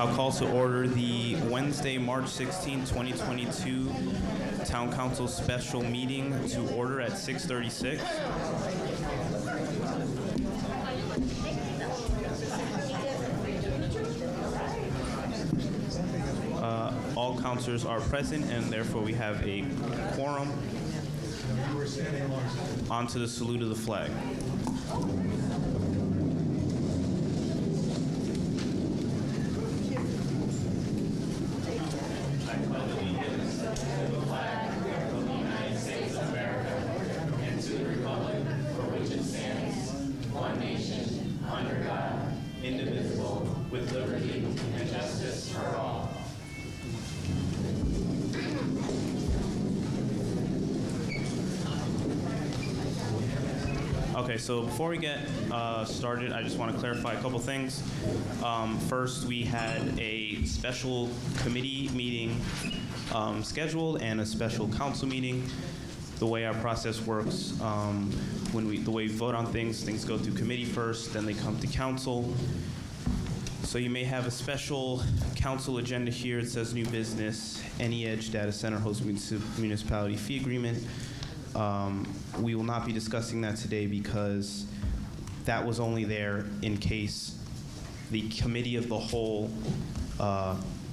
I'll call to order the Wednesday, March 16, 2022 Town Council special meeting to order at 6:36. All councilors are present, and therefore we have a quorum. On to the salute of the flag. Indivisible, with liberty and justice for all. Okay, so before we get started, I just want to clarify a couple things. First, we had a special committee meeting scheduled and a special council meeting. The way our process works, the way we vote on things go through committee first, then they come to council. So you may have a special council agenda here. It says new business, Edge Data Center host municipality fee agreement. We will not be discussing that today because that was only there in case the committee of the whole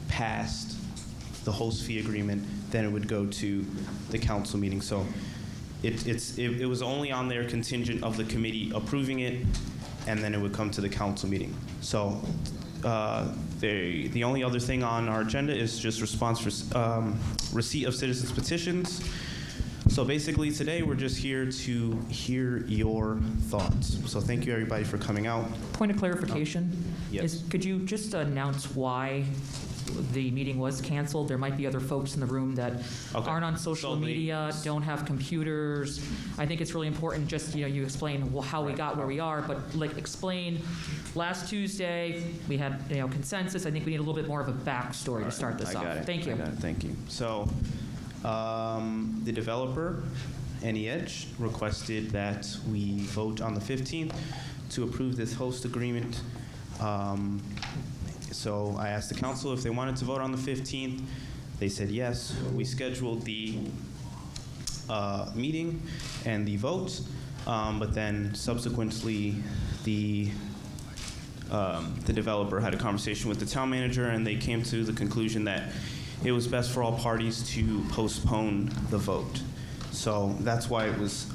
passed the host fee agreement, then it would go to the council meeting. So it was only on there contingent of the committee approving it, and then it would come to the council meeting. So the only other thing on our agenda is just response for receipt of citizens' petitions. So basically today we're just here to hear your thoughts. So thank you everybody for coming out. Point of clarification. Yes. Could you just announce why the meeting was canceled? There might be other folks in the room that aren't on social media, don't have computers. I think it's really important just, you explain how we got where we are, but explain last Tuesday we had, consensus. I think we need a little bit more of a backstory to start this off. Thank you. Thank you. So the developer, Edge, requested that we vote on the 15th to approve this host agreement. So I asked the council if they wanted to vote on the 15th. They said yes. We scheduled the meeting and the vote, but then subsequently the developer had a conversation with the town manager, and they came to the conclusion that it was best for all parties to postpone the vote. So that's why it was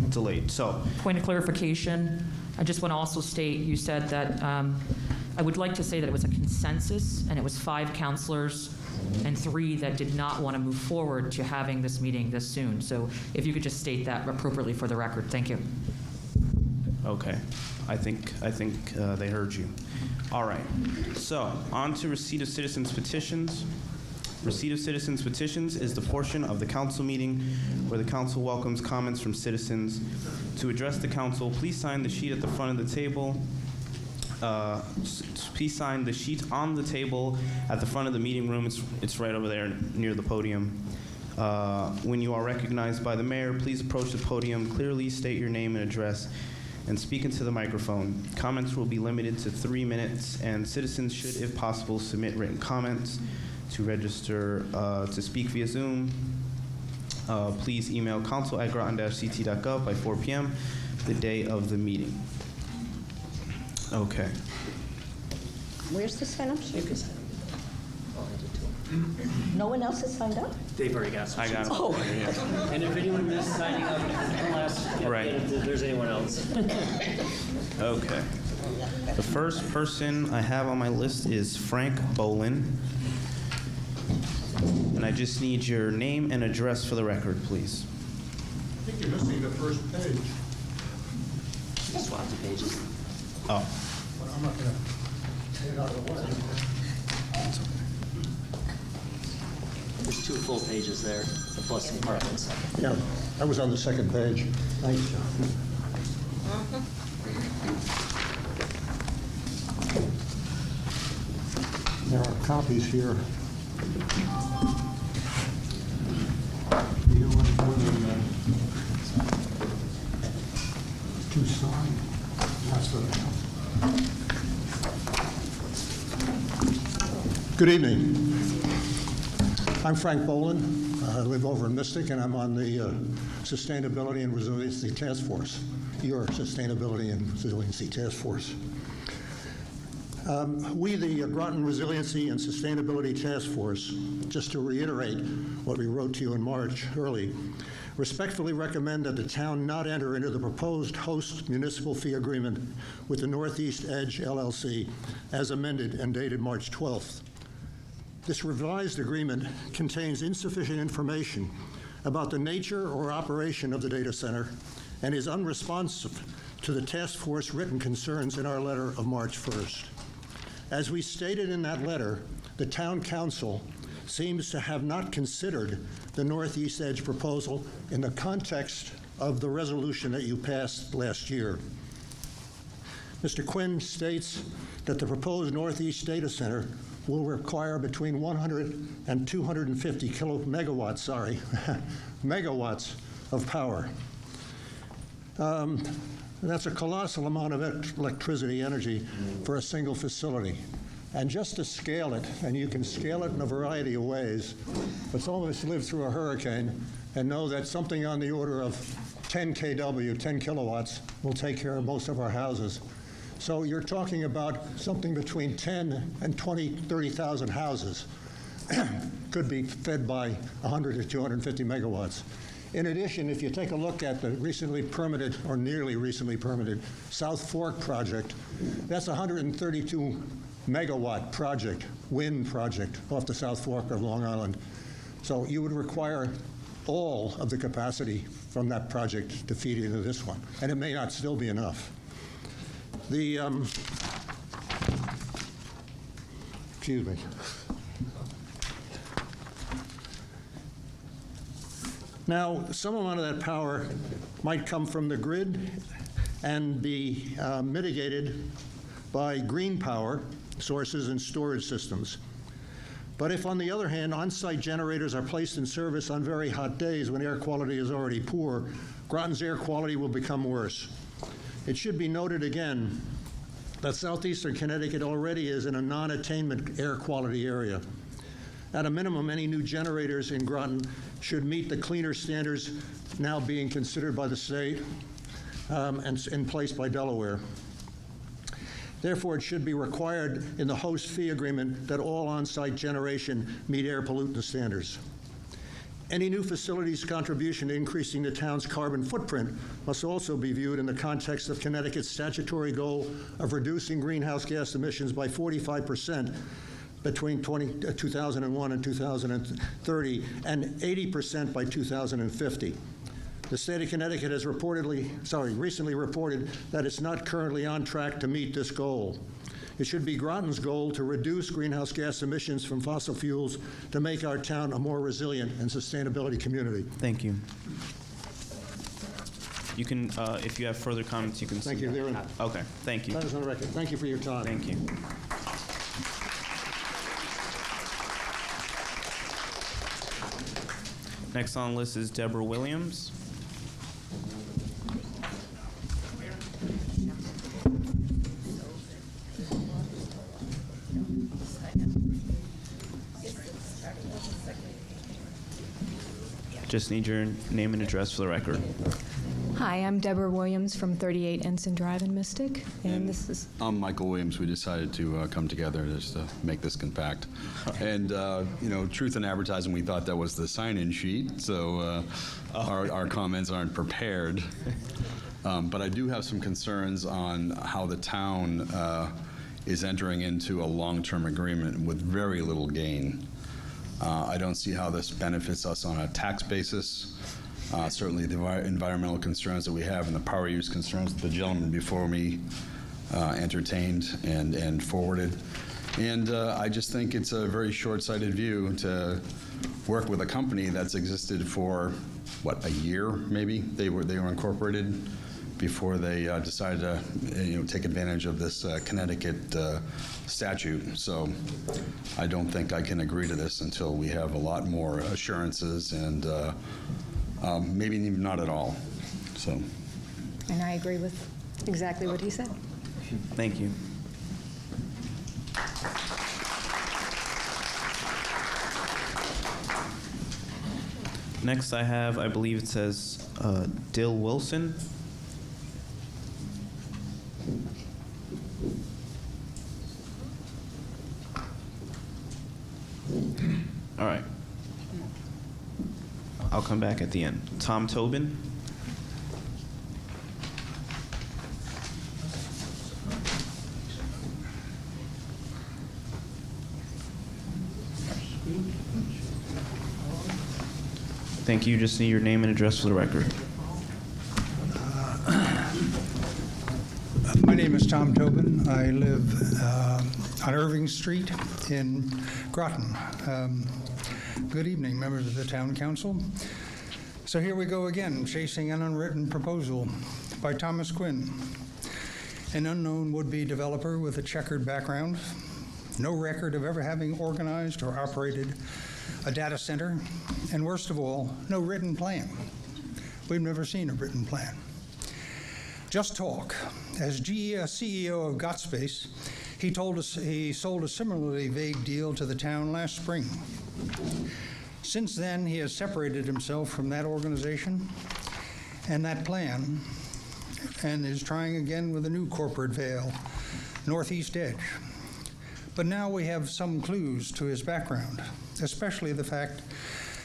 delayed. So, point of clarification. I just want to also state, you said that I would like to say that it was a consensus, and it was 5 councilors and 3 that did not want to move forward to having this meeting this soon. So if you could just state that appropriately for the record. Thank you. Okay. I think they heard you. All right. So on to receipt of citizens' petitions. Receipt of citizens' petitions is the portion of the council meeting where the council welcomes comments from citizens. To address the council, please sign the sheet at the front of the table. Please sign the sheet on the table at the front of the meeting room. It's right over there near the podium. When you are recognized by the mayor, please approach the podium, clearly state your name and address, and speak into the microphone. Comments will be limited to 3 minutes, and citizens should, if possible, submit written comments. To register to speak via Zoom, please email council@groton-ct.gov by 4 p.m. the day of the meeting. Okay. Where's the sign-up sheet? You can sign up. Oh, I did too. No one else has signed up? They've already got some. I got it. Oh. And if anyone missed signing up, I'll ask if there's anyone else. Okay. The first person I have on my list is Frank Bolin. And I just need your name and address for the record, please. I think you're missing the first page. Swap the pages. Oh. But I'm not going to get it out of the way. There's 2 full pages there, plus some markings. Yeah, I was on the second page. Thanks, John. There are copies here. You want more than 2 sign? That's what I have. Good evening. I'm Frank Boland. I live over in Mystic, and I'm on the Sustainability and Resiliency Task Force, your Sustainability and Resiliency Task Force. We, the Groton Resiliency and Sustainability Task Force, just to reiterate what we wrote to you in March early, respectfully recommend that the town not enter into the proposed host municipal fee agreement with the Northeast Edge LLC as amended and dated March 12th. This revised agreement contains insufficient information about the nature or operation of the data center and is unresponsive to the task force written concerns in our letter of March 1st. As we stated in that letter, the town council seems to have not considered the Northeast Edge proposal in the context of the resolution that you passed last year. Mr. Quinn states that the proposed Northeast Data Center will require between 100 and 250 megawatts of power. That's a colossal amount of electricity energy for a single facility. And just to scale it, and you can scale it in a variety of ways, but some of us lived through a hurricane and know that something on the order of 10 kW, 10 kilowatts, will take care of most of our houses. So you're talking about something between 10 and 20, 30,000 houses could be fed by 100 to 250 megawatts. In addition, if you take a look at the recently permitted, or nearly recently permitted, South Fork project, that's a 132 megawatt project, wind project, off the South Fork of Long Island. So you would require all of the capacity from that project to feed into this one, and it may not still be enough. The, excuse me. Now, some amount of that power might come from the grid and be mitigated by green power sources and storage systems. But if, on the other hand, on-site generators are placed in service on very hot days when air quality is already poor, Groton's air quality will become worse. It should be noted again that southeastern Connecticut already is in a non-attainment air quality area. At a minimum, any new generators in Groton should meet the cleaner standards now being considered by the state and in place by Delaware. Therefore, it should be required in the host fee agreement that all on-site generation meet air pollutant standards. Any new facility's contribution to increasing the town's carbon footprint must also be viewed in the context of Connecticut's statutory goal of reducing greenhouse gas emissions by 45% between 2001 and 2030 and 80% by 2050. The state of Connecticut has recently reported that it's not currently on track to meet this goal. It should be Groton's goal to reduce greenhouse gas emissions from fossil fuels to make our town a more resilient and sustainability community. Thank you. You can, if you have further comments, you can. Thank you. Okay, thank you. That is on the record. Thank you for your time. Thank you. Next on the list is Deborah Williams. Just need your name and address for the record. Hi, I'm Deborah Williams from 38 Ensign Drive in Mystic, and this is... I'm Michael Williams. We decided to come together just to make this compact. And, you know, truth in advertising, we thought that was the sign-in sheet, so our comments aren't prepared. But I do have some concerns on how the town is entering into a long-term agreement with very little gain. I don't see how this benefits us on a tax basis. Certainly the environmental concerns that we have and the power use concerns that the gentleman before me entertained and forwarded. And I just think it's a very short-sighted view to work with a company that's existed for, what, a year maybe? They were incorporated before they decided to take advantage of this Connecticut statute. So I don't think I can agree to this until we have a lot more assurances and maybe even not at all. So. And I agree with exactly what he said. Thank you. Next I have, I believe it says Dill Wilson. All right. I'll come back at the end. Tom Tobin. Thank you. Just need your name and address for the record. My name is Tom Tobin. I live on Irving Street in Groton. Good evening, members of the Town Council. So here we go again, chasing an unwritten proposal by Thomas Quinn, an unknown would-be developer with a checkered background, no record of ever having organized or operated a data center, and worst of all, no written plan. We've never seen a written plan. Just talk. As CEO of GotSpace, he told us he sold a similarly vague deal to the town last spring. Since then, he has separated himself from that organization and that plan and is trying again with a new corporate veil, Northeast Edge. But now we have some clues to his background, especially the fact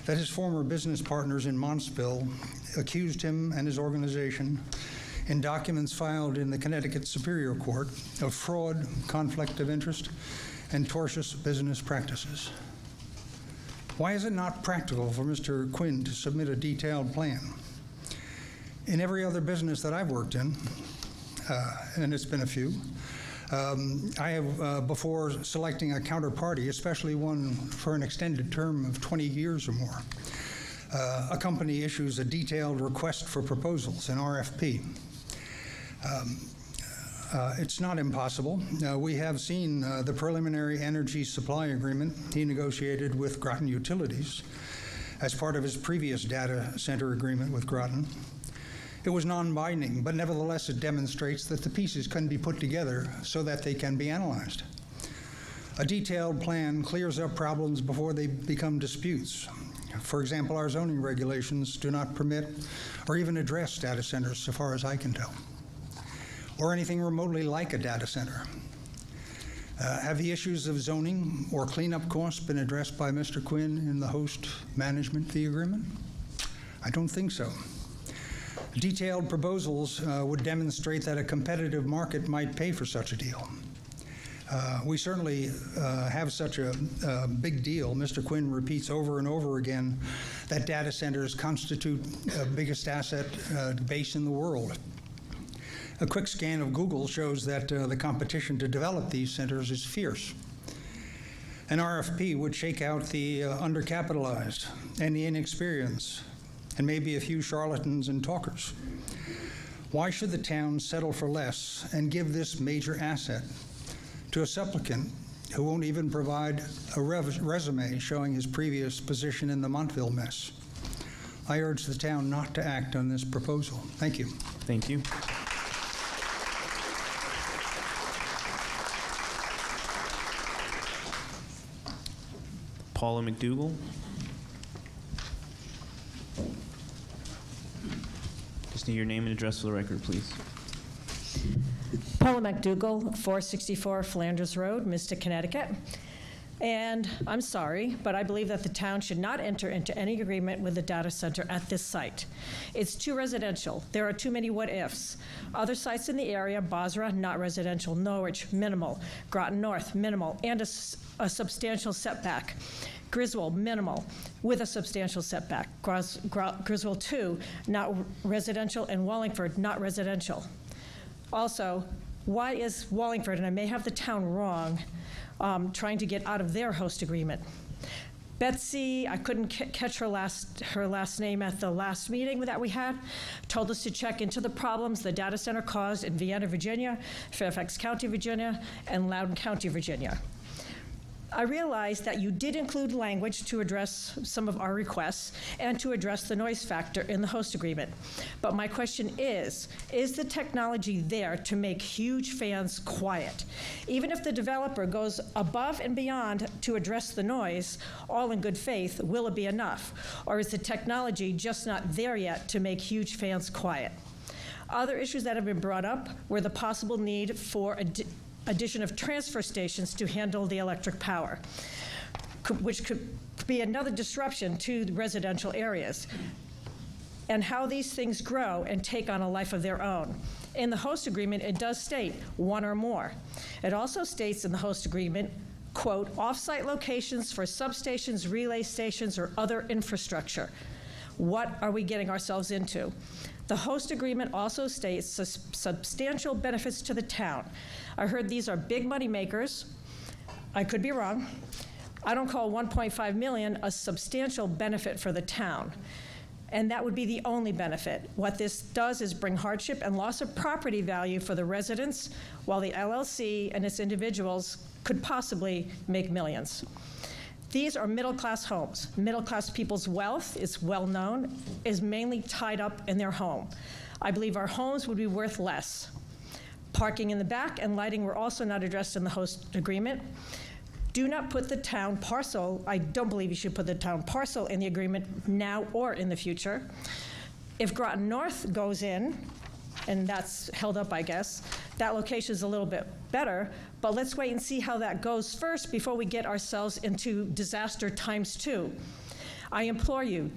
that his former business partners in Municipal accused him and his organization in documents filed in the Connecticut Superior Court of fraud, conflict of interest, and tortious business practices. Why is it not practical for Mr. Quinn to submit a detailed plan? In every other business that I've worked in, and it's been a few, I have, before selecting a counterparty, especially one for an extended term of 20 years or more, a company issues a detailed request for proposals, an RFP. It's not impossible. We have seen the preliminary energy supply agreement he negotiated with Groton Utilities as part of his previous data center agreement with Groton. It was non-binding, but nevertheless it demonstrates that the pieces can be put together so that they can be analyzed. A detailed plan clears up problems before they become disputes. For example, our zoning regulations do not permit or even address data centers, so far as I can tell, or anything remotely like a data center. Have the issues of zoning or cleanup costs been addressed by Mr. Quinn in the host management fee agreement? I don't think so. Detailed proposals would demonstrate that a competitive market might pay for such a deal. We certainly have such a big deal. Mr. Quinn repeats over and over again that data centers constitute the biggest asset base in the world. A quick scan of Google shows that the competition to develop these centers is fierce. An RFP would shake out the undercapitalized and the inexperienced, and maybe a few charlatans and talkers. Why should the town settle for less and give this major asset to a supplicant who won't even provide a resume showing his previous position in the Montville mess? I urge the town not to act on this proposal. Thank you. Thank you. Paula McDougall. Just need your name and address for the record, please. Paula McDougall, 464 Flanders Road, Mystic, Connecticut. And I'm sorry, but I believe that the town should not enter into any agreement with the data center at this site. It's too residential. There are too many what-ifs. Other sites in the area, Basra, not residential. Norwich, minimal. Groton North, minimal, and a substantial setback. Griswold, minimal, with a substantial setback. Griswold 2, not residential, and Wallingford, not residential. Also, why is Wallingford, and I may have the town wrong, trying to get out of their host agreement? Betsy, I couldn't catch her last name at the last meeting that we had, told us to check into the problems the data center caused in Vienna, Virginia, Fairfax County, Virginia, and Loudoun County, Virginia. I realize that you did include language to address some of our requests and to address the noise factor in the host agreement. But my question is the technology there to make huge fans quiet? Even if the developer goes above and beyond to address the noise, all in good faith, will it be enough? Or is the technology just not there yet to make huge fans quiet? Other issues that have been brought up were the possible need for addition of transfer stations to handle the electric power, which could be another disruption to the residential areas, and how these things grow and take on a life of their own. In the host agreement, it does state one or more. It also states in the host agreement, quote, off-site locations for substations, relay stations, or other infrastructure. What are we getting ourselves into? The host agreement also states substantial benefits to the town. I heard these are big money makers. I could be wrong. I don't call 1.5 million a substantial benefit for the town. And that would be the only benefit. What this does is bring hardship and loss of property value for the residents, while the LLC and its individuals could possibly make millions. These are middle-class homes. Middle-class people's wealth, is well known, is mainly tied up in their home. I believe our homes would be worth less. Parking in the back and lighting were also not addressed in the host agreement. Do not put the town parcel, I don't believe you should put the town parcel in the agreement now or in the future. If Groton North goes in, and that's held up, I guess, that location is a little bit better, but let's wait and see how that goes first before we get ourselves into disaster ×2. I implore you,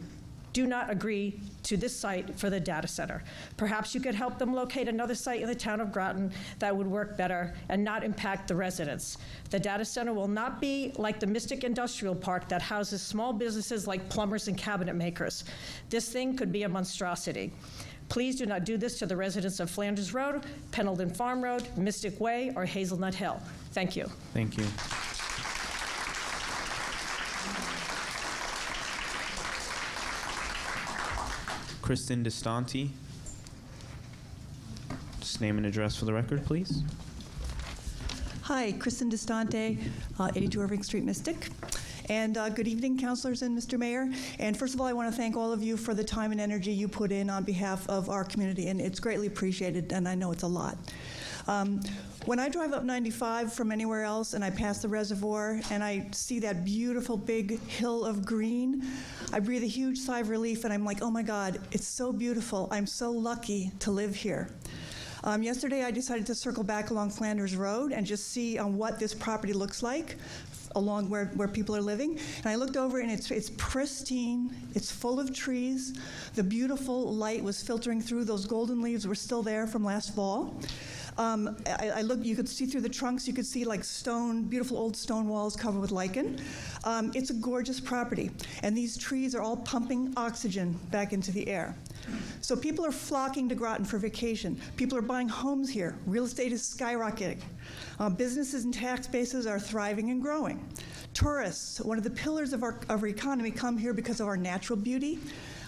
do not agree to this site for the data center. Perhaps you could help them locate another site in the town of Groton that would work better and not impact the residents. The data center will not be like the Mystic Industrial Park that houses small businesses like plumbers and cabinet makers. This thing could be a monstrosity. Please do not do this to the residents of Flanders Road, Pendleton Farm Road, Mystic Way, or Hazelnut Hill. Thank you. Thank you. Kristen DeStanti. Just name and address for the record, please. Hi, Kristen DeStante, 82 Irving Street, Mystic. And good evening, councilors and Mr. Mayor. And first of all, I want to thank all of you for the time and energy you put in on behalf of our community, and it's greatly appreciated, and I know it's a lot. When I drive up 95 from anywhere else and I pass the reservoir and I see that beautiful big hill of green, I breathe a huge sigh of relief, and I'm like, oh my God, it's so beautiful. I'm so lucky to live here. Yesterday, I decided to circle back along Flanders Road and just see what this property looks like along where people are living. And I looked over, and it's pristine. It's full of trees. The beautiful light was filtering through. Those golden leaves were still there from last fall. I looked, you could see through the trunks, you could see like stone, beautiful old stone walls covered with lichen. It's a gorgeous property, and these trees are all pumping oxygen back into the air. So people are flocking to Groton for vacation. People are buying homes here. Real estate is skyrocketing. Businesses and tax bases are thriving and growing. Tourists, one of the pillars of our economy, come here because of our natural beauty,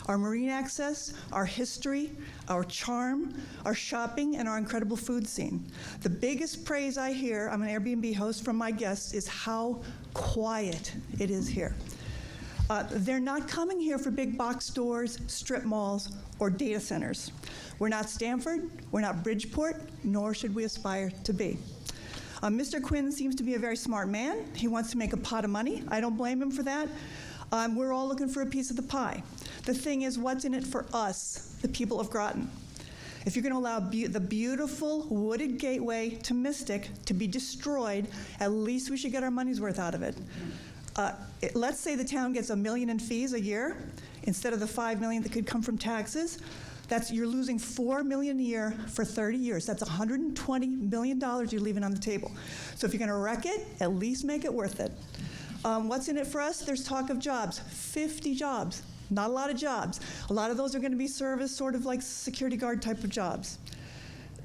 our marine access, our history, our charm, our shopping, and our incredible food scene. The biggest praise I hear, I'm an Airbnb host, from my guests is how quiet it is here. They're not coming here for big box stores, strip malls, or data centers. We're not Stanford, we're not Bridgeport, nor should we aspire to be. Mr. Quinn seems to be a very smart man. He wants to make a pot of money. I don't blame him for that. We're all looking for a piece of the pie. The thing is, what's in it for us, the people of Groton? If you're going to allow the beautiful wooded gateway to Mystic to be destroyed, at least we should get our money's worth out of it. Let's say the town gets $1 million in fees a year instead of the $5 million that could come from taxes. You're losing $4 million a year for 30 years. That's $120 million you're leaving on the table. So if you're going to wreck it, at least make it worth it. What's in it for us? There's talk of jobs, 50 jobs. Not a lot of jobs. A lot of those are going to be service, sort of like security guard type of jobs.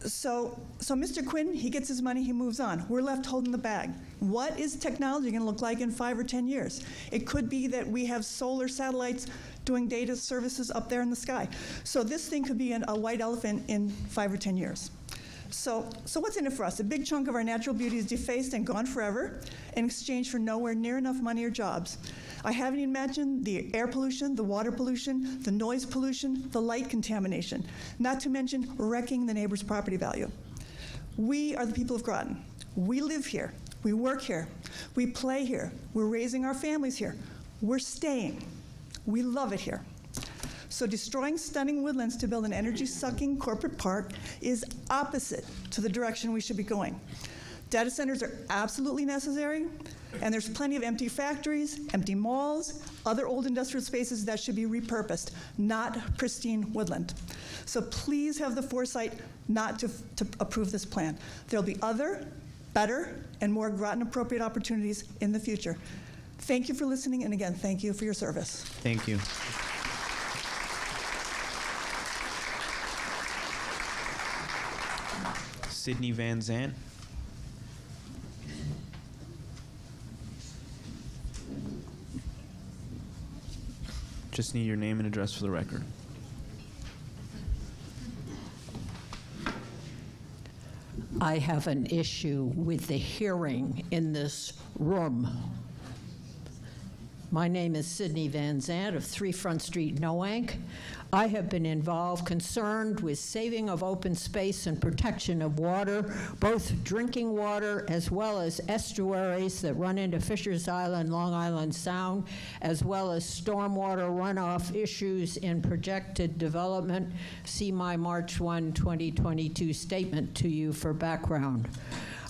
So Mr. Quinn, he gets his money, he moves on. We're left holding the bag. What is technology going to look like in 5 or 10 years? It could be that we have solar satellites doing data services up there in the sky. So this thing could be a white elephant in 5 or 10 years. So what's in it for us? A big chunk of our natural beauty is defaced and gone forever in exchange for nowhere near enough money or jobs. I haven't even mentioned the air pollution, the water pollution, the noise pollution, the light contamination, not to mention wrecking the neighbor's property value. We are the people of Groton. We live here. We work here. We play here. We're raising our families here. We're staying. We love it here. So destroying stunning woodlands to build an energy-sucking corporate park is opposite to the direction we should be going. Data centers are absolutely necessary, and there's plenty of empty factories, empty malls, other old industrial spaces that should be repurposed, not pristine woodland. So please have the foresight not to approve this plan. There'll be other, better, and more Groton-appropriate opportunities in the future. Thank you for listening, and again, thank you for your service. Thank you. Sydney Van Zandt. Just need your name and address for the record. I have an issue with the hearing in this room. My name is Sydney Van Zandt of 3 Front Street, Noank. I have been involved, concerned with saving of open space and protection of water, both drinking water as well as estuaries that run into Fisher's Island, Long Island Sound, as well as stormwater runoff issues in projected development. See my March 1, 2022 statement to you for background.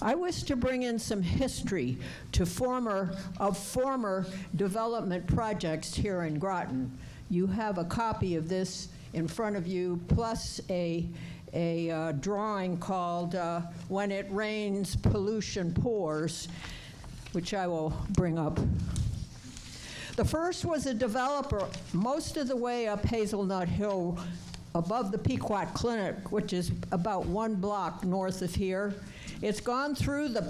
I wish to bring in some history to former development projects here in Groton. You have a copy of this in front of you, plus a drawing called When It Rains, Pollution Pours, which I will bring up. The first was a developer most of the way up Hazelnut Hill above the Pequot Clinic, which is about 1 block north of here. It had gone through the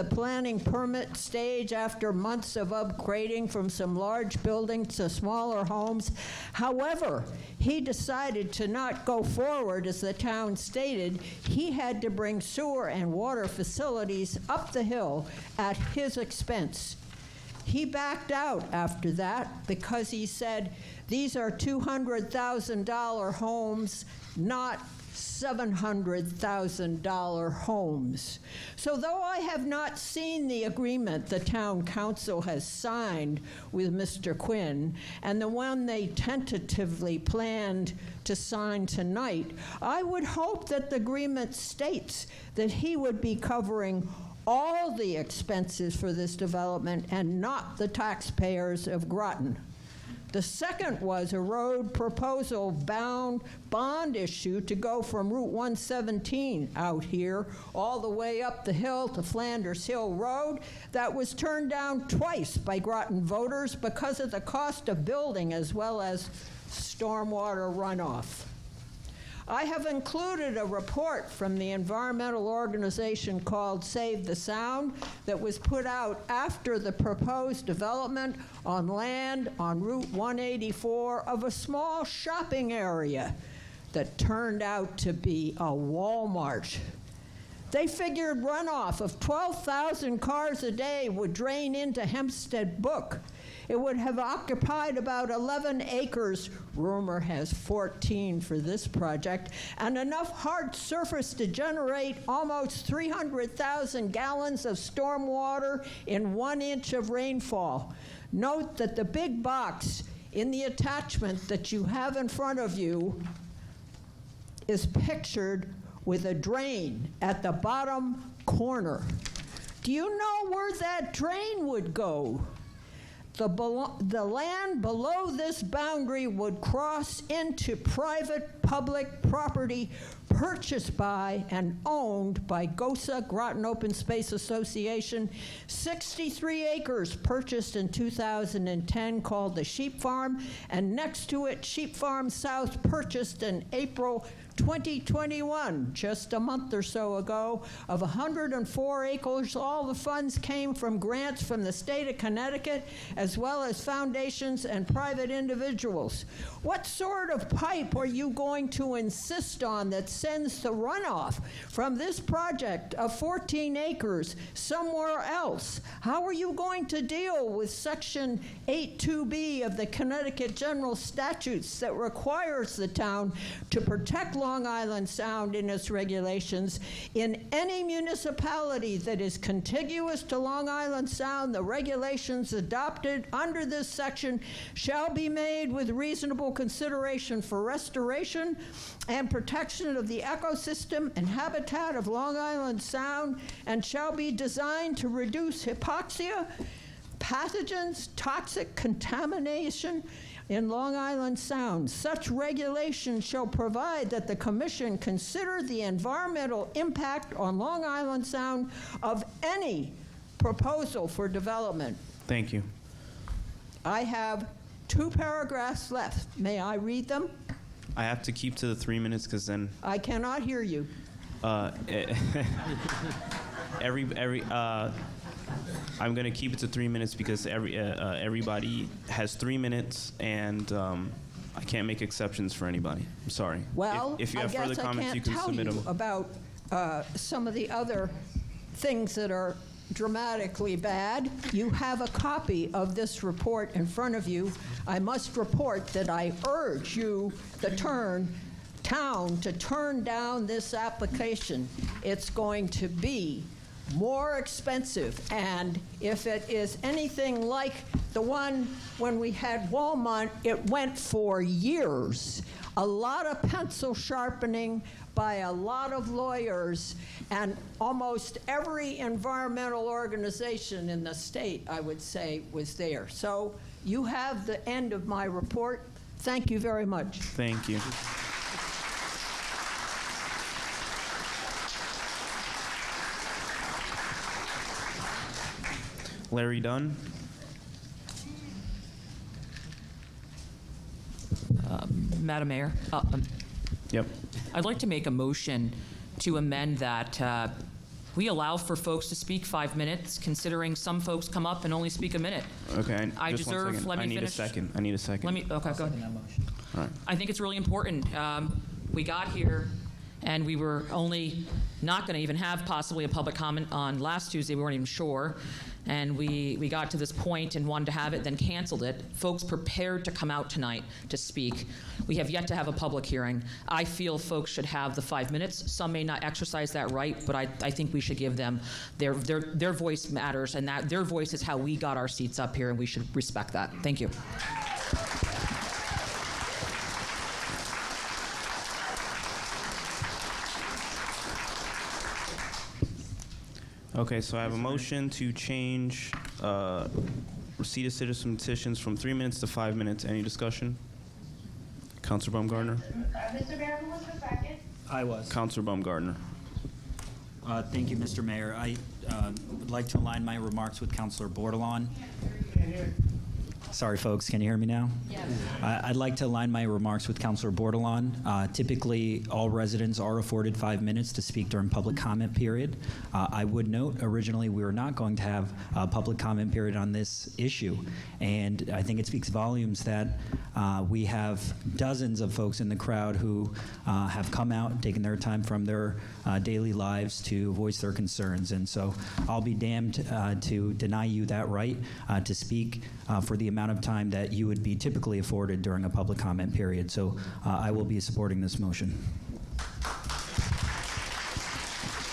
planning permit stage after months of upgrading from some large buildings to smaller homes. However, he decided to not go forward, as the town stated. He had to bring sewer and water facilities up the hill at his expense. He backed out after that because he said, these are $200,000 homes, not $700,000 homes. So though I have not seen the agreement the town council has signed with Mr. Quinn and the one they tentatively planned to sign tonight, I would hope that the agreement states that he would be covering all the expenses for this development and not the taxpayers of Groton. The second was a road proposal bond issue to go from Route 117 out here all the way up the hill to Flanders Hill Road. That was turned down twice by Groton voters because of the cost of building as well as stormwater runoff. I have included a report from the environmental organization called Save the Sound that was put out after the proposed development on land on Route 184 of a small shopping area that turned out to be a Walmart. They figured runoff of 12,000 cars a day would drain into Hempstead Brook. It would have occupied about 11 acres, rumor has 14 for this project, and enough hard surface to generate almost 300,000 gallons of stormwater in 1 inch of rainfall. Note that the big box in the attachment that you have in front of you is pictured with a drain at the bottom corner. Do you know where that drain would go? The land below this boundary would cross into private public property purchased by and owned by GOSA, Groton Open Space Association, 63 acres purchased in 2010 called the Sheep Farm, and next to it, Sheep Farm South purchased in April 2021, just a month or so ago, of 104 acres. All the funds came from grants from the state of Connecticut, as well as foundations and private individuals. What sort of pipe are you going going to insist on that sends the runoff from this project of 14 acres somewhere else? How are you going to deal with Section 82B of the Connecticut General Statutes that requires the town to protect Long Island Sound in its regulations? In any municipality that is contiguous to Long Island Sound, the regulations adopted under this section shall be made with reasonable consideration for restoration and protection of the ecosystem and habitat of Long Island Sound, and shall be designed to reduce hypoxia, pathogens, toxic contamination in Long Island Sound. Such regulation shall provide that the Commission consider the environmental impact on Long Island Sound of any proposal for development. Thank you. I have 2 paragraphs left. May I read them? I have to keep to the 3 minutes because then I cannot hear you. I'm going to keep it to 3 minutes because everybody has 3 minutes, and I can't make exceptions for anybody. I'm sorry. Well, if you I have further guess I comments, you can't can tell submit you them. about some of the other things that are dramatically bad. You have a copy of this report in front of you. I must report that I urge you, the town, to turn down this application. It's going to be more expensive, and if it is anything like the one when we had Walmart, it went for years. A lot of pencil sharpening by a lot of lawyers, and almost every environmental organization in the state, I would say, was there. So you have the end of my report. Thank you very much. Thank you. Larry Dunn. Madam Mayor, Yep. I'd like to make a motion to amend that we allow for folks to speak 5 minutes, considering some folks come up and only speak a minute. Okay. I just one deserve- second. let me I need finish. a second. I need a second. Okay, go ahead. All right. I think it's really important. We got here, and we were only not going to even have possibly a public comment on last Tuesday. We weren't even sure. And we got to this point and wanted to have it, then canceled it. Folks prepared to come out tonight to speak. We have yet to have a public hearing. I feel folks should have the 5 minutes. Some may not exercise that right, but I think we should give them their voice matters, and that their voice is how we got our seats up here, and we should respect that. Thank you. Okay, so I have a motion to change receipt of citizen petitions from 3 minutes to 5 minutes. Any discussion? Councilor Baumgartner? Mr. Mayor, who was the second? I was. Councilor Baumgartner. Thank you, Mr. Mayor. I would like to align my remarks with Councilor Bordelon. Sorry, folks. Can you hear me now? Yes. I'd like to align my remarks with Councilor Bordelon. Typically, all residents are afforded 5 minutes to speak during public comment period. I would note, originally, we were not going to have a public comment period on this issue. And I think it speaks volumes that we have dozens of folks in the crowd who have come out and taken their time from their daily lives to voice their concerns. And so I'll be damned to deny you that right to speak for the amount of time that you would be typically afforded during a public comment period. So I will be supporting this motion.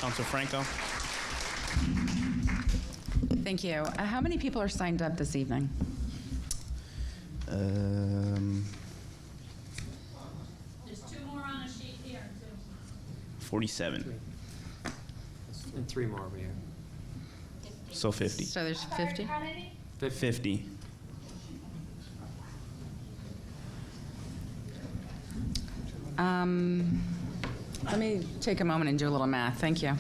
Councilor Franco. Thank you. How many people are signed up this evening? There's 2 more on a sheet here, too. 47. And 3 more over here. So 50. So there's 50? 50. Let me take a moment and do a little math. Thank you.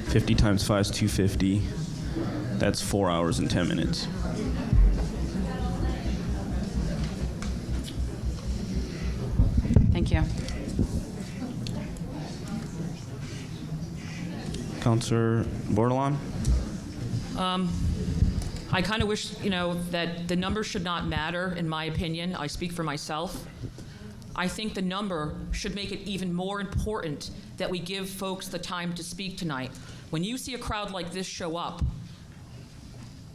$50 times 5 is $250. That's 4 hours and 10 minutes. Thank you. Councilor Bordelon. I kind of wish, that the number should not matter, in my opinion. I speak for myself. I think the number should make it even more important that we give folks the time to speak tonight. When you see a crowd like this show up,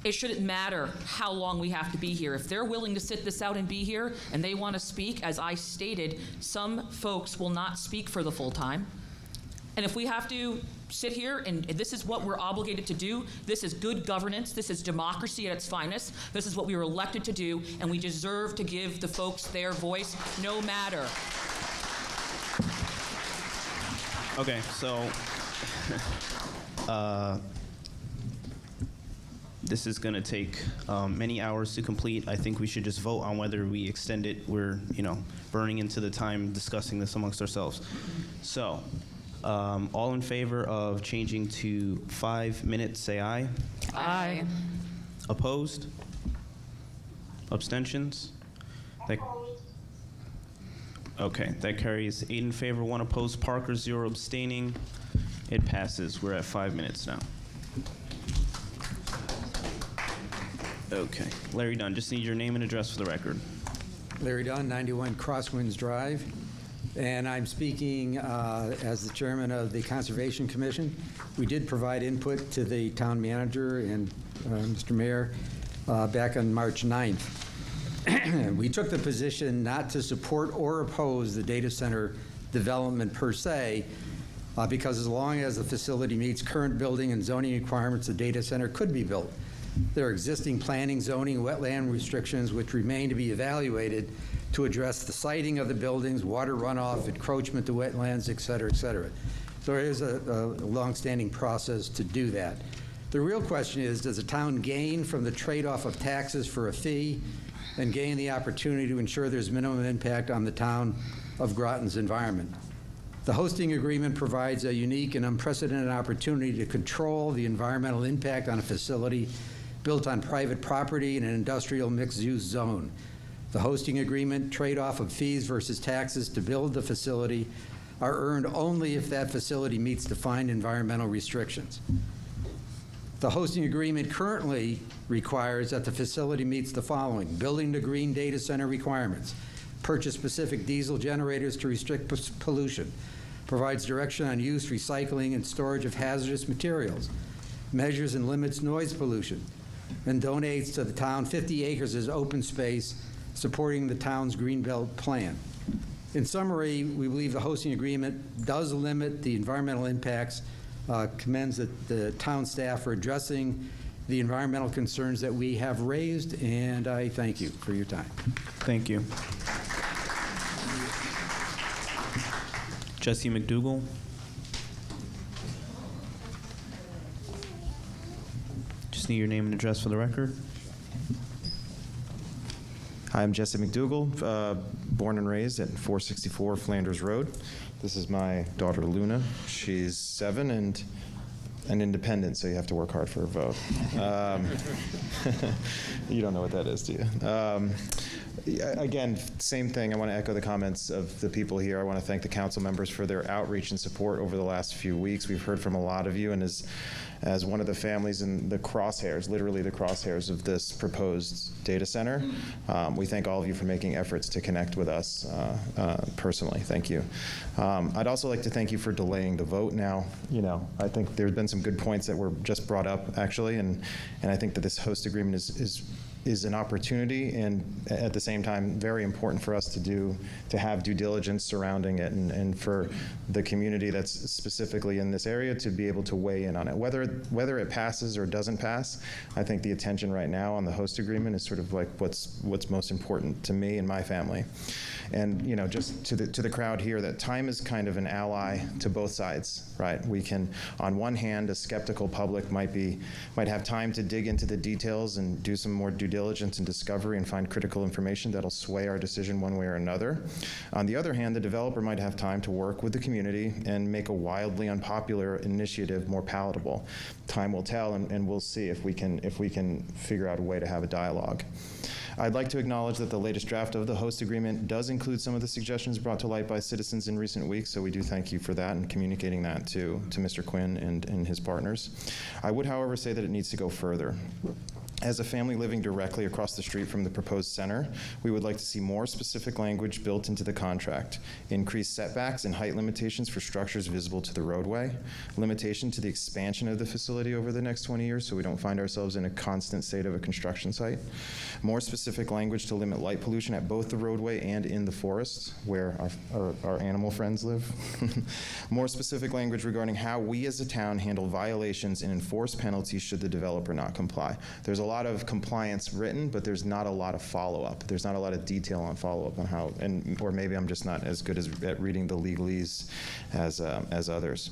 it shouldn't matter how long we have to be here. If they're willing to sit this out and be here and they want to speak, as I stated, some folks will not speak for the full time. And if we have to sit here and this is what we're obligated to do, this is good governance, this is democracy at its finest, this is what we were elected to do, and we deserve to give the folks their voice no matter. Okay, so this is going to take many hours to complete. I think we should just vote on whether we extend it. We're, burning into the time discussing this amongst ourselves. So, all in favor of changing to 5 minutes, say aye. Aye. Opposed? Abstentions? Okay, that carries 8 in favor, 1 opposed. Parker, 0 abstaining. It passes. We're at 5 minutes now. Okay, Larry Dunn, just need your name and address for the record. Larry Dunn, 91 Crosswinds Drive. And I'm speaking as the chairman of the Conservation Commission. We did provide input to the town manager and Mr. Mayor back on March 9th. We took the position not to support or oppose the data center development per se, because as long as the facility meets current building and zoning requirements, the data center could be built. There are existing planning, zoning, wetland restrictions which remain to be evaluated to address the siting of the buildings, water runoff, encroachment to wetlands, et cetera, et cetera. So there is a long-standing process to do that. The real question is, does the town gain from the trade-off of taxes for a fee and gain the opportunity to ensure there's minimum impact on the town of Groton's environment? The hosting agreement provides a unique and unprecedented opportunity to control the environmental impact on a facility built on private property in an industrial mixed-use zone. The hosting agreement trade-off of fees versus taxes to build the facility are earned only if that facility meets defined environmental restrictions. The hosting agreement currently requires that the facility meets the following: building the green data center requirements, purchase specific diesel generators to restrict pollution, provides direction on use, recycling, and storage of hazardous materials, measures and limits noise pollution, and donates to the town 50 acres as open space supporting the town's Greenbelt plan. In summary, we believe the hosting agreement does limit the environmental impacts, commends the town staff for addressing the environmental concerns that we have raised, and I thank you for your time. Thank you. Jesse McDougall. Just need your name and address for the record. Hi, I'm Jesse McDougall, born and raised at 464 Flanders Road. This is my daughter, Luna. She's 7 and an independent, so you have to work hard for her vote. You don't know what that is, do you? Again, same thing. I want to echo the comments of the people here. I want to thank the council members for their outreach and support over the last few weeks. We've heard from a lot of you, and as one of the families in the crosshairs, literally the crosshairs of this proposed data center, we thank all of you for making efforts to connect with us personally. Thank you. I'd also like to thank you for delaying the vote now. I think there's been some good points that were just brought up, actually, and I think that this host agreement is an opportunity, and at the same time very important for us to have due diligence surrounding it, and for the community that's specifically in this area to be able to weigh in on it. Whether it passes or doesn't pass, I think the attention right now on the host agreement is sort of like what's most important to me and my family. And just to the crowd here, that time is kind of an ally to both sides, right? We can, on one hand, a skeptical public might have time to dig into the details and do some more due diligence and discovery and find critical information that'll sway our decision one way or another. On the other hand, the developer might have time to work with the community and make a wildly unpopular initiative more palatable. Time will tell, and we'll see if we can figure out a way to have a dialogue. I'd like to acknowledge that the latest draft of the host agreement does include some of the suggestions brought to light by citizens in recent weeks, so we do thank you for that and communicating that to Mr. Quinn and his partners. I would, however, say that it needs to go further. As a family living directly across the street from the proposed center, we would like to see more specific language built into the contract, increased setbacks and height limitations for structures visible to the roadway, limitation to the expansion of the facility over the next 20 years so we don't find ourselves in a constant state of a construction site, more specific language to limit light pollution at both the roadway and in the forests where our animal friends live, more specific language regarding how we as a town handle violations and enforce penalties should the developer not comply. There's a lot of compliance written, but there's not a lot of follow-up. There's not a lot of detail on follow-up on how, or maybe I'm just not as good at reading the legalese as others.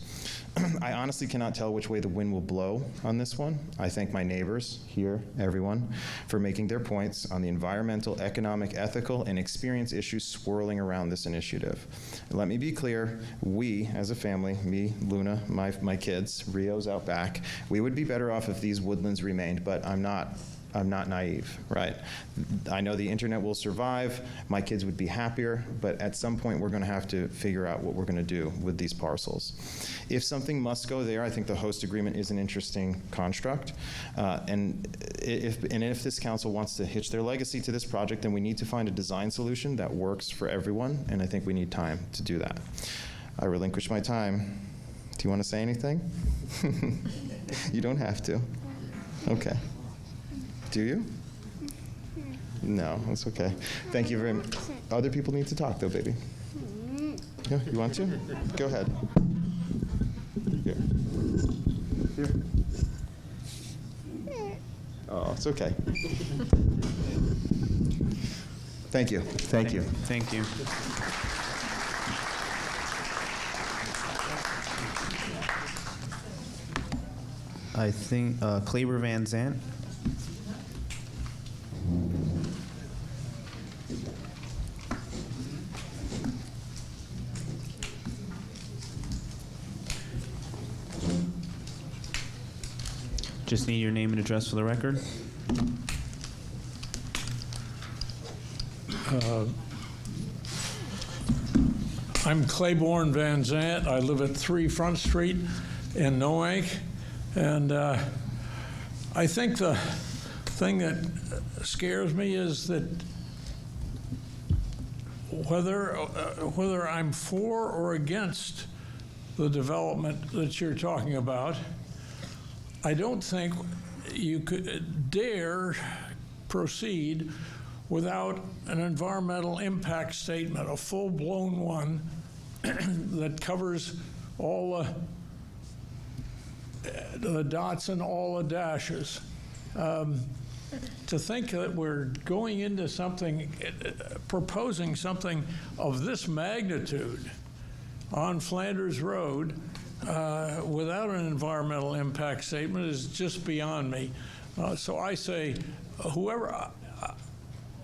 I honestly cannot tell which way the wind will blow on this one. I thank my neighbors here, everyone, for making their points on the environmental, economic, ethical, and experience issues swirling around this initiative. Let me be clear, we as a family, me, Luna, my kids, Rio's out back, we would be better off if these woodlands remained, but I'm not naive, right? I know the internet will survive, my kids would be happier, but at some point we're gonna have to figure out what we're gonna do with these parcels. If something must go there, I think the host agreement is an interesting construct. And if this council wants to hitch their legacy to this project, then we need to find a design solution that works for everyone, and I think we need time to do that. I relinquish my time. Do you want to say anything? You don't have to. Okay. Do you? No, that's okay. Thank you very much. Other people need to talk, though, baby. Yeah, you want to? Go ahead. Here. Here. Oh, it's okay. Thank you. Thank you. Thank you. I think Kleber Van Zandt. Just need your name and address for the record. I'm Claiborne Van Zandt. I live at 3 Front Street in Noank. And I think the thing that scares me is that whether I'm for or against the development that you're talking about, I don't think you could dare proceed without an environmental impact statement, a full-blown one that covers all the dots and all the dashes. To think that we're going into something, proposing something of this magnitude on Flanders Road without an environmental impact statement is just beyond me. So I say, whoever,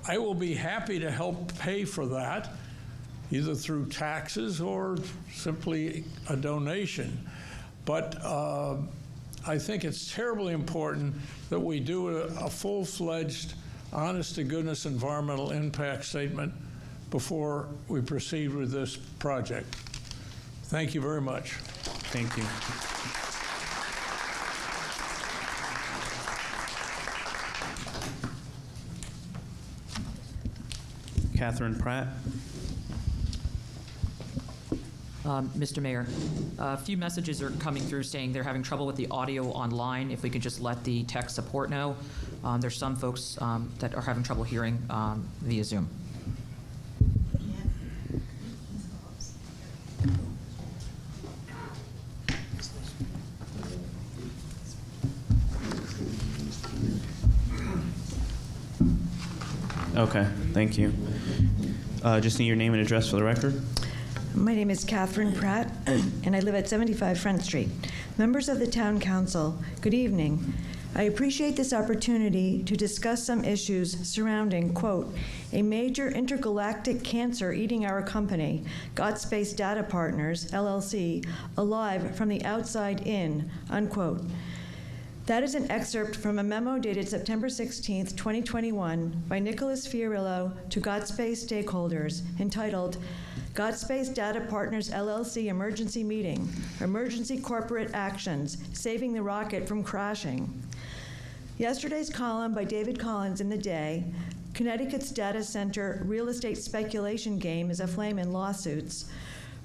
I will be happy to help pay for that, either through taxes or simply a donation. But I think it's terribly important that we do a full-fledged, honest-to-goodness environmental impact statement before we proceed with this project. Thank you very much. Thank you. Catherine Pratt. Mr. Mayor, a few messages are coming through saying they're having trouble with the audio online. If we could just let the tech support know. There's some folks that are having trouble hearing via Zoom. Okay, thank you. Just need your name and address for the record. My name is Catherine Pratt, and I live at 75 Front Street. Members of the Town Council, good evening. I appreciate this opportunity to discuss some issues surrounding, quote, a major intergalactic cancer eating our company, GotSpace Data Partners, LLC, alive from the outside in, unquote. That is an excerpt from a memo dated September 16, 2021, by Nicholas Fiorillo to GotSpace stakeholders, entitled GotSpace Data Partners LLC Emergency Meeting, Emergency Corporate Actions, Saving the Rocket from Crashing. Yesterday's column by David Collins in The Day, Connecticut's data center real estate speculation game is aflame in lawsuits,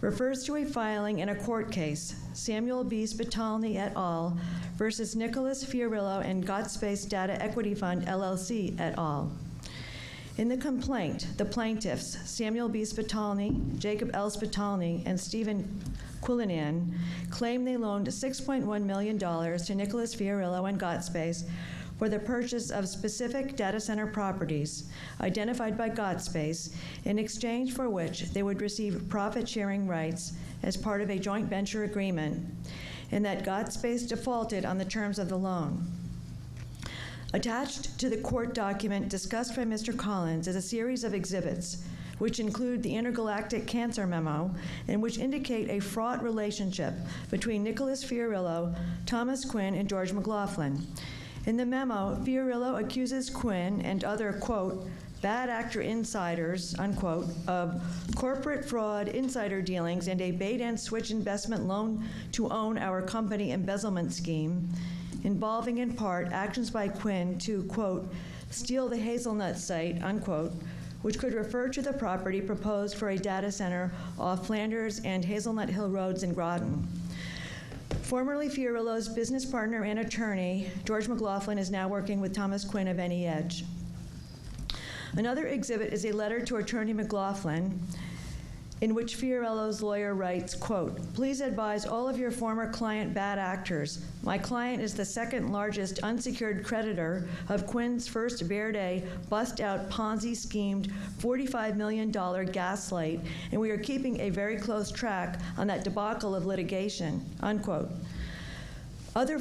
refers to a filing in a court case, Samuel B. Spitalny et al. Versus Nicholas Fiorillo and GotSpace Data Equity Fund, LLC et al. In the complaint, the plaintiffs, Samuel B. Spitalny, Jacob L. Spitalny, and Stephen Quillinan, claim they loaned $6.1 million to Nicholas Fiorillo and GotSpace for the purchase of specific data center properties identified by GotSpace, in exchange for which they would receive profit-sharing rights as part of a joint venture agreement, and that GotSpace defaulted on the terms of the loan. Attached to the court document discussed by Mr. Collins is a series of exhibits, which include the Intergalactic Cancer Memo, and which indicate a fraught relationship between Nicholas Fiorillo, Thomas Quinn, and George McLaughlin. In the memo, Fiorillo accuses Quinn and other, quote, bad actor insiders, unquote, of corporate fraud, insider dealings, and a bait-and-switch investment loan to own our company embezzlement scheme, involving in part actions by Quinn to, quote, steal the Hazelnut site, unquote, which could refer to the property proposed for a data center off Flanders and Hazelnut Hill Roads in Groton. Formerly Fiorillo's business partner and attorney, George McLaughlin, is now working with Thomas Quinn of Any Edge. Another exhibit is a letter to Attorney McLaughlin, in which Fiorillo's lawyer writes, quote, please advise all of your former client bad actors. My client is the second largest unsecured creditor of Quinn's first Verde bust-out Ponzi-schemed $45 million gaslight, and we are keeping a very close track on that debacle of litigation, unquote. Other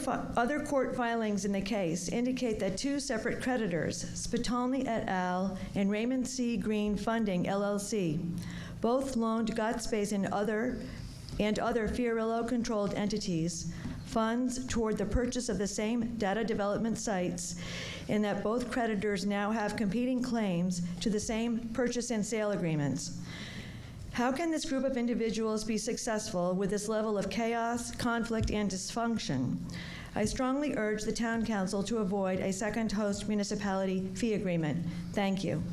court filings in the case indicate that two separate creditors, Spitalny et al. And Raymond C. Green Funding, LLC, both loaned GotSpace and other Fiorillo-controlled entities funds toward the purchase of the same data development sites, and that both creditors now have competing claims to the same purchase and sale agreements. How can this group of individuals be successful with this level of chaos, conflict, and dysfunction? I strongly urge the Town Council to avoid a second host municipality fee agreement. Thank you.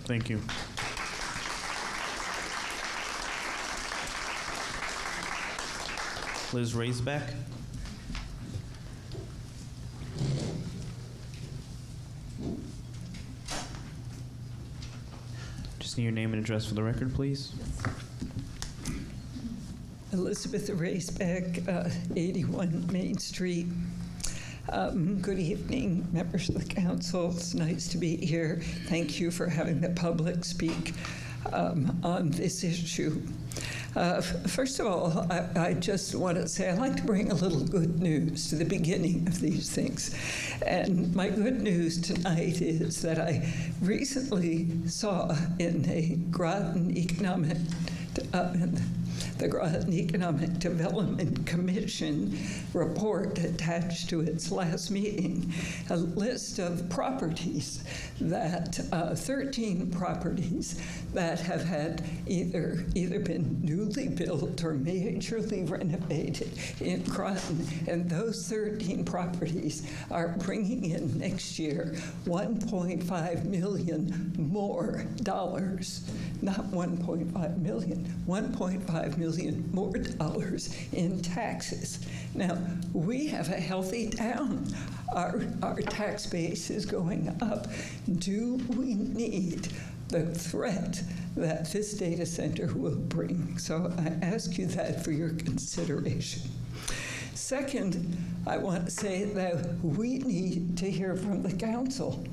Thank you. Liz Raisbeck. Just need your name and address for the record, please. Elizabeth Raisbeck, 81 Main Street. Good evening, members of the council. It's nice to be here. Thank you for having the public speak on this issue. First of all, I just want to say I'd like to bring a little good news to the beginning of these things. And my good news tonight is that I recently saw in a Groton Economic the Groton Economic Development Commission report attached to its last meeting, a list of properties that, 13 properties that have had either been newly built or majorly renovated in Groton, and those 13 properties are bringing in next year $1.5 million more dollars, not 1.5 million, 1.5 million more dollars in taxes. Now, we have a healthy town. Our tax base is going up. Do we need the threat that this data center will bring? So I ask you that for your consideration. Second, I want to say that we need to hear from the council.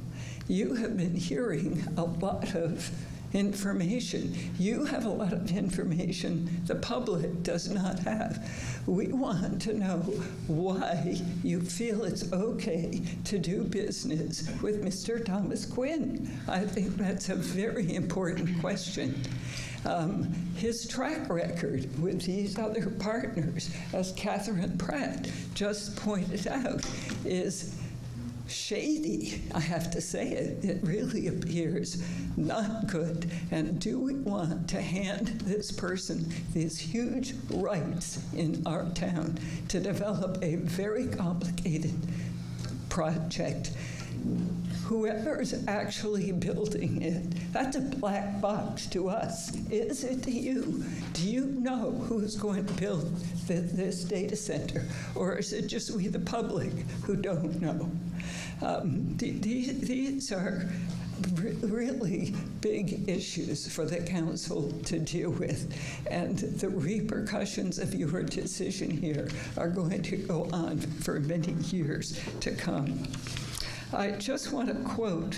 You have been hearing a lot of information. You have a lot of information the public does not have. We want to know why you feel it's okay to do business with Mr. Thomas Quinn. I think that's a very important question. His track record with these other partners, as Catherine Pratt just pointed out, is shady. I have to say it. It really appears not good. And do we want to hand this person these huge rights in our town to develop a very complicated project. Whoever's actually building it, that's a black box to us. Is it to you? Do you know who's going to build this data center? Or is it just we, the public, who don't know? These are really big issues for the council to deal with, and the repercussions of your decision here are going to go on for many years to come. I just want to quote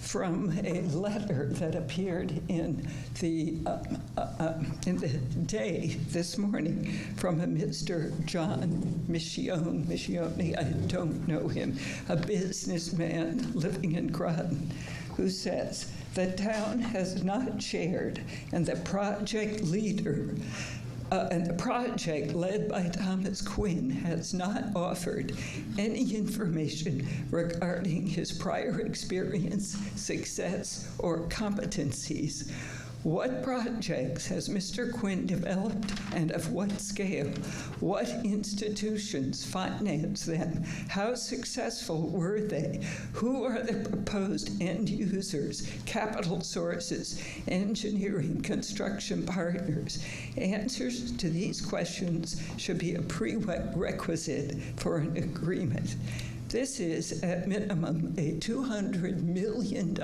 from a letter that appeared in the Day this morning from a Mr. John Michione, I don't know him, a businessman living in Groton, who says, "The town has not shared, and the project leader and the project led by Thomas Quinn has not offered any information regarding his prior experience, success, or competencies. What projects has Mr. Quinn developed and of what scale? What institutions finance them? How successful were they? Who are the proposed end users, capital sources, engineering, construction partners? Answers to these questions should be a prerequisite for an agreement. This is, at minimum, a $200 million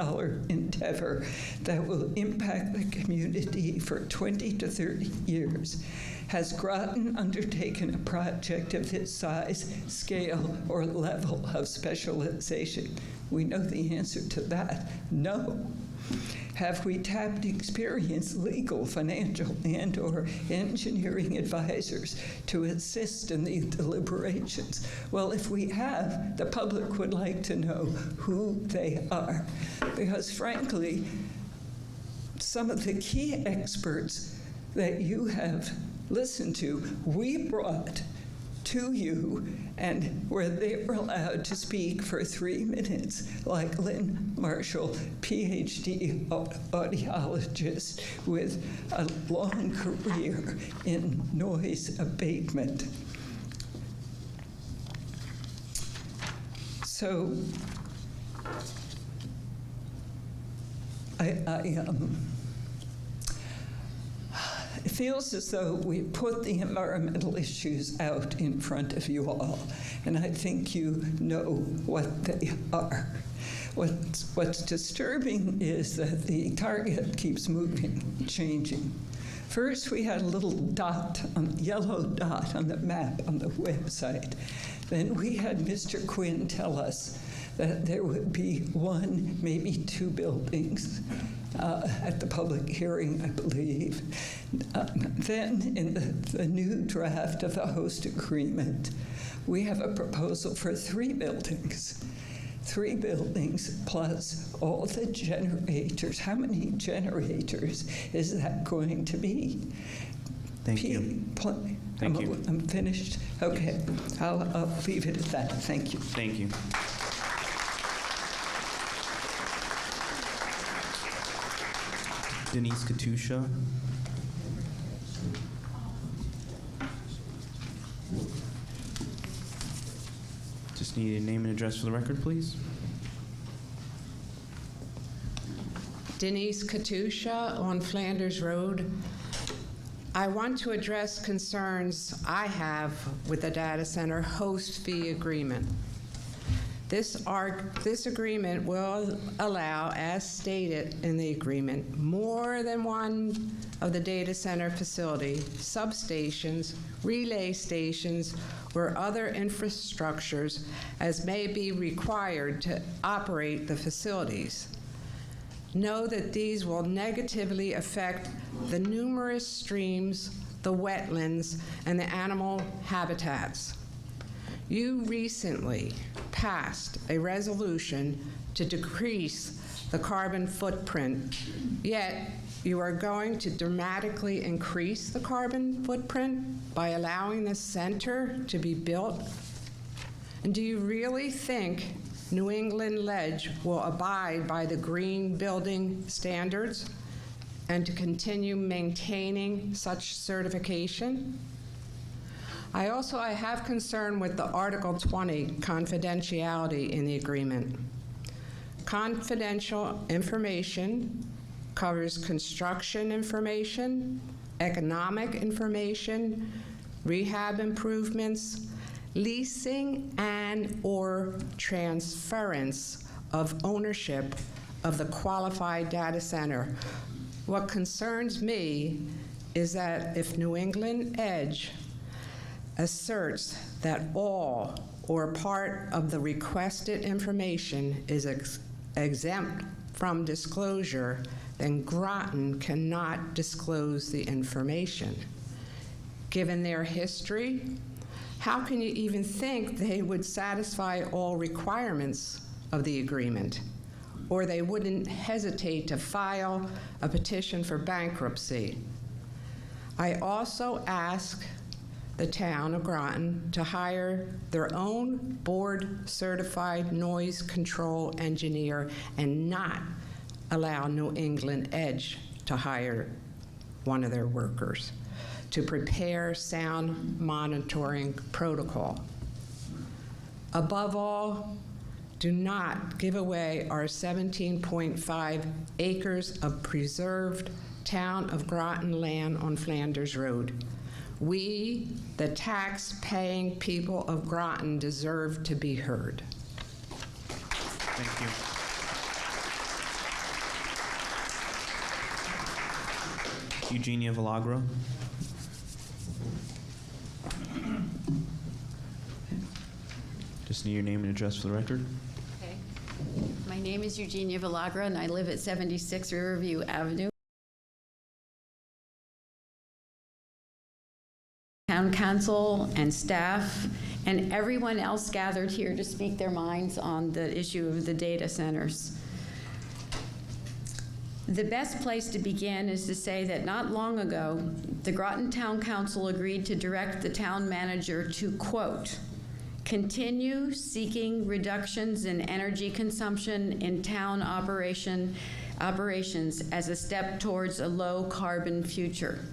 endeavor that will impact the community for 20 to 30 years. Has Groton undertaken a project of this size, scale, or level of specialization? We know the answer to that, no. Have we tapped experienced legal, financial, and/or engineering advisors to assist in the deliberations? Well, if we have, the public would like to know who they are. Because frankly, some of the key experts that you have listened to, we brought to you, and where they were allowed to speak for 3 minutes, like Lynn Marshall, PhD audiologist with a long career in noise abatement. So it feels as though we put the environmental issues out in front of you all, and I think you know what they are. What's disturbing is that the target keeps moving, changing. First, we had a little dot, yellow dot on the map on the website. Then we had Mr. Quinn tell us that there would be 1, maybe 2 buildings at the public hearing, I believe. Then in the new draft of the host agreement, we have a proposal for 3 buildings. 3 buildings plus all the generators. How many generators is that going to be? Thank you. Thank you. I'm finished? Okay. I'll leave it at that. Thank you. Thank you. Denise Katusha. Just need a name and address for the record, please. Denise Katusha on Flanders Road. I want to address concerns I have with the data center host fee agreement. This agreement will allow, as stated in the agreement, more than one of the data center facility, substations, relay stations, or other infrastructures as may be required to operate the facilities. Know that these will negatively affect the numerous streams, the wetlands, and the animal habitats. You recently passed a resolution to decrease the carbon footprint, yet you are going to dramatically increase the carbon footprint by allowing the center to be built? And do you really think New England Ledge will abide by the green building standards and to continue maintaining such certification? I have concern with the Article 20 confidentiality in the agreement. Confidential information covers construction information, economic information, rehab improvements, leasing and/or transference of ownership of the qualified data center. What concerns me is that if New England Edge asserts that all or part of the requested information is exempt from disclosure, then Groton cannot disclose the information. Given their history, how can you even think they would satisfy all requirements of the agreement? Or they wouldn't hesitate to file a petition for bankruptcy. I also ask the town of Groton to hire their own board-certified noise control engineer and not allow New England Edge to hire one of their workers to prepare sound monitoring protocol. Above all, do not give away our 17.5 acres of preserved town of Groton land on Flanders Road. We, the tax-paying people of Groton, deserve to be heard. Thank you. Eugenia Villagra. Just need your name and address for the record. Okay. My name is Eugenia Villagra, and I live at 76 Riverview Avenue. Town council and staff and everyone else gathered here to speak their minds on the issue of the data centers. The best place to begin is to say that not long ago, the Groton Town Council agreed to direct the town manager to, quote, continue seeking reductions in energy consumption in town operations as a step towards a low carbon future.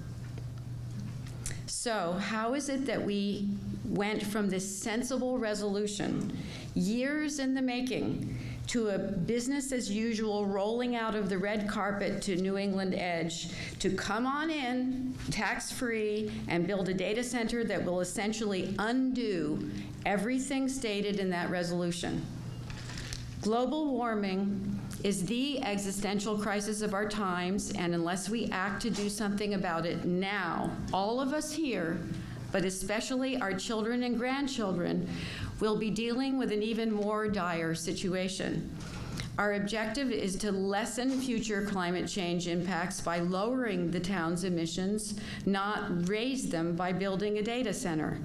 So how is it that we went from this sensible resolution, years in the making, to a business as usual rolling out of the red carpet to New England Edge to come on in tax-free and build a data center that will essentially undo everything stated in that resolution? Global warming is the existential crisis of our times, and unless we act to do something about it now, all of us here, but especially our children and grandchildren, will be dealing with an even more dire situation. Our objective is to lessen future climate change impacts by lowering the town's emissions, not raise them by building a data center.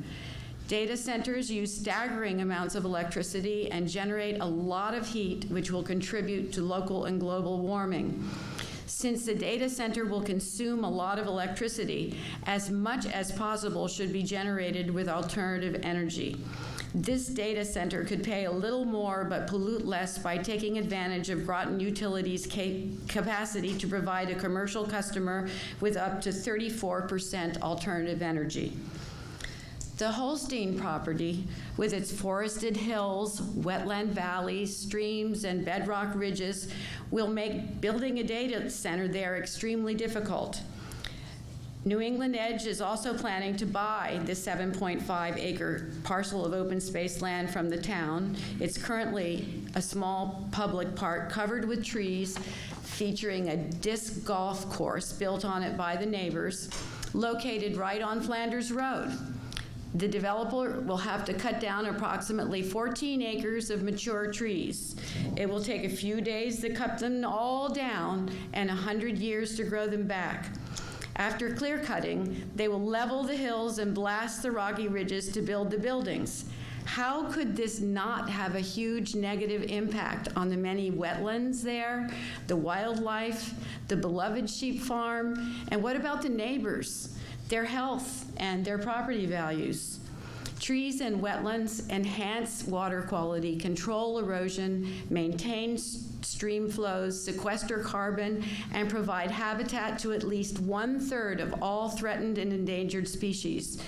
Data centers use staggering amounts of electricity and generate a lot of heat, which will contribute to local and global warming. Since the data center will consume a lot of electricity, as much as possible should be generated with alternative energy. This data center could pay a little more but pollute less by taking advantage of Groton Utilities' capacity to provide a commercial customer with up to 34% alternative energy. The Holstein property, with its forested hills, wetland valleys, streams, and bedrock ridges, will make building a data center there extremely difficult. New England Edge is also planning to buy this 7.5-acre parcel of open space land from the town. It's currently a small public park covered with trees, featuring a disc golf course built on it by the neighbors, located right on Flanders Road. The developer will have to cut down approximately 14 acres of mature trees. It will take a few days to cut them all down and 100 years to grow them back. After clear cutting, they will level the hills and blast the rocky ridges to build the buildings. How could this not have a huge negative impact on the many wetlands there, the wildlife, the beloved sheep farm, and what about the neighbors, their health, and their property values? Trees and wetlands enhance water quality, control erosion, maintain stream flows, sequester carbon, and provide habitat to at least 1/3 of all threatened and endangered species.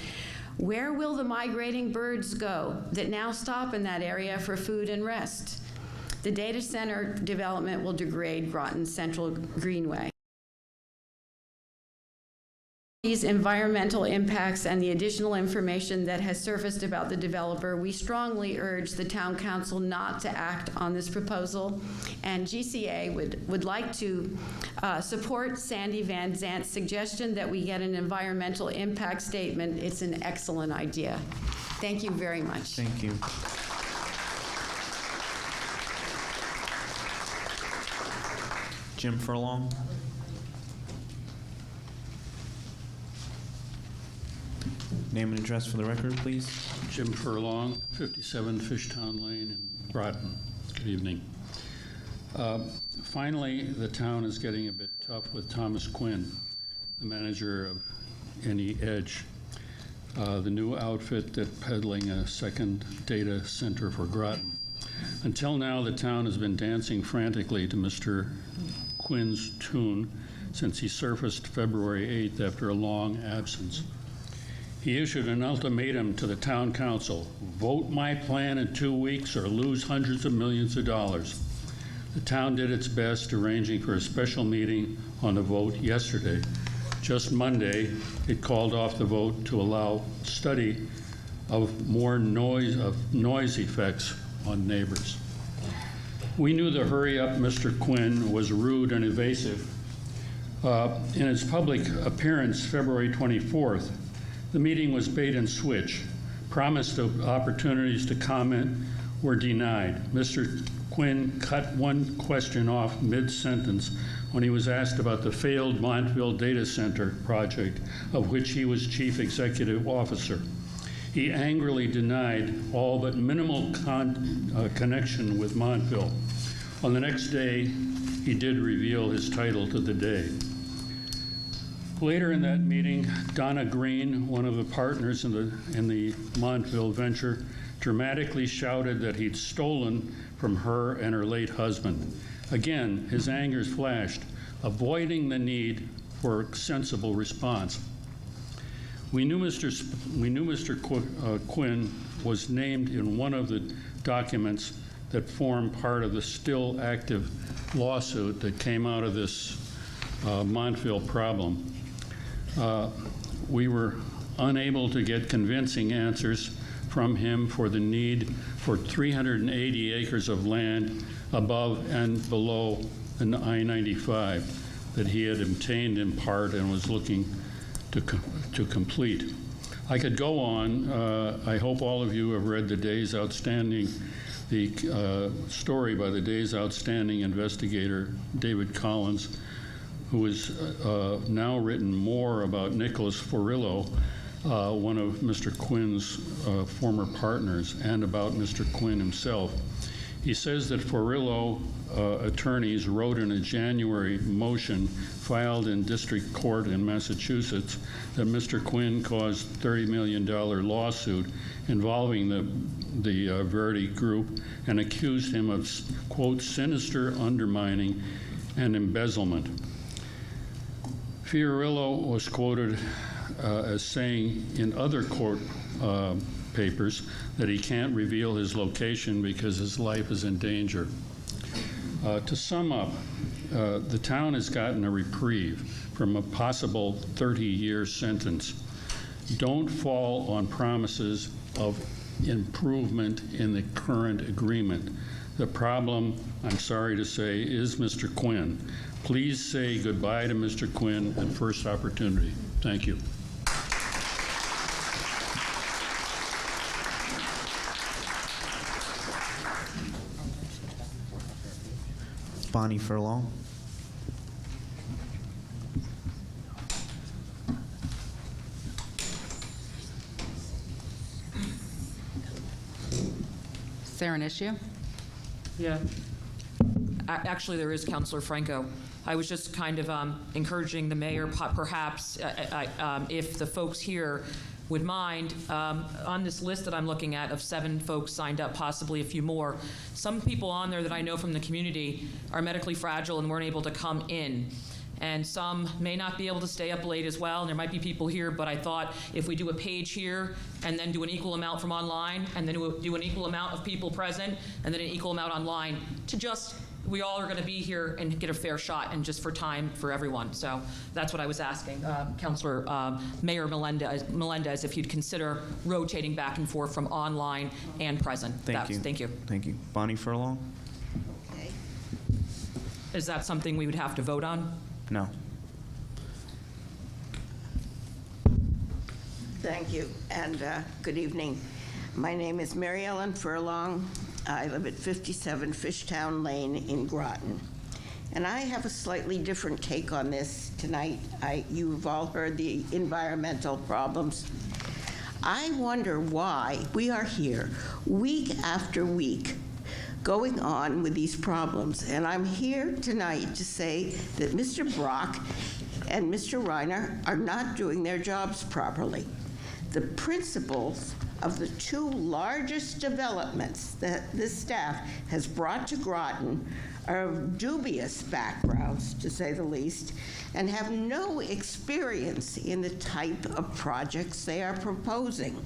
Where will the migrating birds go that now stop in that area for food and rest? The data center development will degrade Groton's Central Greenway. These environmental impacts and the additional information that has surfaced about the developer, we strongly urge the town council not to act on this proposal, and GCA would like to support Sandy Van Zant's suggestion that we get an environmental impact statement. It's an excellent idea. Thank you very much. Thank you. Jim Furlong. Name and address for the record, please. Jim Furlong, 57 Fishtown Lane in Groton. Good evening. Finally, the town is getting a bit tough with Thomas Quinn, the manager of Any Edge, the new outfit that's peddling a second data center for Groton. Until now, the town has been dancing frantically to Mr. Quinn's tune since he surfaced February 8th after a long absence. He issued an ultimatum to the town council: vote my plan in 2 weeks or lose hundreds of millions of dollars. The town did its best, arranging for a special meeting on the vote yesterday. Just Monday, it called off the vote to allow study of more noise effects on neighbors. We knew the hurry-up Mr. Quinn was rude and evasive. In his public appearance February 24th, the meeting was bait and switch. Promised opportunities to comment were denied. Mr. Quinn cut one question off mid-sentence when he was asked about the failed Montville Data Center project, of which he was chief executive officer. He angrily denied all but minimal connection with Montville. On the next day, he did reveal his title to the day. Later in that meeting, Donna Green, one of the partners in the Montville venture, dramatically shouted that he'd stolen from her and her late husband. Again, his anger flashed, avoiding the need for a sensible response. We knew Mr. Quinn was named in one of the documents that form part of the still active lawsuit that came out of this Montville problem. We were unable to get convincing answers from him for the need for 380 acres of land above and below the I-95 that he had obtained in part and was looking to complete. I could go on. I hope all of you have read the story by the day's outstanding investigator, David Collins, who has now written more about Nicholas Forillo, one of Mr. Quinn's former partners, and about Mr. Quinn himself. He says that Forillo attorneys wrote in a January motion filed in district court in Massachusetts that Mr. Quinn caused $30 million lawsuit involving the Verdi group and accused him of, quote, sinister undermining and embezzlement. Fiorillo was quoted as saying in other court papers that he can't reveal his location because his life is in danger. To sum up, the town has gotten a reprieve from a possible 30-year sentence. Don't fall on promises of improvement in the current agreement. The problem, I'm sorry to say, is Mr. Quinn. Please say goodbye to Mr. Quinn at first opportunity. Thank you. Bonnie Furlong. Is there an issue? Yeah. Actually, there is, Councilor Franco. I was just kind of encouraging the mayor, perhaps, if the folks here would mind, on this list that I'm looking at of 7 folks signed up, possibly a few more, some people on there that I know from the community are medically fragile and weren't able to come in. and some may not be able to stay up late as well, and there might be people here, but I thought if we do a page here and then do an equal amount from online, and then do an equal amount of people present, and then an equal amount online, to just, we all are going to be here and get a fair shot, and just for time for everyone. So that's what I was asking. Councilor Mayor Melendez, if you'd consider rotating back and forth from online and present. Thank you. Thank you. Thank you. Bonnie Furlong? Is that something we would have to vote on? No. Thank you, and good evening. My name is Mary Ellen Furlong. I live at 57 Fishtown Lane in Groton. And I have a slightly different take on this tonight. You've all heard the environmental problems. I wonder why we are here week after week going on with these problems. And I'm here tonight to say that Mr. Brock and Mr. Reiner are not doing their jobs properly. The principals of the two largest developments that this staff has brought to Groton are of dubious backgrounds, to say the least, and have no experience in the type of projects they are proposing.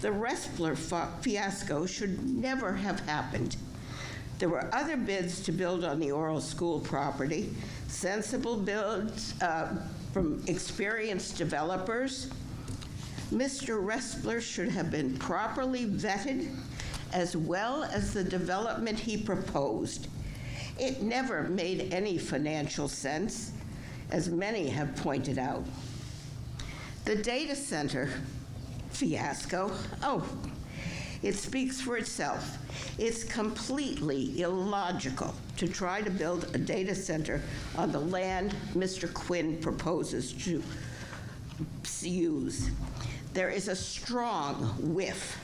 The Ressler fiasco should never have happened. There were other bids to build on the Oral School property, sensible builds from experienced developers. Mr. Ressler should have been properly vetted, as well as the development he proposed. It never made any financial sense, as many have pointed out. The data center fiasco, it speaks for itself. It's completely illogical to try to build a data center on the land Mr. Quinn proposes to use. There is a strong whiff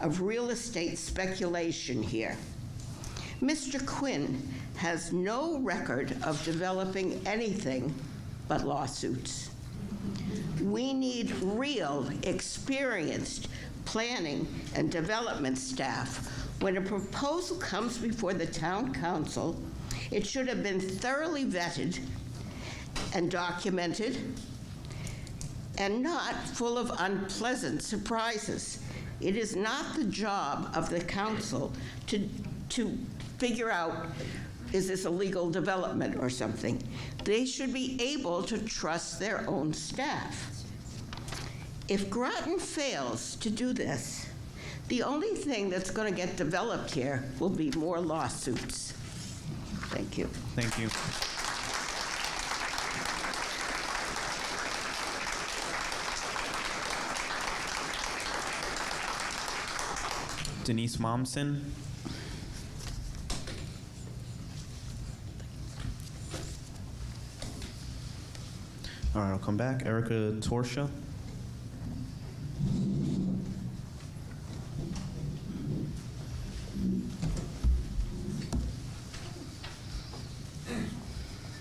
of real estate speculation here. Mr. Quinn has no record of developing anything but lawsuits. We need real, experienced planning and development staff. When a proposal comes before the town council, it should have been thoroughly vetted and documented, and not full of unpleasant surprises. It is not the job of the council to figure out, is this a legal development or something? They should be able to trust their own staff. If Groton fails to do this, the only thing that's going to get developed here will be more lawsuits. Thank you. Thank you. Denise Momsen. All right, I'll come back. Erica Torsha.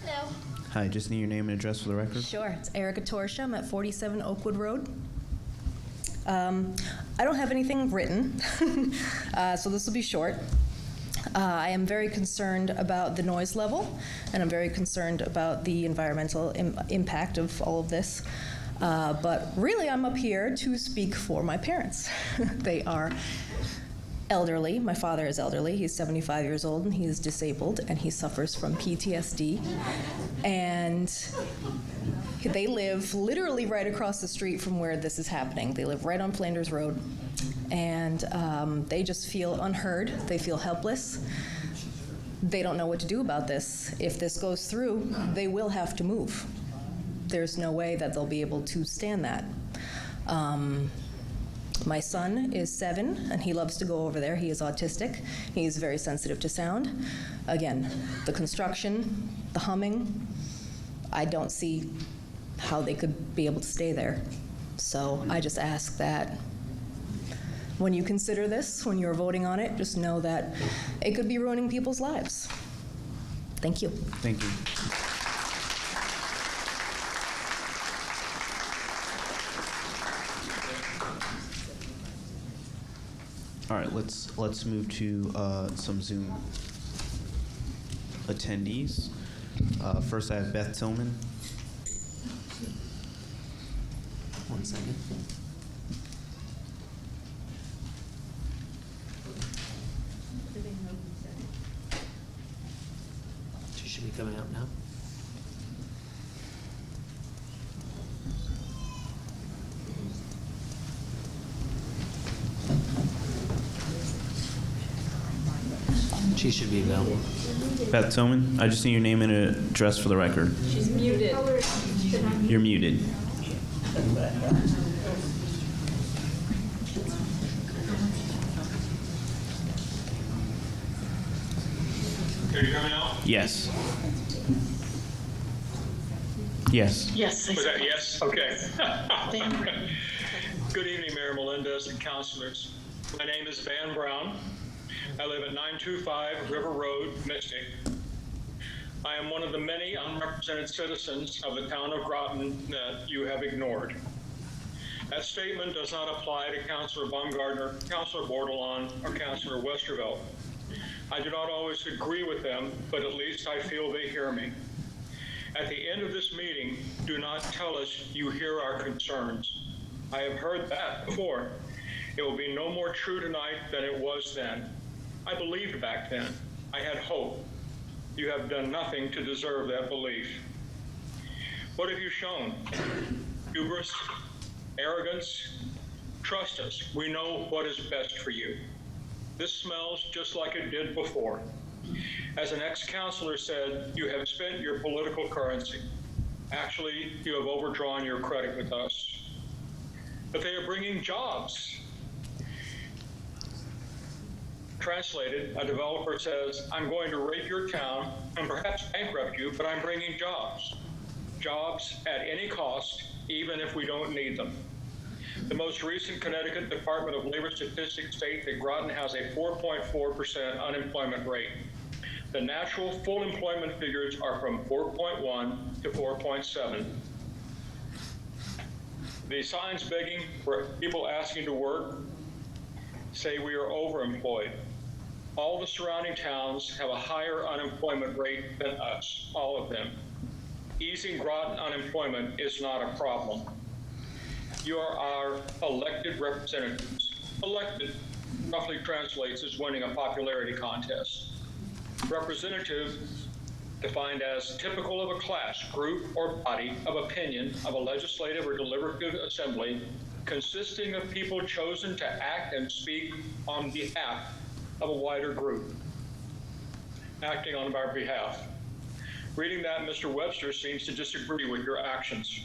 Hello. Hi, just need your name and address for the record. Sure, it's Erica Torsha. I'm at 47 Oakwood Road. I don't have anything written, so this will be short. I am very concerned about the noise level, and I'm very concerned about the environmental impact of all of this. But really, I'm up here to speak for my parents. They are elderly. My father is elderly. He's 75 years old, and he is disabled, and he suffers from PTSD. And they live literally right across the street from where this is happening. They live right on Flanders Road, and they just feel unheard. They feel helpless. They don't know what to do about this. If this goes through, they will have to move. There's no way that they'll be able to stand that. My son is 7, and he loves to go over there. He is autistic. He's very sensitive to sound. Again, the construction, the humming, I don't see how they could be able to stay there. So I just ask that when you consider this, when you're voting on it, just know that it could be ruining people's lives. Thank you. Thank you. All right, let's move to some Zoom attendees. First, I have Beth Tillman. One second. She should be coming up now. She should be available. Beth Tillman, I just need your name and address for the record. She's muted. You're muted. Can you hear me now? Yes. Yes. Yes. Was that yes? Okay. Good evening, Mayor Melendez and councilors. My name is Van Brown. I live at 925 River Road, Mystic. I am one of the many unrepresented citizens of the town of Groton that you have ignored. That statement does not apply to Councilor Baumgartner, Councilor Bordelon, or Councilor Westervelt. I do not always agree with them, but at least I feel they hear me. At the end of this meeting, do not tell us you hear our concerns. I have heard that before. It will be no more true tonight than it was then. I believed back then. I had hope. You have done nothing to deserve that belief. What have you shown? Hubris, arrogance? Trust us. We know what is best for you. This smells just like it did before. As an ex-councilor said, you have spent your political currency. Actually, you have overdrawn your credit with us. But they are bringing jobs. Translated, a developer says, I'm going to rape your town and perhaps bankrupt you, but I'm bringing jobs. Jobs at any cost, even if we don't need them. The most recent Connecticut Department of Labor statistics state that Groton has a 4.4% unemployment rate. The natural full employment figures are from 4.1 to 4.7. The signs begging for people asking to work say we are overemployed. All the surrounding towns have a higher unemployment rate than us, all of them. Easing Groton unemployment is not a problem. You are our elected representatives. Elected roughly translates as winning a popularity contest. Representative defined as typical of a class, group, or body of opinion of a legislative or deliberative assembly consisting of people chosen to act and speak on behalf of a wider group, acting on our behalf. Reading that, Mr. Webster seems to disagree with your actions.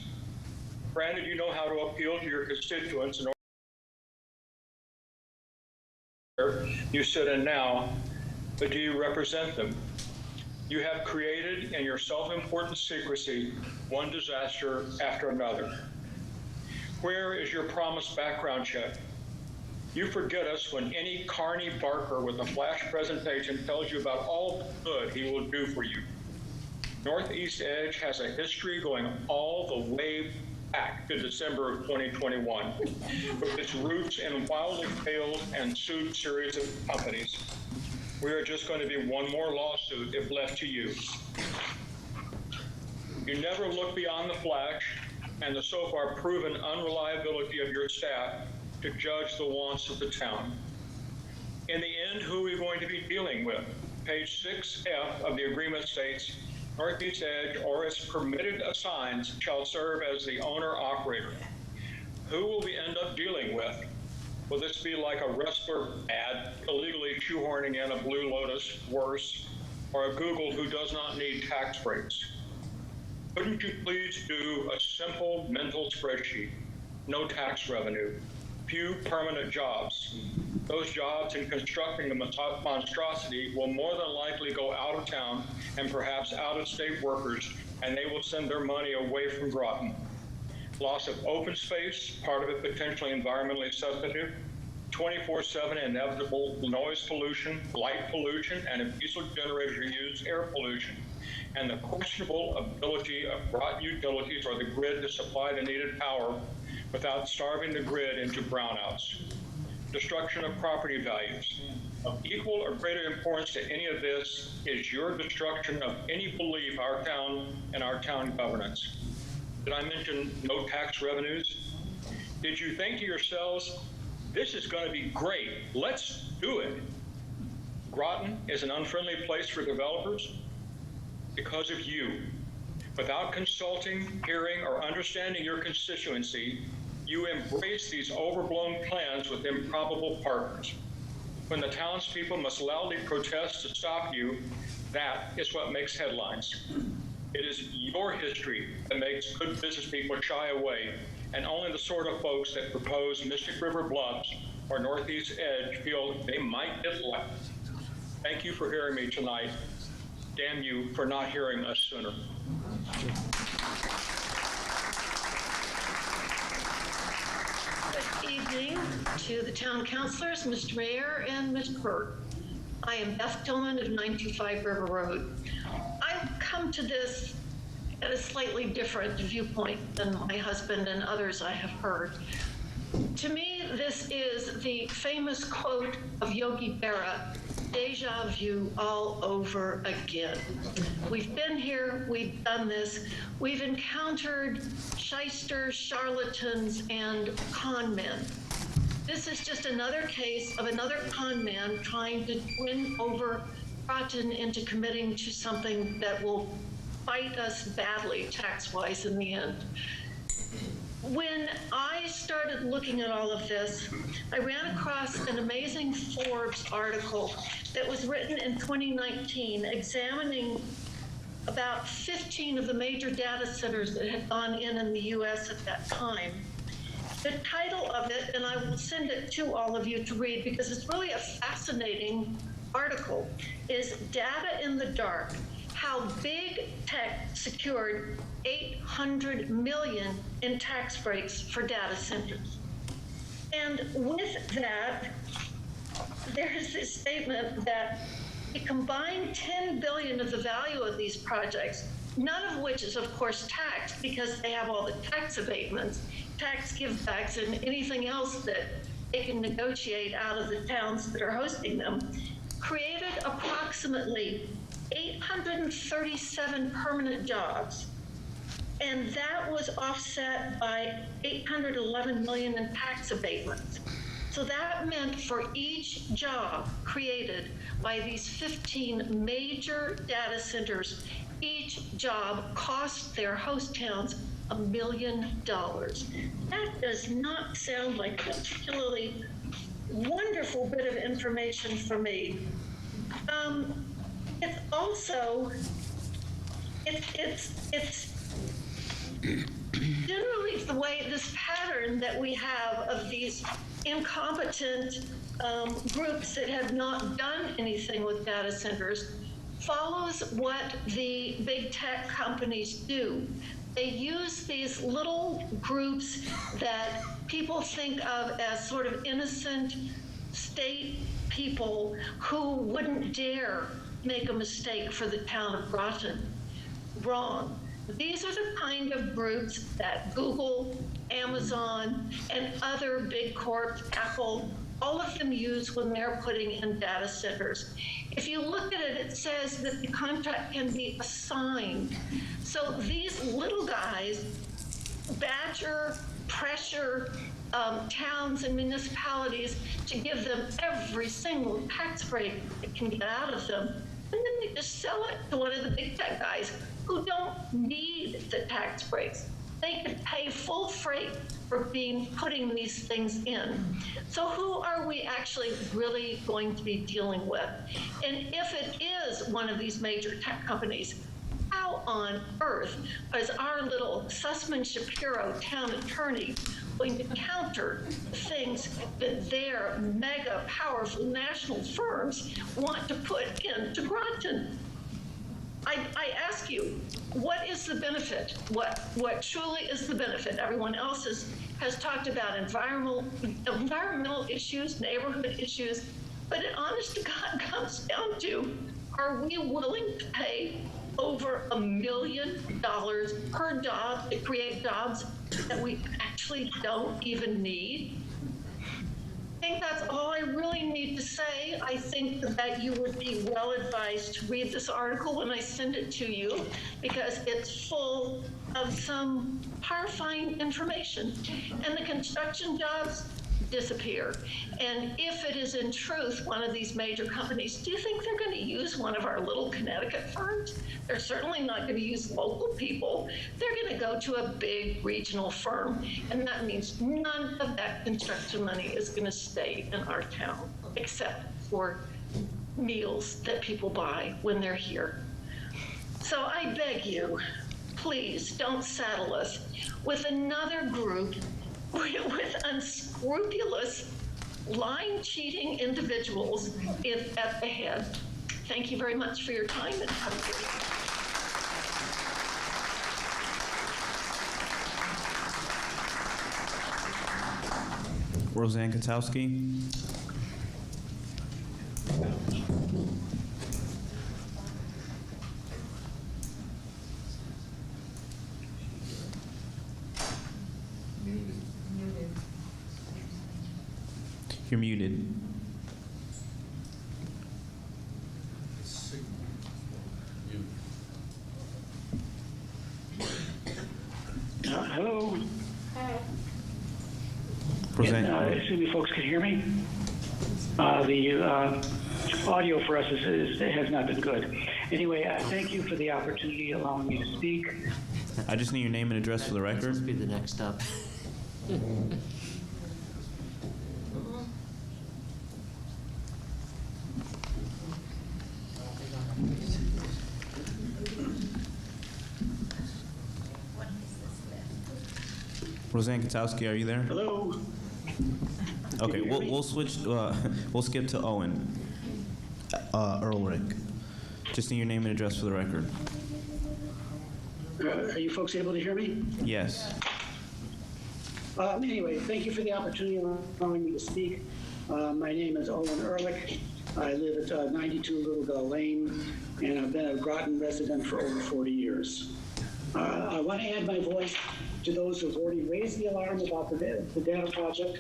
Granted, you know how to appeal to your constituents in order you sit in now, but do you represent them? You have created in your self-important secrecy one disaster after another. Where is your promised background check? You forget us when any carny barker with a flash presentation tells you about all the good he will do for you. Northeast Edge has a history going all the way back to December of 2021, with its roots in wildly failed and sued series of companies. We are just going to be one more lawsuit if left to you. You never look beyond the flash and the so far proven unreliability of your staff to judge the wants of the town. In the end, who are we going to be dealing with? Page 6F of the agreement states, Northeast Edge or its permitted assigns shall serve as the owner-operator. Who will we end up dealing with? Will this be like a wrestler ad, illegally shoehorning in a Blue Lotus, worse, or a Google who does not need tax breaks? Couldn't you please do a simple mental spreadsheet? No tax revenue, few permanent jobs. Those jobs in constructing the monstrosity will more than likely go out of town and perhaps out-of-state workers, and they will send their money away from Groton. Loss of open space, part of it potentially environmentally sensitive, 24/7 inevitable noise pollution, light pollution, and if diesel generators use, air pollution, and the questionable ability of Groton utilities or the grid to supply the needed power without starving the grid into brownouts. Destruction of property values. Of equal or greater importance to any of this is your destruction of any belief our town and our town governance. Did I mention no tax revenues? Did you think to yourselves, this is going to be great, let's do it? Groton is an unfriendly place for developers because of you. Without consulting, hearing, or understanding your constituency, you embrace these overblown plans with improbable partners. When the townspeople must loudly protest to stop you, that is what makes headlines. It is your history that makes good business people shy away, and only the sort of folks that propose Mystic River Bluffs or Northeast Edge feel they might get left. Thank you for hearing me tonight. Damn you for not hearing us sooner. Good evening to the town councilors, Mr. Mayor, and Ms. Burke. I am Beth Tillman of 925 River Road. I've come to this at a slightly different viewpoint than my husband and others I have heard. To me, this is the famous quote of Yogi Berra, deja vu all over again. We've been here, we've done this, we've encountered shysters, charlatans, and con men. This is just another case of another con man trying to win over Groton into committing to something that will bite us badly tax-wise in the end. When I started looking at all of this, I ran across an amazing Forbes article that was written in 2019 examining about 15 of the major data centers that had gone in the US at that time. The title of it, and I will send it to all of you to read because it's really a fascinating article, is Data in the Dark: How Big Tech Secured $800 million in tax breaks for data centers. And with that, there's this statement that a combined $10 billion of the value of these projects, none of which is of course taxed because they have all the tax abatements, tax givebacks, and anything else that they can negotiate out of the towns that are hosting them, created approximately 837 permanent jobs. And that was offset by $811 million in tax abatements. So that meant for each job created by these 15 major data centers, each job cost their host towns $1 million. That does not sound like a particularly wonderful bit of information for me. It's also, it's generally the way, this pattern that we have of these incompetent groups that have not done anything with data centers follows what the big tech companies do. They use these little groups that people think of as sort of innocent state people who wouldn't dare make a mistake for the town of Groton. Wrong. These are the kind of groups that Google, Amazon, and other big corps, Apple, all of them use when they're putting in data centers. If you look at it, it says that the contract can be assigned. So these little guys badger, pressure towns and municipalities to give them every single tax break that can get out of them. And then they just sell it to one of the big tech guys who don't need the tax breaks. They could pay full freight for putting these things in. So who are we actually really going to be dealing with? And if it is one of these major tech companies, how on earth is our little Sussman Shapiro town attorney going to counter things that their mega powerful national firms want to put into Groton? I ask you, what is the benefit? What truly is the benefit? Everyone else has talked about environmental issues, neighborhood issues, but it honest to God comes down to, are we willing to pay over $1 million per job to create jobs that we actually don't even need? I think that's all I really need continue to say, I think that you would be well advised to read this article when I send it to you, because it's full of some horrifying information. And the construction jobs disappear. And if it is in truth one of these major companies, do you think they're going to use one of our little Connecticut firms? They're certainly not going to use local people. They're going to go to a big regional firm. And that means none of that construction money is going to stay in our town, except for meals that people buy when they're here. So I beg you, please don't saddle us with another group with unscrupulous, line-cheating individuals at the head. Thank you very much for your time, and have a good evening. Roseanne Katowski. You're muted. Hello. Roseanne. Assume you folks can hear me. The audio for us has not been good. Anyway, thank you for the opportunity allowing me to speak. I just need your name and address for the record. This be the next up. Roseanne Katowski, are you there? Hello. Okay, we'll switch. We'll skip to Owen Earlrick. Just need your name and address for the record. Are you folks able to hear me? Yes. Anyway, thank you for the opportunity of allowing me to speak. My name is Owen Ehrlich. I live at 92 Little Gull Lane, and I've been a Groton resident for over 40 years. I want to add my voice to those who have already raised the alarm about the data project,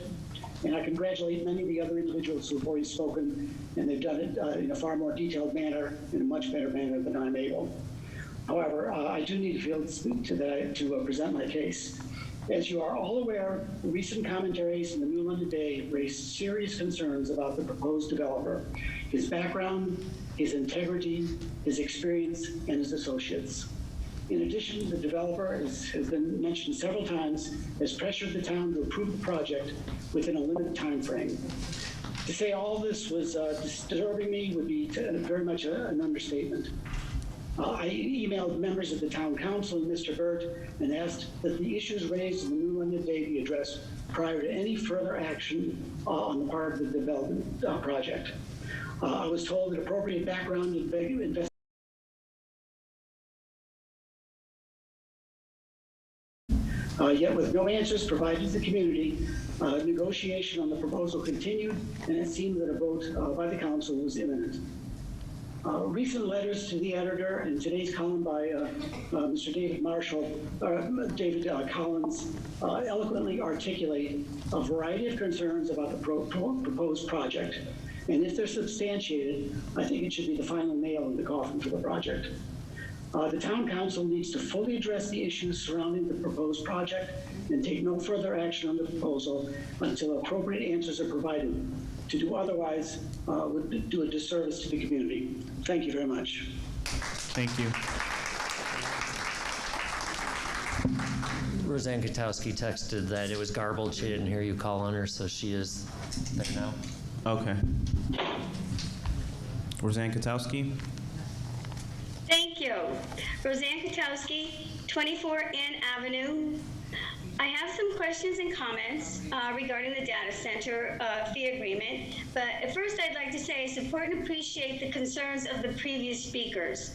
and I congratulate many of the other individuals who have already spoken, and they've done it in a far more detailed manner, in a much better manner than I'm able. However, I do need to present my case. As you are all aware, recent commentaries in the New London Day raised serious concerns about the proposed developer, his background, his integrity, his experience, and his associates. In addition, the developer, as has been mentioned several times, has pressured the town to approve the project within a limited time frame. To say all this was disturbing me would be very much an understatement. I emailed members of the town council and Mr. Burt and asked that the issues raised in the New London Day be addressed prior to any further action on the part of the development project. I was told that appropriate background investigation yet with no answers provided to the community, negotiation on the proposal continued, and it seemed that a vote by the council was imminent. Recent letters to the editor and today's column by Mr. David Collins eloquently articulate a variety of concerns about the proposed project. And if they're substantiated, I think it should be the final nail in the coffin for the project. The town council needs to fully address the issues surrounding the proposed project and take no further action on the proposal until appropriate answers are provided. To do otherwise would do a disservice to the community. Thank you very much. Thank you. Roseanne Katowski texted that it was garbled. She didn't hear you call on her, so she is there now. Okay. Roseanne Katowski. Thank you. Roseanne Katowski, 24 Ann Avenue. I have some questions and comments regarding the data center fee agreement, but at first I'd like to say I support and appreciate the concerns of the previous speakers.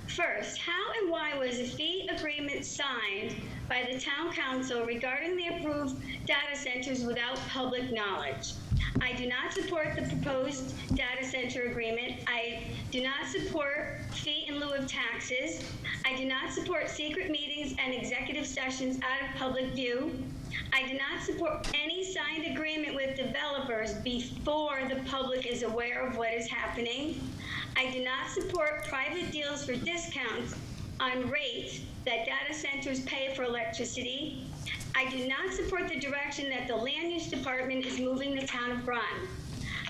First, how and why was a fee agreement signed by the town council regarding the approved data centers without public knowledge? I do not support the proposed data center agreement. I do not support fee in lieu of taxes. I do not support secret meetings and executive sessions out of public view. I do not support any signed agreement with developers hours before the public is aware of what is happening. I do not support private deals for discounts on rates that data centers pay for electricity. I do not support the direction that the Land Use Department is moving the town of Groton.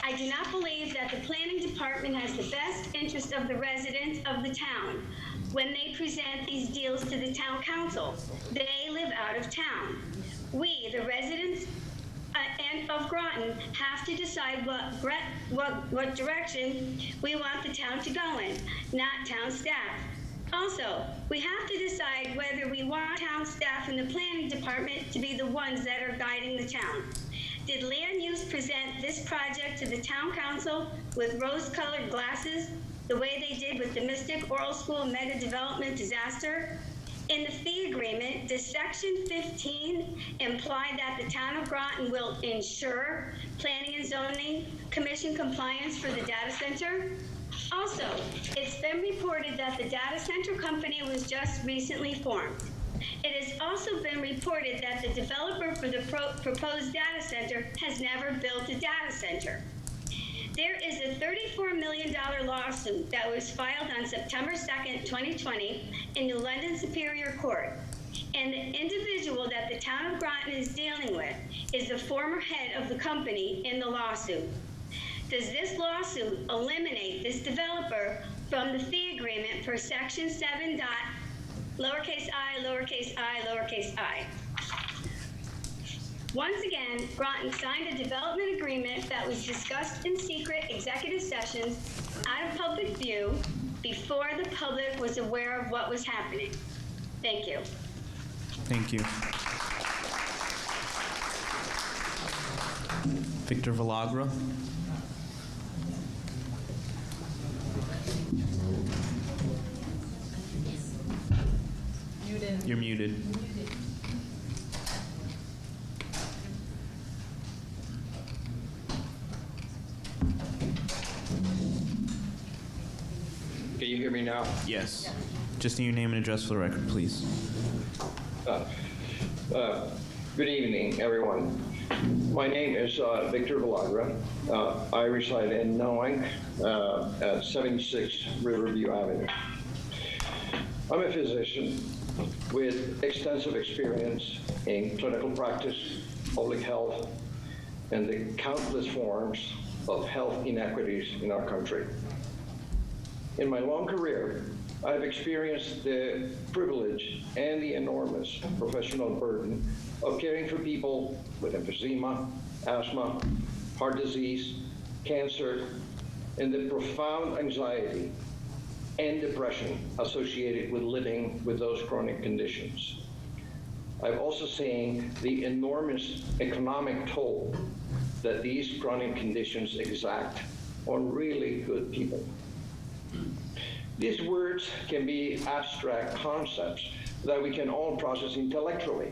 I do not believe that the Planning Department has the best interest of the residents of the town when they present these deals to the town council. They live out of town. We, the residents and of Groton, have to decide what direction we want the town to go in, not town staff. Also, we have to decide whether we want town staff in the planning department to be the ones that are guiding the town. Did Land Use present this project to the town council with rose-colored glasses, the way they did with the Mystic Oral School mega development disaster? In the fee agreement, does Section 15 imply that the town of Groton will ensure Planning and Zoning Commission compliance for the data center? Also, it's been reported that the data center company was just recently formed. It has also been reported that the developer for the proposed data center has never built a data center. There is a $34 million lawsuit that was filed on September 2nd, 2020 in the London Superior Court. And the individual that the town of Groton is dealing with is the former head of the company in the lawsuit. Does this lawsuit eliminate this developer from the fee agreement for Section 7 lowercase I, lowercase I, lowercase I? Once again, Groton signed a development agreement that was discussed in secret executive sessions out of public view before the public was aware of what was happening. Thank you. Thank you. Victor Villagra. Muted. You're muted. Can you hear me now? Yes. Just need your name and address for the record, please. Good evening, everyone. My name is Victor Villagra. I reside in Knowing at 76 Riverview Avenue. I'm a physician with extensive experience in clinical practice, public health, and the countless forms of health inequities in our country. In my long career, I've experienced the privilege and the enormous professional burden of caring for people with emphysema, asthma, heart disease, cancer, and the profound anxiety and depression associated with living with those chronic conditions. I've also seen the enormous economic toll that these chronic conditions exact on really good people. These words can be abstract concepts that we can all process intellectually.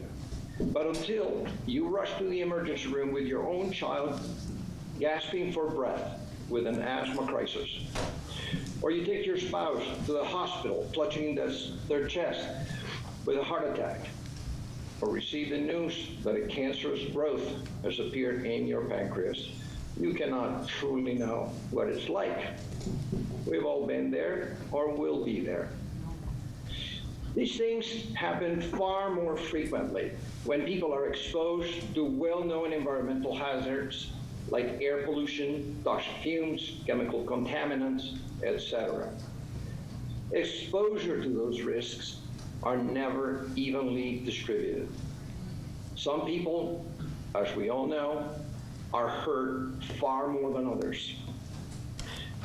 But until you rush to the emergency room with your own child gasping for breath with an asthma crisis, or you take your spouse to the hospital clutching their chest with a heart attack, or receive the news that a cancerous growth has appeared in your pancreas, you cannot truly know what it's like. We've all been there or will be there. These things happen far more frequently when people are exposed to well-known environmental hazards like air pollution, toxic fumes, chemical contaminants, etc. Exposure to those risks are never evenly distributed. Some people, as we all know, are hurt far more than others.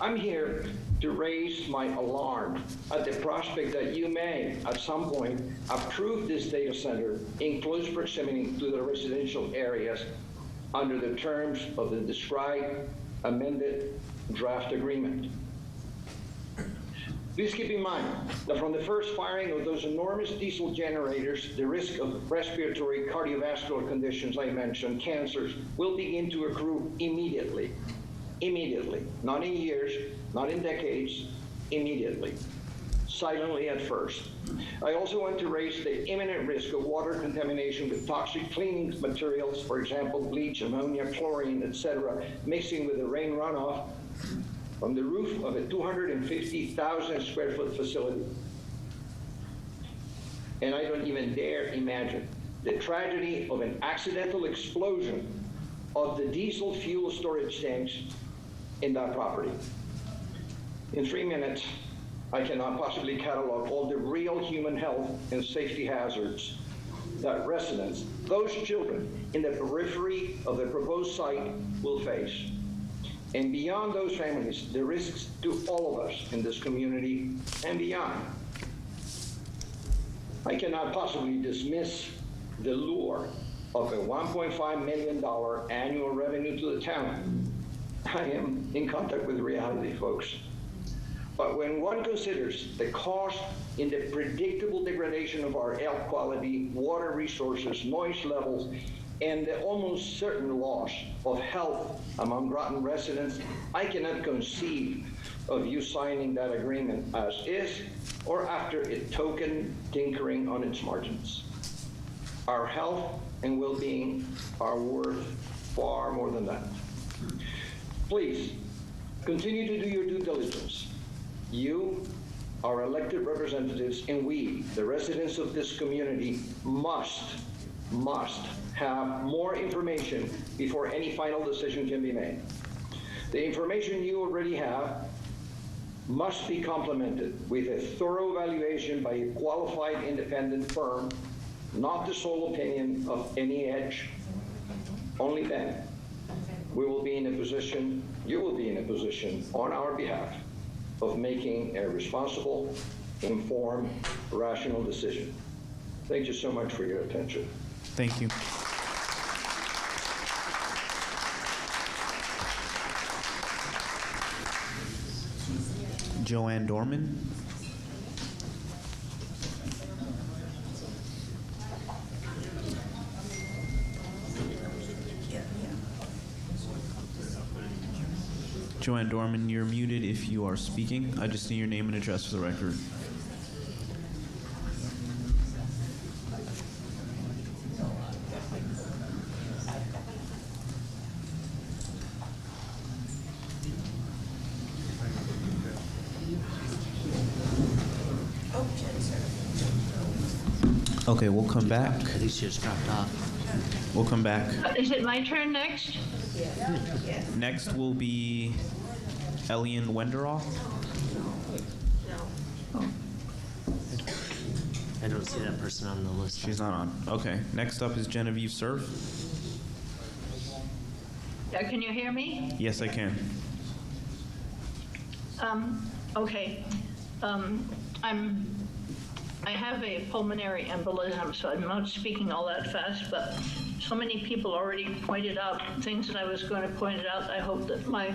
I'm here to raise my alarm at the prospect that you may, at some point, approve this data center in close proximity to the residential areas under the terms of the described amended draft agreement. Please keep in mind that from the first firing of those enormous diesel generators, the risk of respiratory cardiovascular conditions I mentioned, cancers, will begin to accrue immediately. Immediately, not in years, not in decades, immediately. silently at first. I also want to raise the imminent risk of water contamination with toxic cleaning materials, for example, bleach, ammonia, chlorine, etc., mixing with the rain runoff from the roof of a 250,000 square foot facility. And I don't even dare imagine the tragedy of an accidental explosion of the diesel fuel storage tanks in that property. In 3 minutes, I cannot possibly catalog all the real human health and safety hazards that residents, those children in the periphery of the proposed site, will face. And beyond those families, the risks to all of us in this community and beyond. I cannot possibly dismiss the lure of a $1.5 million annual revenue to the town. I am in contact with reality, folks. But when one considers the cost in the predictable degradation of our air quality, water resources, noise levels, and the almost certain loss of health among Groton residents, I cannot conceive of you signing that agreement as is or after a token tinkering on its margins. Our health and well-being are worth far more than that. Please, continue to do your due diligence. You, our elected representatives, and we, the residents of this community, must have more information before any final decision can be made. The information you already have must be complemented with a thorough evaluation by a qualified independent firm, not the sole opinion of any edge. Only then we will be in a position, you will be in a position on our behalf of making a responsible, informed, rational decision. Thank you so much for your attention. Thank you. Joanne Dorman. Joanne Dorman, you're muted if you are speaking. I just need your name and address for the record. Okay, we'll come back. Alicia's dropped off. We'll come back. Is it my turn next? Next will be Elian Wenderoth. I don't see that person on the list. She's not on. Okay. Next up is Genevieve Cerf. Can you hear me? Yes, I can. Okay. I have a pulmonary embolism, so I'm not speaking all that fast, but so many people already pointed out things that I was going to point out. I hope that my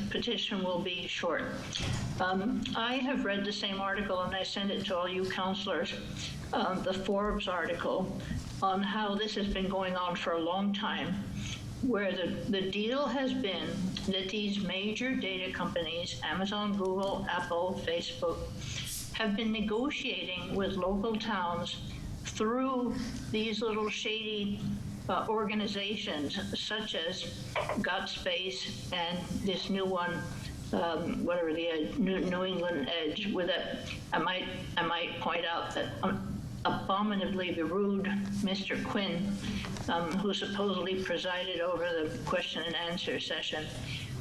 petition will be short. I have read the same article, and I sent it to all you counselors, the Forbes article on how this has been going on for a long time, where the deal has been that these major data companies, Amazon, Google, Apple, Facebook, have been negotiating with local towns through these little shady organizations such as GutSpace and this new one, whatever the Edge, New England Edge, with a, I might point out that abominably rude Mr. Quinn, who supposedly presided over the question and answer session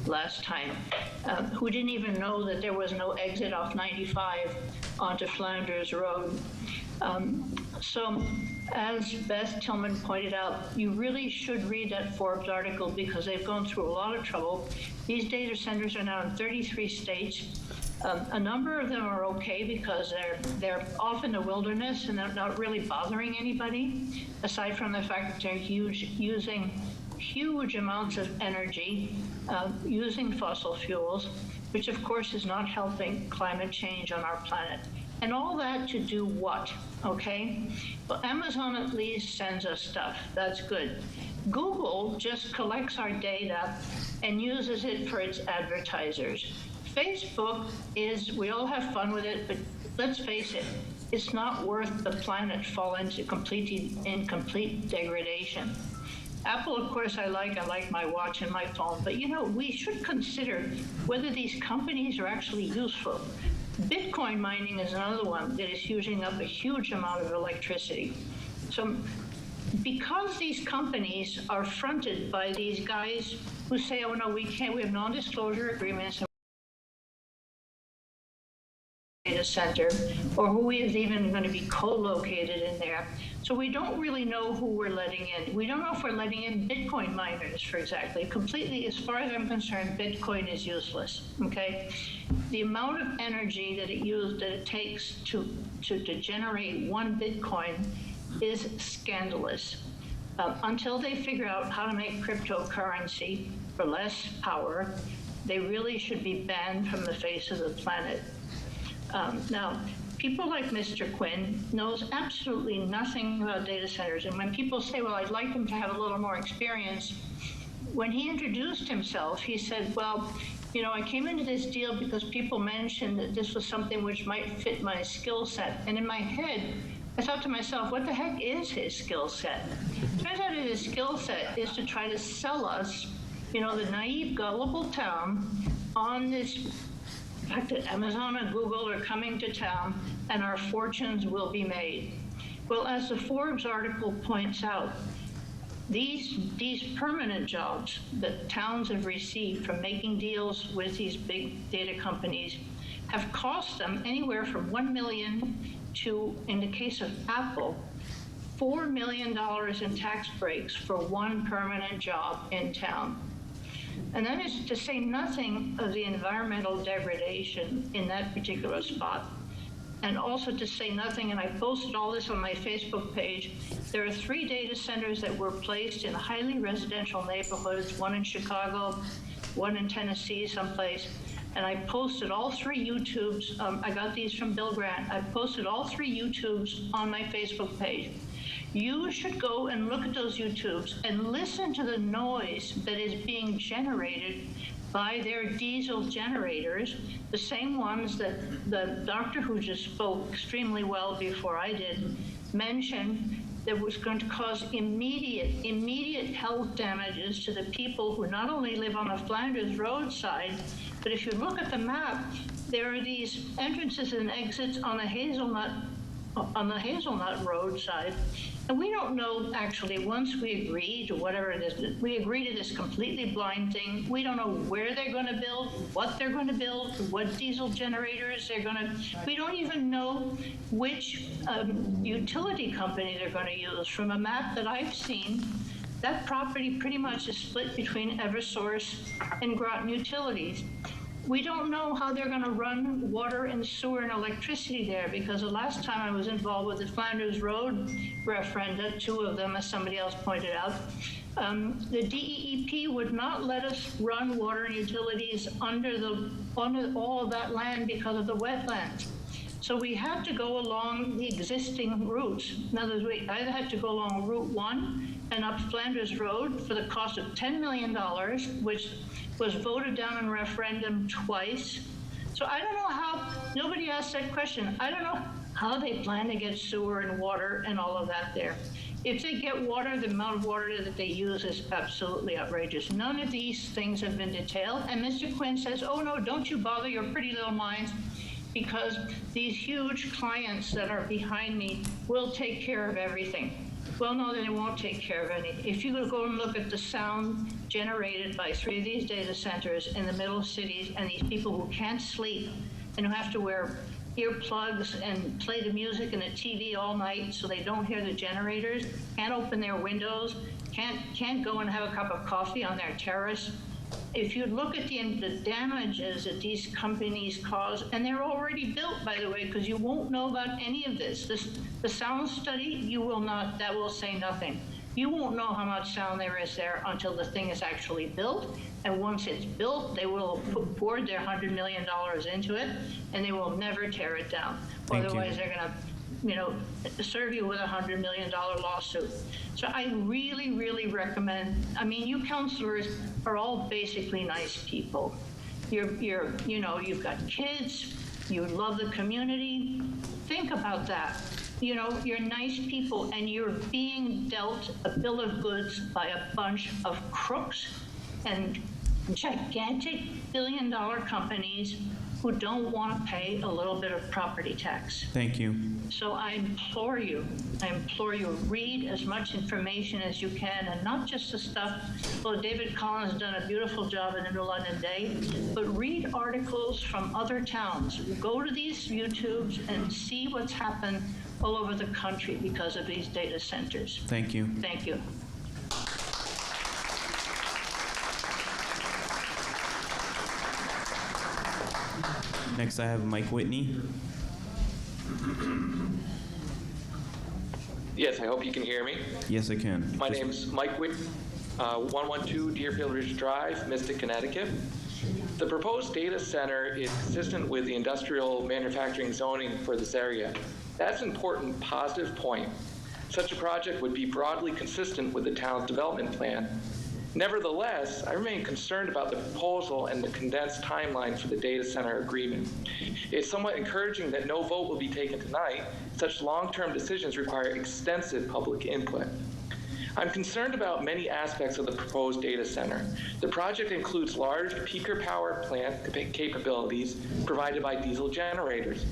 last time, who didn't even know that there was no exit off 95 onto Flanders Road. So as Beth Tillman pointed out, you really should read that Forbes article because they've gone through a lot of trouble. These data centers are now in 33 states. A number of them are okay because they're off in the wilderness and they're not really bothering anybody, aside from the fact that they're using huge amounts of energy, using fossil fuels, which of course is not helping climate change on our planet. And all that to do what, okay? Well, Amazon at least sends us stuff, that's good. Google just collects our data and uses it for its advertisers. Facebook is, we all have fun with it, but let's face it, it's not worth the planet fall into incomplete degradation. Apple, of course, I like my watch and my phone, but you know, we should consider whether these companies are actually useful. Bitcoin mining is another one that is using up a huge amount of electricity. So because these companies are fronted by these guys who say, oh no, we can't, we have non-disclosure agreements, data center, or who is even going to be co-located in there. So we don't really know who we're letting in. We don't know if we're letting in Bitcoin miners, for example. Completely, as far as I'm concerned, Bitcoin is useless, okay? The amount of energy that it takes to generate one Bitcoin is scandalous. Until they figure out how to make cryptocurrency for less power, they really should be banned from the face of the planet. Now, people like Mr. Quinn knows absolutely nothing about data centers. And when people say, well, I'd like him to have a little more experience, when he introduced himself, he said, well, you know, I came into this deal because people mentioned that this was something which might fit my skill set. And in my head, I thought to myself, what the heck is his skill set? Turns out his skill set is to try to sell us, you know, the naive, gullible town on this fact that Amazon and Google are coming to town and our fortunes will be made. Well, as the Forbes article points out, these permanent jobs that towns have received from making deals with these big data companies have cost them anywhere from $1 million to, in the case of Apple, $4 million in tax breaks for one permanent job in town. And that is to say nothing of the environmental degradation in that particular spot. And also to say nothing, and I posted all this on my Facebook page, there are 3 data centers that were placed in highly residential neighborhoods, one in Chicago, one in Tennessee someplace. And I posted all 3 YouTubes. I got these from Bill Grant. I posted all 3 YouTubes on my Facebook page. You should go and look at those YouTubes and listen to the noise that is being generated by their diesel generators, the same ones that the doctor who just spoke extremely well before I did mentioned that was going to cause immediate health damages to the people who not only live on the Flanders roadside, but if you look at the map, there are these entrances and exits on the Hazelnut roadside. And we don't know, actually, once we agree to whatever it is, we agree to this completely blind thing. We don't know where they're going to build, what they're going to build, what diesel generators they're going to, we don't even know which utility company they're going to use. From a map that I've seen, that property pretty much is split between Eversource and Groton Utilities. We don't know how they're going to run water and sewer and electricity there, because the last time I was involved with the Flanders Road referenda, 2 of them, as somebody else pointed out, the DEEP would not let us run water and utilities under all of that land because of the wetlands. So we had to go along the existing routes. In other words, we either had to go along Route 1 and up Flanders Road for the cost of $10 million, which was voted down in referendum twice. So I don't know how, nobody asked that question. I don't know how they plan to get sewer and water and all of that there. If they get water, the amount of water that they use is absolutely outrageous. None of these things have been detailed. And Mr. Quinn says, oh no, don't you bother your pretty little minds, because these huge clients that are behind me will take care of everything. Well, no, they won't take care of anything. If you go and look at the sound generated by 3 of these data centers in the middle cities, and these people who can't sleep and who have to wear earplugs and play the music and the TV all night so they don't hear the generators, can't open their windows, can't go and have a cup of coffee on their terrace. If you look at the damages that these companies cause, and they're already built, by the way, because you won't know about any of this. The sound study, you will not, that will say nothing. You won't know how much sound there is there until the thing is actually built. And once it's built, they will pour their $100 million into it, and they will never tear it down. Otherwise, they're going to serve you with a $100 million lawsuit. So I really, really recommend, I mean, you counselors are all basically nice people. You've got kids, you love the community. Think about that. You're nice people, and you're being dealt a bill of goods by a bunch of crooks and gigantic billion-dollar companies who don't want to pay a little bit of property tax. Thank you. So I implore you, read as much information as you can, and not just the stuff, well, David Collins has done a beautiful job in the New London Day, but read articles from other towns. Go to these YouTubes and see what's happened all over the country because of these data centers. Thank you. Thank you. Next, I have Mike Whitney. Yes, I hope you can hear me. Yes, I can. My name is Mike Whitney, 112 Deerfield Ridge Drive, Mystic, Connecticut. The proposed data center is consistent with the industrial manufacturing zoning for this area. That's an important positive point. Such a project would be broadly consistent with the town's development plan. Nevertheless, I remain concerned about the proposal and the condensed timeline for the data center agreement. It's somewhat encouraging that no vote will be taken tonight. Such long-term decisions require extensive public input. I'm concerned about many aspects of the proposed data center. The project includes large peaker power plant capabilities provided by diesel generators.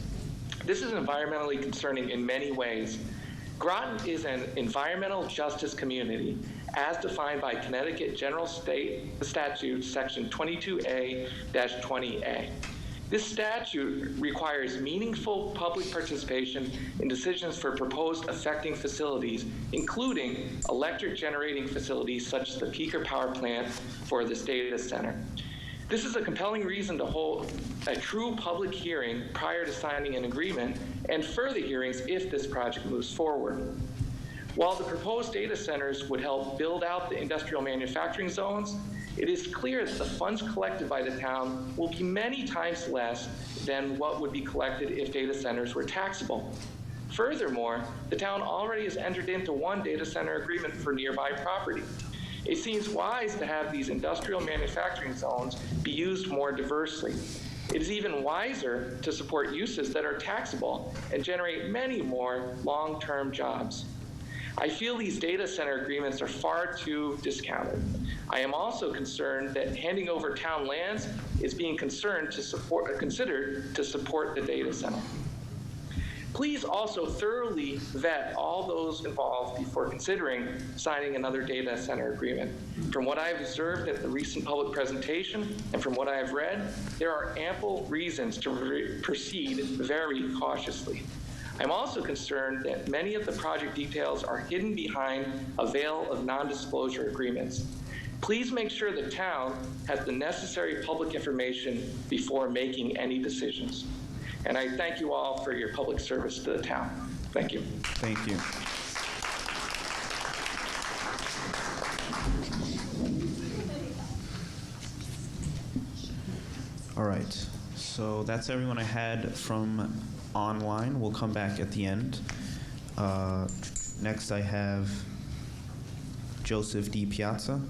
This is environmentally concerning in many ways. Groton is an environmental justice community as defined by Connecticut General Statute Section 22A-20A. This statute requires meaningful public participation in decisions for proposed affecting facilities, including electric generating facilities such as the peaker power plant for this data center. This is a compelling reason to hold a true public hearing prior to signing an agreement and further hearings if this project moves forward. While the proposed data centers would help build out the industrial manufacturing zones, it is clear that the funds collected by the town will be many times less than what would be collected if data centers were taxable. Furthermore, the town already has entered into one data center agreement for nearby property. It seems wise to have these industrial manufacturing zones be used more diversely. It is even wiser to support uses that are taxable and generate many more long-term jobs. I feel these data center agreements are far too discounted. I am also concerned that handing over town lands is being considered to support the data center. Please also thoroughly vet all those involved before considering signing another data center agreement. From what I have observed at the recent public presentation and from what I have read, there are ample reasons to proceed very cautiously. I'm also concerned that many of the project details are hidden behind a veil of non-disclosure agreements. Please make sure the town has the necessary public information before making any decisions. And I thank you all for your public service to the town. Thank you. Thank you. All right, so that's everyone I had from online. We'll come back at the end. Next I have Joseph D. Piazza.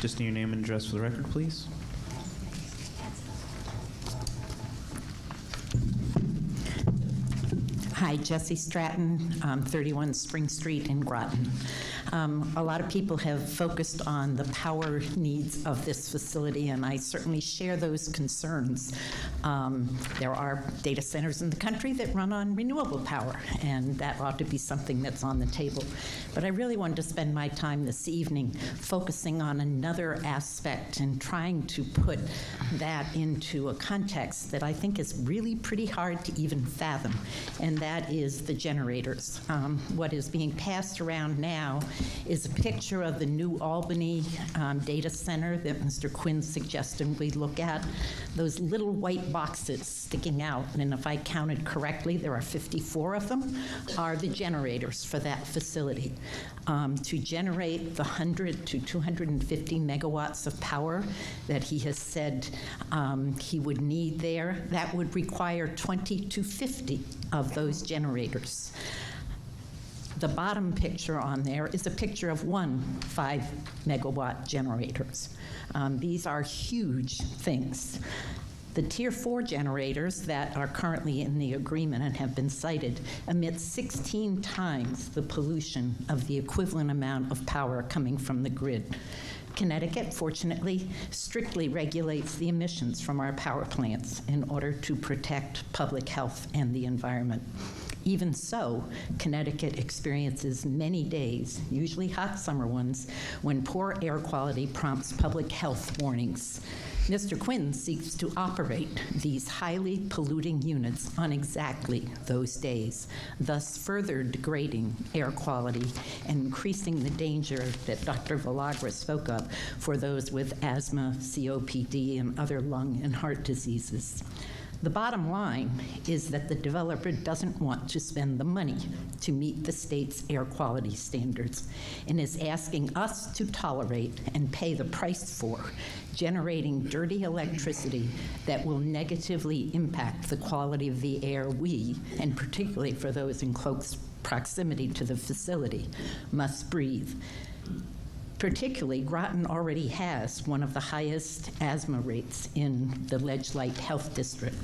Just need your name and address for the record, please. Hi, Jessie Stratton, 31 Spring Street in Groton. A lot of people have focused on the power needs of this facility, and I certainly share those concerns. There are data centers in the country that run on renewable power, and that ought to be something that's on the table. But I really wanted to spend my time this evening focusing on another aspect and trying to put that into a context that I think is really pretty hard to even fathom, and that is the generators. What is being passed around now is a picture of the New Albany data center that Mr. Quinn suggested we look at. Those little white boxes sticking out, and if I counted correctly, there are 54 of them, are the generators for that facility. To generate the 100 to 250 megawatts of power that he has said he would need there, that would require 20 to 50 of those generators. The bottom picture on there is a picture of one 5-megawatt generators. These are huge things. The Tier 4 generators that are currently in the agreement and have been cited emit 16 times the pollution of the equivalent amount of power coming from the grid. Connecticut, fortunately, strictly regulates the emissions from our power plants in order to protect public health and the environment. Even so, Connecticut experiences many days, usually hot summer ones, when poor air quality prompts public health warnings. Mr. Quinn seeks to operate these highly polluting units on exactly those days, thus further degrading air quality and increasing the danger that Dr. Villagra spoke of for those with asthma, COPD, and other lung and heart diseases. The bottom line is that the developer doesn't want to spend the money to meet the state's air quality standards and is asking us to tolerate and pay the price for generating dirty electricity that will negatively impact the quality of the air we, and particularly for those in close proximity to the facility, must breathe. Particularly, Groton already has one of the highest asthma rates in the Ledge-Light Health District.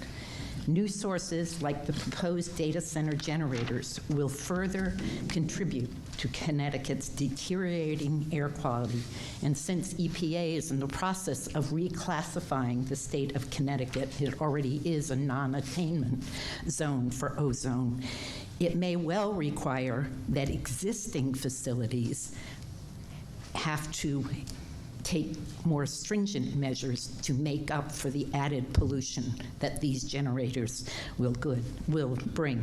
New sources like the proposed data center generators will further contribute to Connecticut's deteriorating air quality. And since EPA is in the process of reclassifying the state of Connecticut, it already is a non-attainment zone for ozone, it may well require that existing facilities have to take more stringent measures to make up for the added pollution that these generators will bring.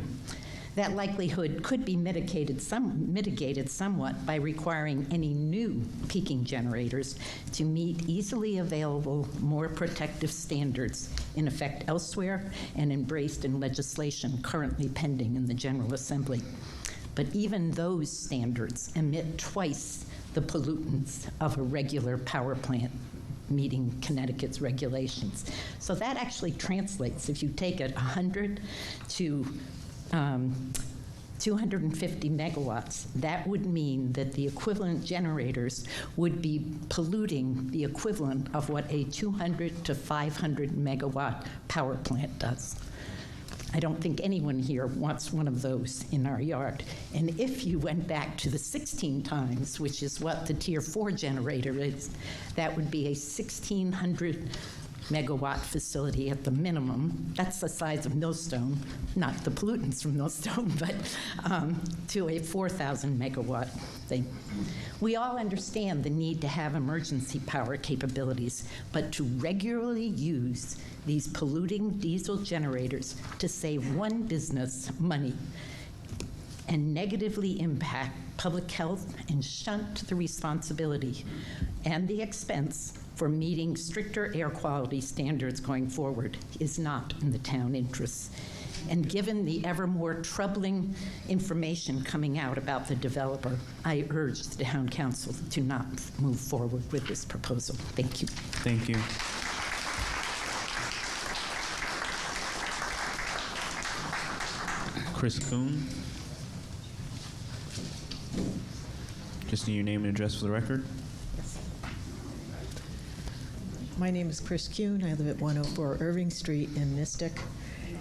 That likelihood could be mitigated somewhat by requiring any new peaking generators to meet easily available, more protective standards in effect elsewhere and embraced in legislation currently pending in the General Assembly. But even those standards emit twice the pollutants of a regular power plant meeting Connecticut's regulations. So that actually translates, if you take it 100 to 250 megawatts, that would mean that the equivalent generators would be polluting the equivalent of what a 200 to 500 megawatt power plant does. I don't think anyone here wants one of those in our yard. And if you went back to the 16 times, which is what the Tier 4 generator is, that would be a 1,600 megawatt facility at the minimum. That's the size of Millstone, not the pollutants from Millstone, but to a 4,000 megawatt thing. We all understand the need to have emergency power capabilities, but to regularly use these polluting diesel generators to save one business money and negatively impact public health and shunt the responsibility and the expense for meeting stricter air quality standards going forward is not in the town interests. And given the ever more troubling information coming out about the developer, I urge the town council to not move forward with this proposal. Thank you. Thank you. Chris Kuhn. Just need your name and address for the record. My name is Chris Kuhn. I live at 104 Irving Street in Mystic,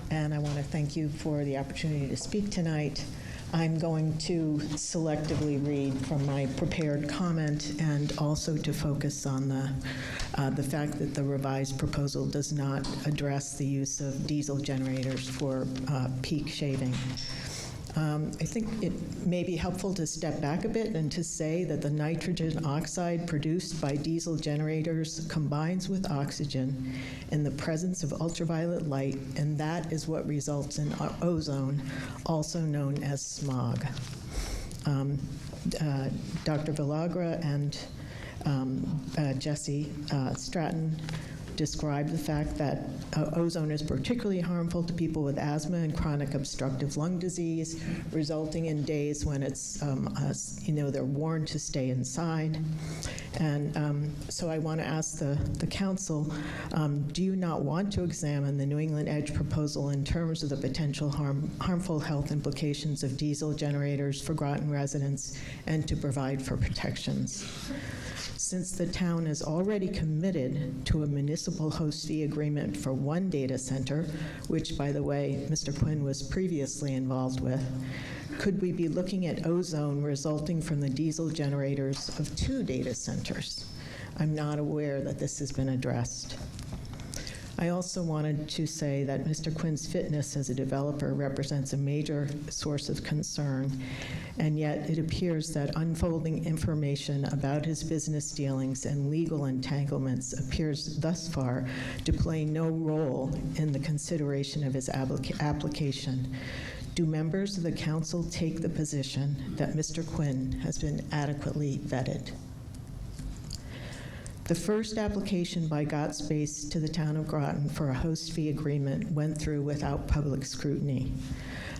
and I want to thank you for the opportunity to speak tonight. I'm going to selectively read from my prepared comment and also to focus on the fact that the revised proposal does not address the use of diesel generators for peak shaving. I think it may be helpful to step back a bit and to say that the nitrogen oxide produced by diesel generators combines with oxygen in the presence of ultraviolet light, and that is what results in ozone, also known as smog. Dr. Villagra and Jesse Stratton described the fact that ozone is particularly harmful to people with asthma and chronic obstructive lung disease, resulting in days when it's, they're warned to stay inside. And so I want to ask the council, do you not want to examine the New England Edge proposal in terms of the potential harmful health implications of diesel generators for Groton residents and to provide for protections? Since the town is already committed to a municipal host fee agreement for one data center, which, by the way, Mr. Quinn was previously involved with, could we be looking at ozone resulting from the diesel generators of 2 data centers? I'm not aware that this has been addressed. I also wanted to say that Mr. Quinn's fitness as a developer represents a major source of concern, and yet it appears that unfolding information about his business dealings and legal entanglements appears thus far to play no role in the consideration of his application. Do members of the council take the position that Mr. Quinn has been adequately vetted? The first application by GotSpace to the town of Groton for a host fee agreement went through without public scrutiny.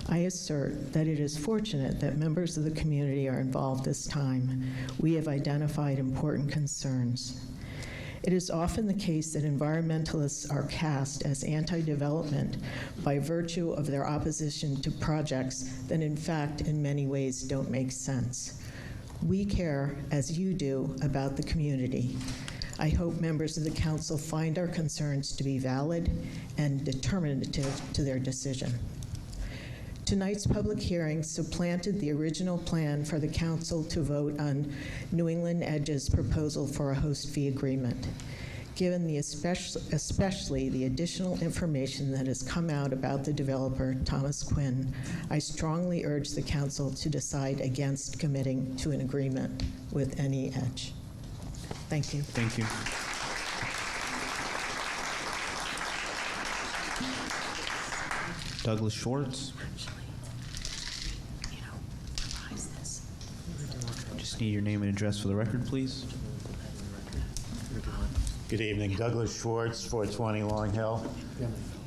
I assert that it is fortunate that members of the community are involved this time. We have identified important concerns. It is often the case that environmentalists are cast as anti-development by virtue of their opposition to projects that in fact in many ways don't make sense. We care, as you do, about the community. I hope members of the council find our concerns to be valid and determinative to their decision. Tonight's public hearing supplanted the original plan for the council to vote on New England Edge's proposal for a host fee agreement. Given the especially the additional information that has come out about the developer, Thomas Quinn, I strongly urge the council to decide against committing to an agreement with any Edge. Thank you. Thank you. Douglas Schwartz. Just need your name and address for the record, please. Good evening. Douglas Schwartz, 420 Long Hill.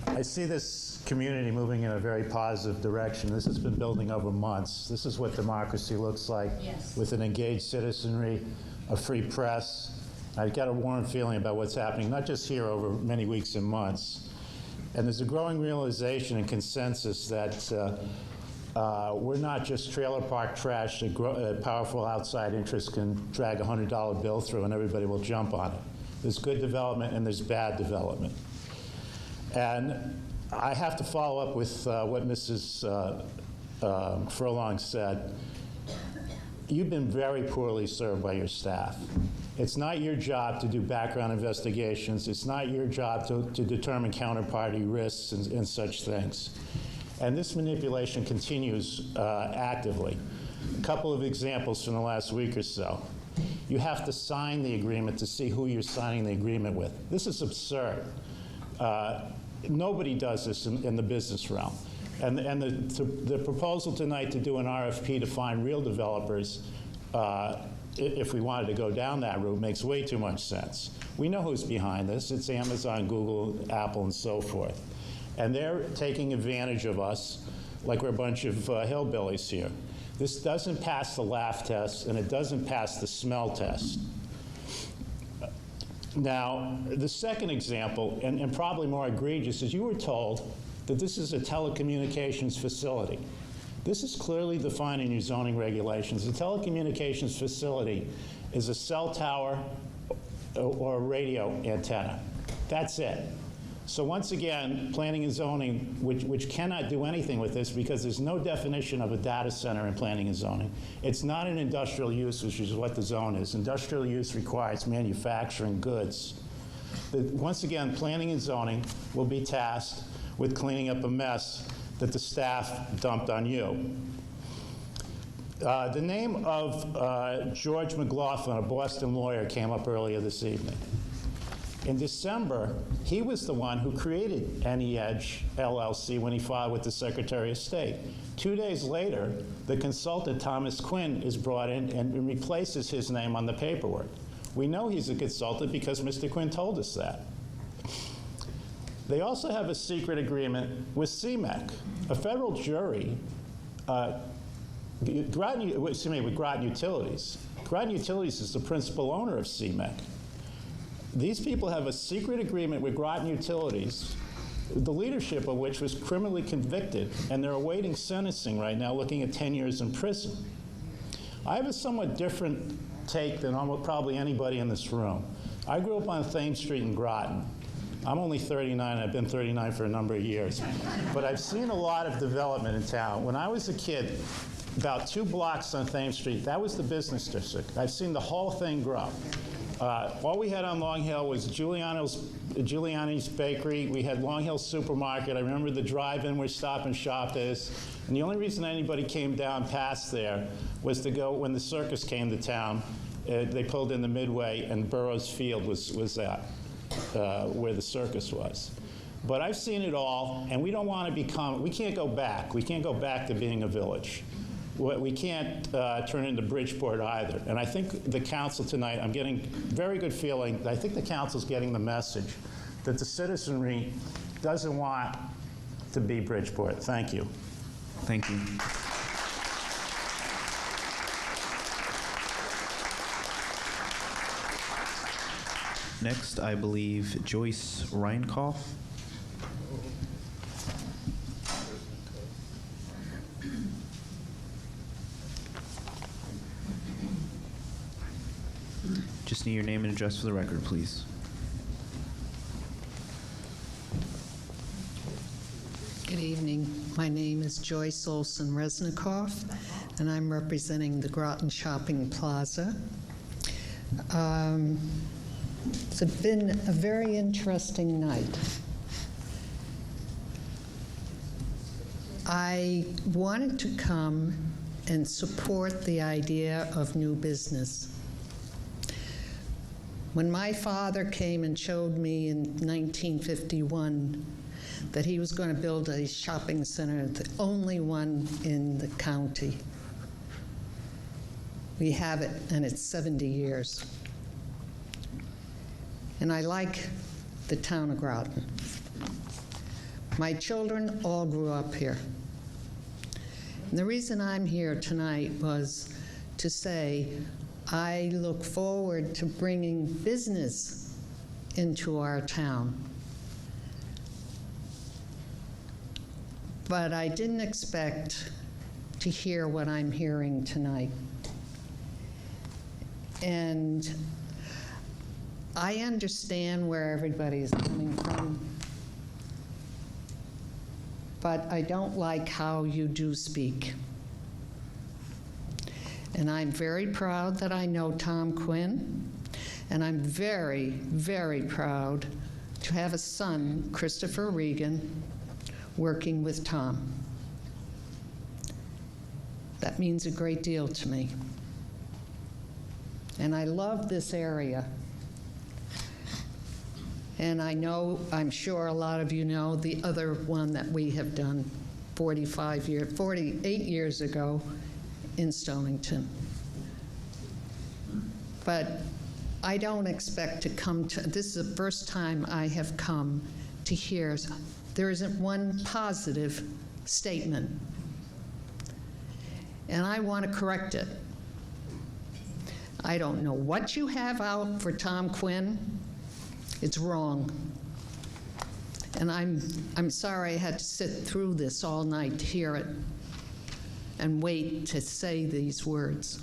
I see this community moving in a very positive direction. This has been building over months. This is what democracy looks like, with an engaged citizenry, a free press. I've got a warm feeling about what's happening, not just here over many weeks and months. And there's a growing realization and consensus that we're not just trailer park trash that powerful outside interests can drag a $100 bill through and everybody will jump on it. There's good development and there's bad development. And I have to follow up with what Mrs. Furlong said. You've been very poorly served by your staff. It's not your job to do background investigations. It's not your job to determine counterparty risks and such things. And this manipulation continues actively. A couple of examples from the last week or so. You have to sign the agreement to see who you're signing the agreement with. This is absurd. Nobody does this in the business realm. And the proposal tonight to do an RFP to find real developers, if we wanted to go down that route, makes way too much sense. We know who's behind this. It's Amazon, Google, Apple, and so forth. And they're taking advantage of us like we're a bunch of hillbillies here. This doesn't pass the laugh test, and it doesn't pass the smell test. Now, the second example, and probably more egregious, is you were told that this is a telecommunications facility. This is clearly defined in your zoning regulations. A telecommunications facility is a cell tower or a radio antenna. That's it. So once again, planning and zoning, which cannot do anything with this because there's no definition of a data center in planning and zoning. It's not an industrial use, which is what the zone is. Industrial use requires manufacturing goods. Once again, planning and zoning will be tasked with cleaning up a mess that the staff dumped on you. The name of George McLaughlin, a Boston lawyer, came up earlier this evening. In December, he was the one who created Any Edge LLC when he filed with the Secretary of State. 2 days later, the consultant, Thomas Quinn, is brought in and replaces his name on the paperwork. We know he's a consultant because Mr. Quinn told us that. They also have a secret agreement with CMEC. A federal jury, with Groton Utilities. Groton Utilities is the principal owner of CMEC. These people have a secret agreement with Groton Utilities, the leadership of which was criminally convicted, and they're awaiting sentencing right now, looking at 10 years in prison. I have a somewhat different take than almost probably anybody in this room. I grew up on Thames Street in Groton. I'm only 39, I've been 39 for a number of years. But I've seen a lot of development in town. When I was a kid, about 2 blocks on Thames Street, that was the business district. I've seen the whole thing grow. All we had on Long Hill was Giuliani's Bakery. We had Long Hill Supermarket. I remember the drive-in where Stop and Shop is. And the only reason anybody came down past there was to go, when the circus came to town, they pulled in the Midway, and Burroughs Field was that, where the circus was. But I've seen it all, and we don't want to become, we can't go back. We can't go back to being a village. We can't turn into Bridgeport either. And I think the council tonight, I'm getting very good feeling, I think the council's getting the message that the citizenry doesn't want to be Bridgeport. Thank you. Thank you. Next, I believe Joyce Resnikoff. Just need your name and address for the record, please. Good evening. My name is Joyce Olsen Resnikoff, and I'm representing the Groton Shopping Plaza. It's been a very interesting night. I wanted to come and support the idea of new business. When my father came and showed me in 1951 that he was going to build a shopping center, the only one in the county, we have it, and it's 70 years. And I like the town of Groton. My children all grew up here. And the reason I'm here tonight was to say I look forward to bringing business into our town. But I didn't expect to hear what I'm hearing tonight. And I understand where everybody's coming from, but I don't like how you do speak. And I'm very proud that I know Tom Quinn, and I'm very, very proud to have a son, Christopher Regan, working with Tom. That means a great deal to me. And I love this area. And I'm sure a lot of you know the other one that we have done 48 years ago in Stonington. But I don't expect to come to, this is the first time I have come to hear, there isn't one positive statement. And I want to correct it. I don't know what you have out for Tom Quinn. It's wrong. And I'm sorry I had to sit through this all night to hear it and wait to say these words.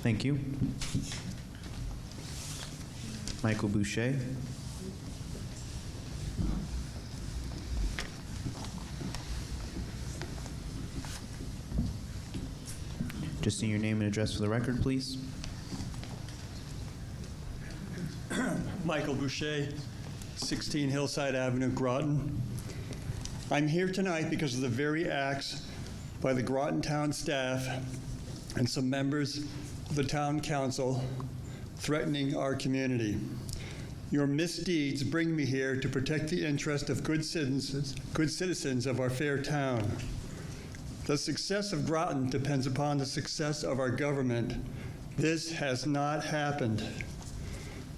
Thank you. Michael Boucher. Just need your name and address for the record, please. Michael Boucher, 16 Hillside Avenue, Groton. I'm here tonight because of the very acts by the Groton Town staff and some members of the Town Council threatening our community. Your misdeeds bring me here to protect the interest of good citizens of our fair town. The success of Groton depends upon the success of our government. This has not happened.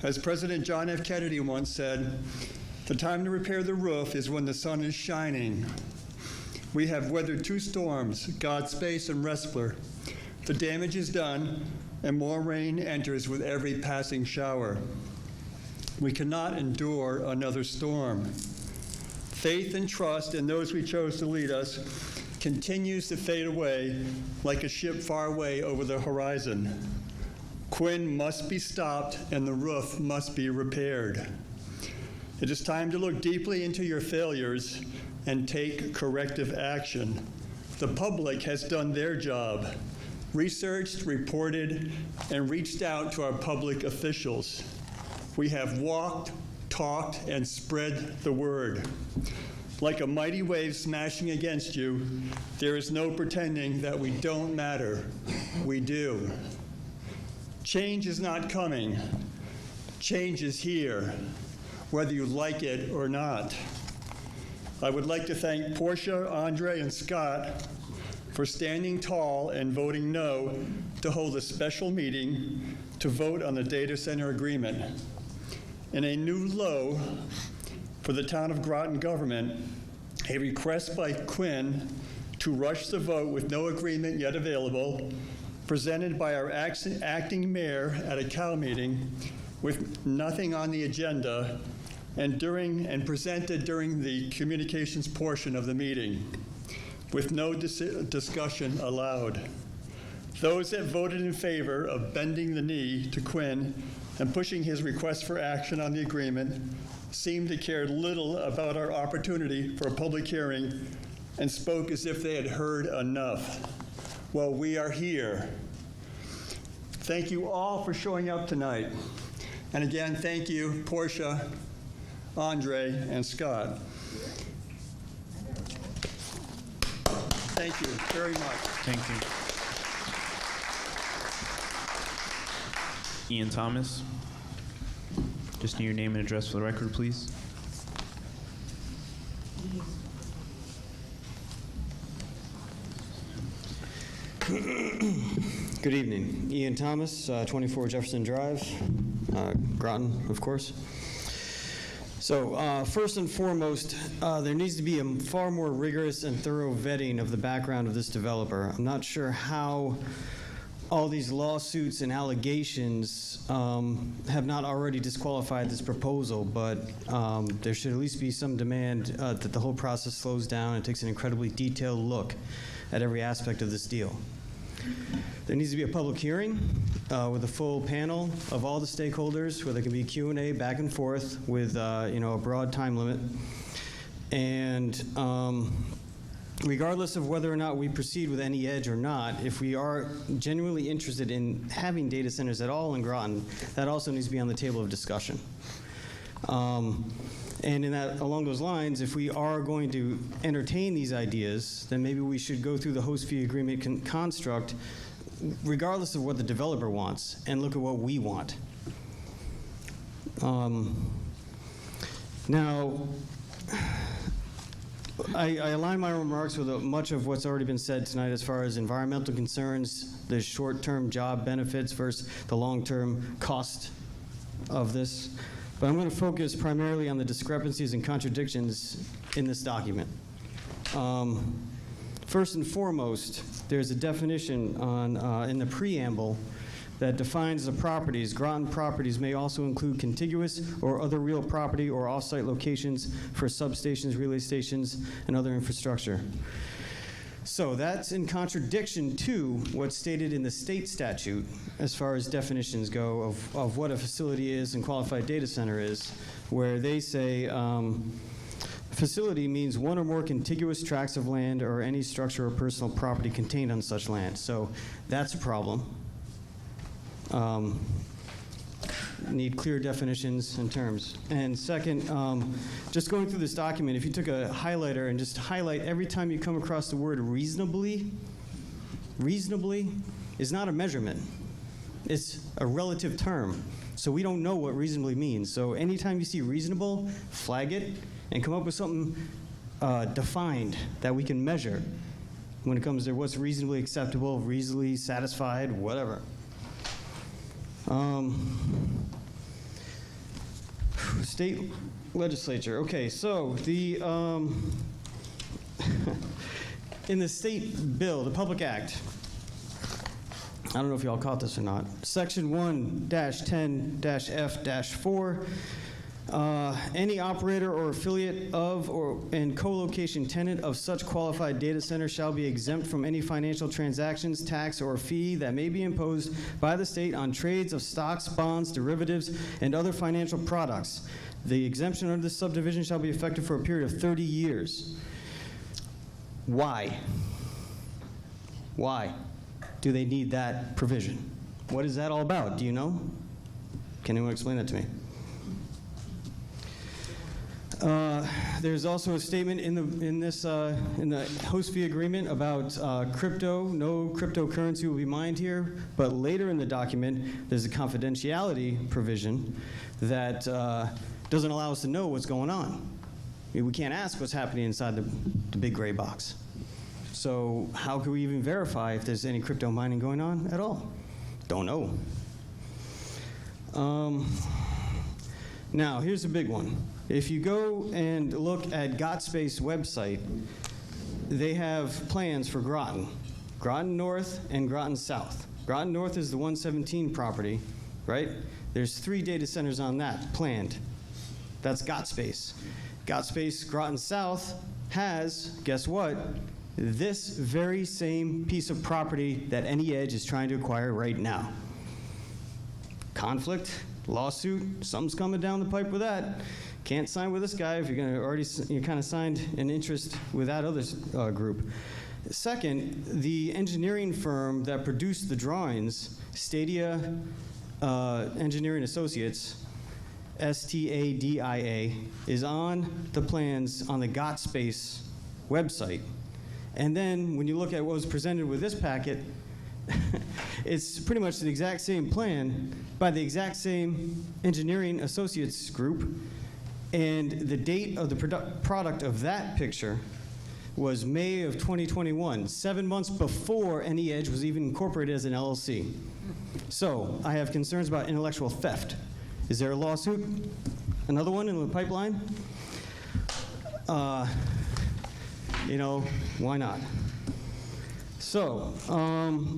As President John F. Kennedy once said, the time to repair the roof is when the sun is shining. We have weathered 2 storms, Godspace and Respler. The damage is done, and more rain enters with every passing shower. We cannot endure another storm. Faith and trust in those we chose to lead us continues to fade away like a ship far away over the horizon. Quinn must be stopped and the roof must be repaired. It is time to look deeply into your failures and take corrective action. The public has done their job, researched, reported, and reached out to our public officials. We have walked, talked, and spread the word. Like a mighty wave smashing against you, there is no pretending that we don't matter. We do. Change is not coming. Change is here, whether you like it or not. I would like to thank Portia, Andre, and Scott for standing tall and voting no to hold a special meeting to vote on the data center agreement. In a new low for the town of Groton government, a request by Quinn to rush the vote with no agreement yet available, presented by our acting mayor at a COW meeting with nothing on the agenda and presented during the communications portion of the meeting, with no discussion allowed. Those that voted in favor of bending the knee to Quinn and pushing his request for action on the agreement seemed to care little about our opportunity for a public hearing and spoke as if they had heard enough. Well, we are here. Thank you all for showing up tonight. And again, thank you, Portia, Andre, and Scott. Thank you very much. Thank you. Ian Thomas. Just need your name and address for the record, please. Good evening. Ian Thomas, 24 Jefferson Drive, Groton, of course. So first and foremost, there needs to be a far more rigorous and thorough vetting of the background of this developer. I'm not sure how all these lawsuits and allegations have not already disqualified this proposal, but there should at least be some demand that the whole process slows down and takes an incredibly detailed look at every aspect of this deal. There needs to be a public hearing with a full panel of all the stakeholders where there can be Q&A back and forth with a broad time limit. And regardless of whether or not we proceed with any edge or not, if we are genuinely interested in having data centers at all in Groton, that also needs to be on the table of discussion. And along those lines, if we are going to entertain these ideas, then maybe we should go through the host fee agreement construct, regardless of what the developer wants, and look at what we want. Now, I align my remarks with much of what's already been said tonight as far as environmental concerns, the short-term job benefits versus the long-term cost of this. But I'm going to focus primarily on the discrepancies and contradictions in this document. First and foremost, there's a definition in the preamble that defines the properties. Groton properties may also include contiguous or other real property or off-site locations for substations, relay stations, and other infrastructure. So that's in contradiction to what's stated in the state statute as far as definitions go of what a facility is and qualified data center is, where they say facility means one or more contiguous tracts of land or any structure or personal property contained on such land. So that's a problem. Need clear definitions and terms. And second, just going through this document, if you took a highlighter and just highlight every time you come across the word reasonably is not a measurement. It's a relative term, so we don't know what reasonably means. So anytime you see reasonable, flag it and come up with something defined that we can measure when it comes to what's reasonably acceptable, reasonably satisfied, whatever. State legislature. Okay, so the in the state bill, the Public Act, I don't know if y'all caught this or not, Section 1-10-F-4, any operator or affiliate of and co-location tenant of such qualified data center shall be exempt from any financial transactions, tax, or fee that may be imposed by the state on trades of stocks, bonds, derivatives, and other financial products. The exemption under this subdivision shall be effective for a period of 30 years. Why? Why do they need that provision? What is that all about? Do you know? Can anyone explain that to me? There's also a statement in the host fee agreement about crypto. No cryptocurrency will be mined here. But later in the document, there's a confidentiality provision that doesn't allow us to know what's going on. I mean, we can't ask what's happening inside the big gray box. So how can we even verify if there's any crypto mining going on at all? Don't know. Now, here's a big one. If you go and look at GotSpace website, they have plans for Groton. Groton North and Groton South. Groton North is the 117 property, right? There's 3 data centers on that planned. That's GotSpace. GotSpace Groton South has, guess what? This very same piece of property that AnyEdge is trying to acquire right now. Conflict, lawsuit, something's coming down the pipe with that. Can't sign with this guy if you kind of signed an interest with that other group. Second, the engineering firm that produced the drawings, Stadia Engineering Associates, STADIA, is on the plans on the GotSpace website. And then when you look at what was presented with this packet, it's pretty much the exact same plan by the exact same engineering associates group. And the date of the product of that picture was May of 2021, 7 months before AnyEdge was even incorporated as an LLC. So I have concerns about intellectual theft. Is there a lawsuit? Another one in the pipeline? You know, why not? So,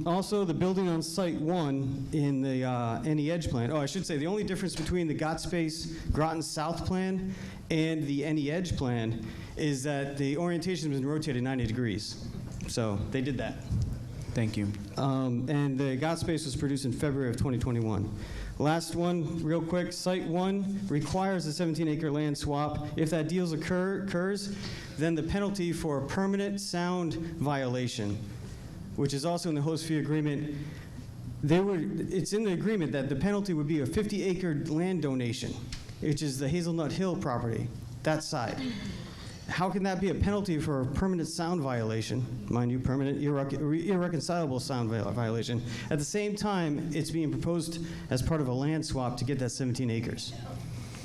also the building on Site 1 in the AnyEdge plan. Oh, I should say the only difference between the GotSpace Groton South plan and the AnyEdge plan is that the orientation has been rotated 90 degrees. So they did that. Thank you. And the GotSpace was produced in February of 2021. Last one, real quick. Site 1 requires a 17-acre land swap. If that deal occurs, then the penalty for a permanent sound violation, which is also in the host fee agreement, it's in the agreement that the penalty would be a 50-acre land donation, which is the Hazelnut Hill property, that side. How can that be a penalty for a permanent sound violation? Mind you, permanent, irreconcilable sound violation. At the same time, it's being proposed as part of a land swap to get that 17 acres.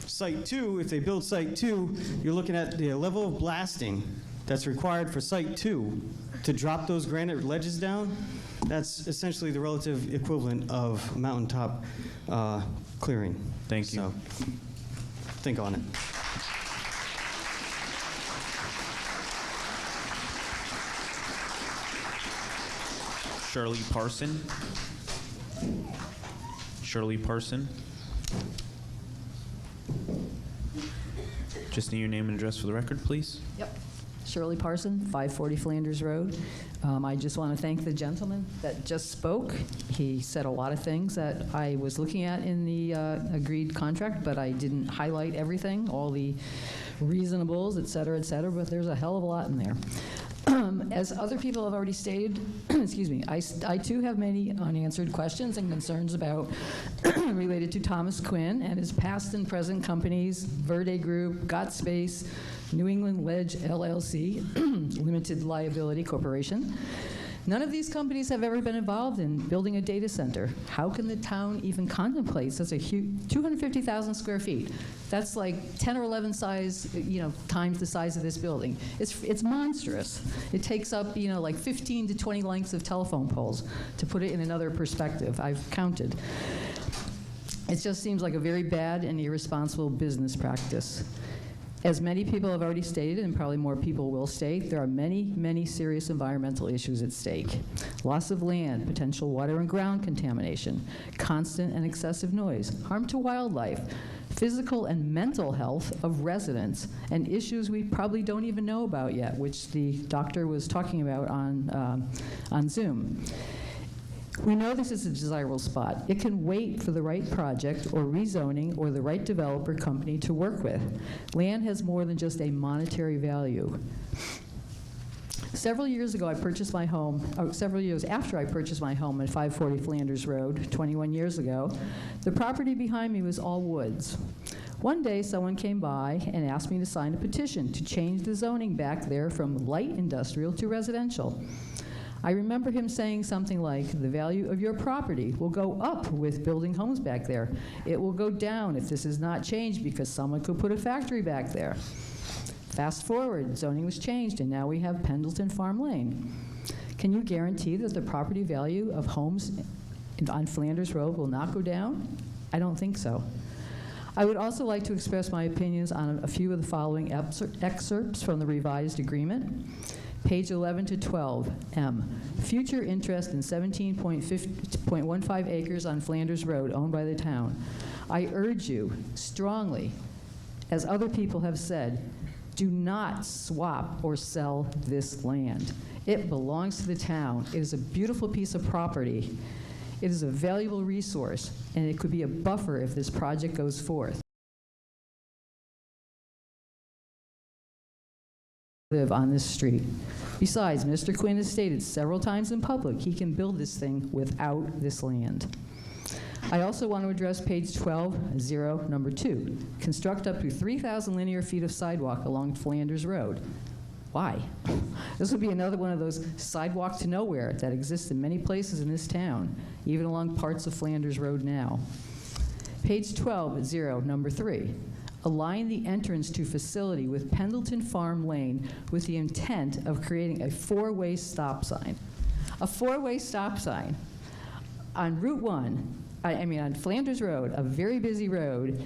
Site 2, if they build Site 2, you're looking at the level of blasting that's required for Site 2 to drop those granite ledges down. That's essentially the relative equivalent of mountaintop clearing. Thank you. So, think on it. Shirley Parson. Shirley Parson. Just need your name and address for the record, please. Yep. Shirley Parson, 540 Flanders Road. I just want to thank the gentleman that just spoke. He said a lot of things that I was looking at in the agreed contract, but I didn't highlight everything, all the reasonables, et cetera, but there's a hell of a lot in there. As other people have already stated, excuse me, I too have many unanswered questions and concerns about related to Thomas Quinn and his past and present companies, Verde Group, GotSpace, New England Ledge LLC, Limited Liability Corporation. None of these companies have ever been involved in building a data center. How can the town even contemplate such a huge, 250,000 square feet? That's like 10 or 11 times the size of this building. It's monstrous. It takes up, like 15 to 20 lengths of telephone poles, to put it in another perspective. I've counted. It just seems like a very bad and irresponsible business practice. As many people have already stated, and probably more people will state, there are many, many serious environmental issues at stake. Loss of land, potential water and ground contamination, constant and excessive noise, harm to wildlife, physical and mental health of residents, and issues we probably don't even know about yet, which the doctor was talking about on Zoom. We know this is a desirable spot. It can wait for the right project or rezoning or the right developer company to work with. Land has more than just a monetary value. Several years ago, I purchased my home, several years after I purchased my home at 540 Flanders Road, 21 years ago, the property behind me was all woods. One day, someone came by and asked me to sign a petition to change the zoning back there from light industrial to residential. I remember him saying something like, the value of your property will go up with building homes back there. It will go down if this is not changed because someone could put a factory back there. Fast forward, zoning was changed, and now we have Pendleton Farm Lane. Can you guarantee that the property value of homes on Flanders Road will not go down? I don't think so. I would also like to express my opinions on a few of the following excerpts from the revised agreement. Page 11 to 12, M. Future interest in 17.15 acres on Flanders Road owned by the town. I urge you strongly, as other people have said, do not swap or sell this land. It belongs to the town. It is a beautiful piece of property. It is a valuable resource, and it could be a buffer if this project goes forth. Live on this street. Besides, Mr. Quinn has stated several times in public he can build this thing without this land. I also want to address page 12, number 2. Construct up to 3,000 linear feet of sidewalk along Flanders Road. Why? This would be another one of those sidewalk to nowhere that exists in many places in this town, even along parts of Flanders Road now. Page 12, number 3. Align the entrance to facility with Pendleton Farm Lane with the intent of creating a 4-way stop sign. A 4-way stop sign on Route 1, on Flanders Road, a very busy road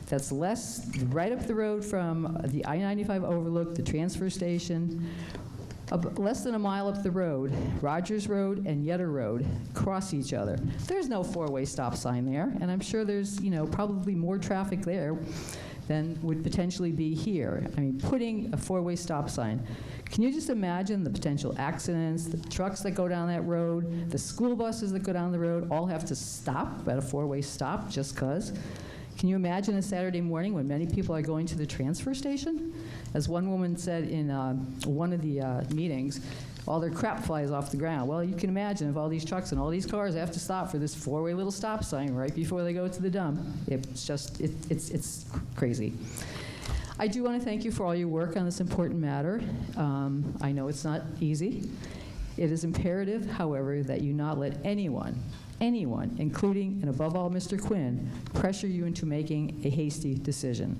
that's right up the road from the I-95 overlook, the transfer station, less than a mile up the road, Rogers Road and Yetter Road cross each other. There's no 4-way stop sign there, and I'm sure there's probably more traffic there than would potentially be here. Putting a 4-way stop sign. Can you just imagine the potential accidents, the trucks that go down that road, the school buses that go down the road all have to stop at a 4-way stop just because? Can you imagine a Saturday morning when many people are going to the transfer station? As one woman said in one of the meetings, all their crap flies off the ground. Well, you can imagine if all these trucks and all these cars have to stop for this 4-way little stop sign right before they go to the dump. It's just, it's crazy. I do want to thank you for all your work on this important matter. I know it's not easy. It is imperative, however, that you not let anyone, including and above all Mr. Quinn, pressure you into making a hasty decision.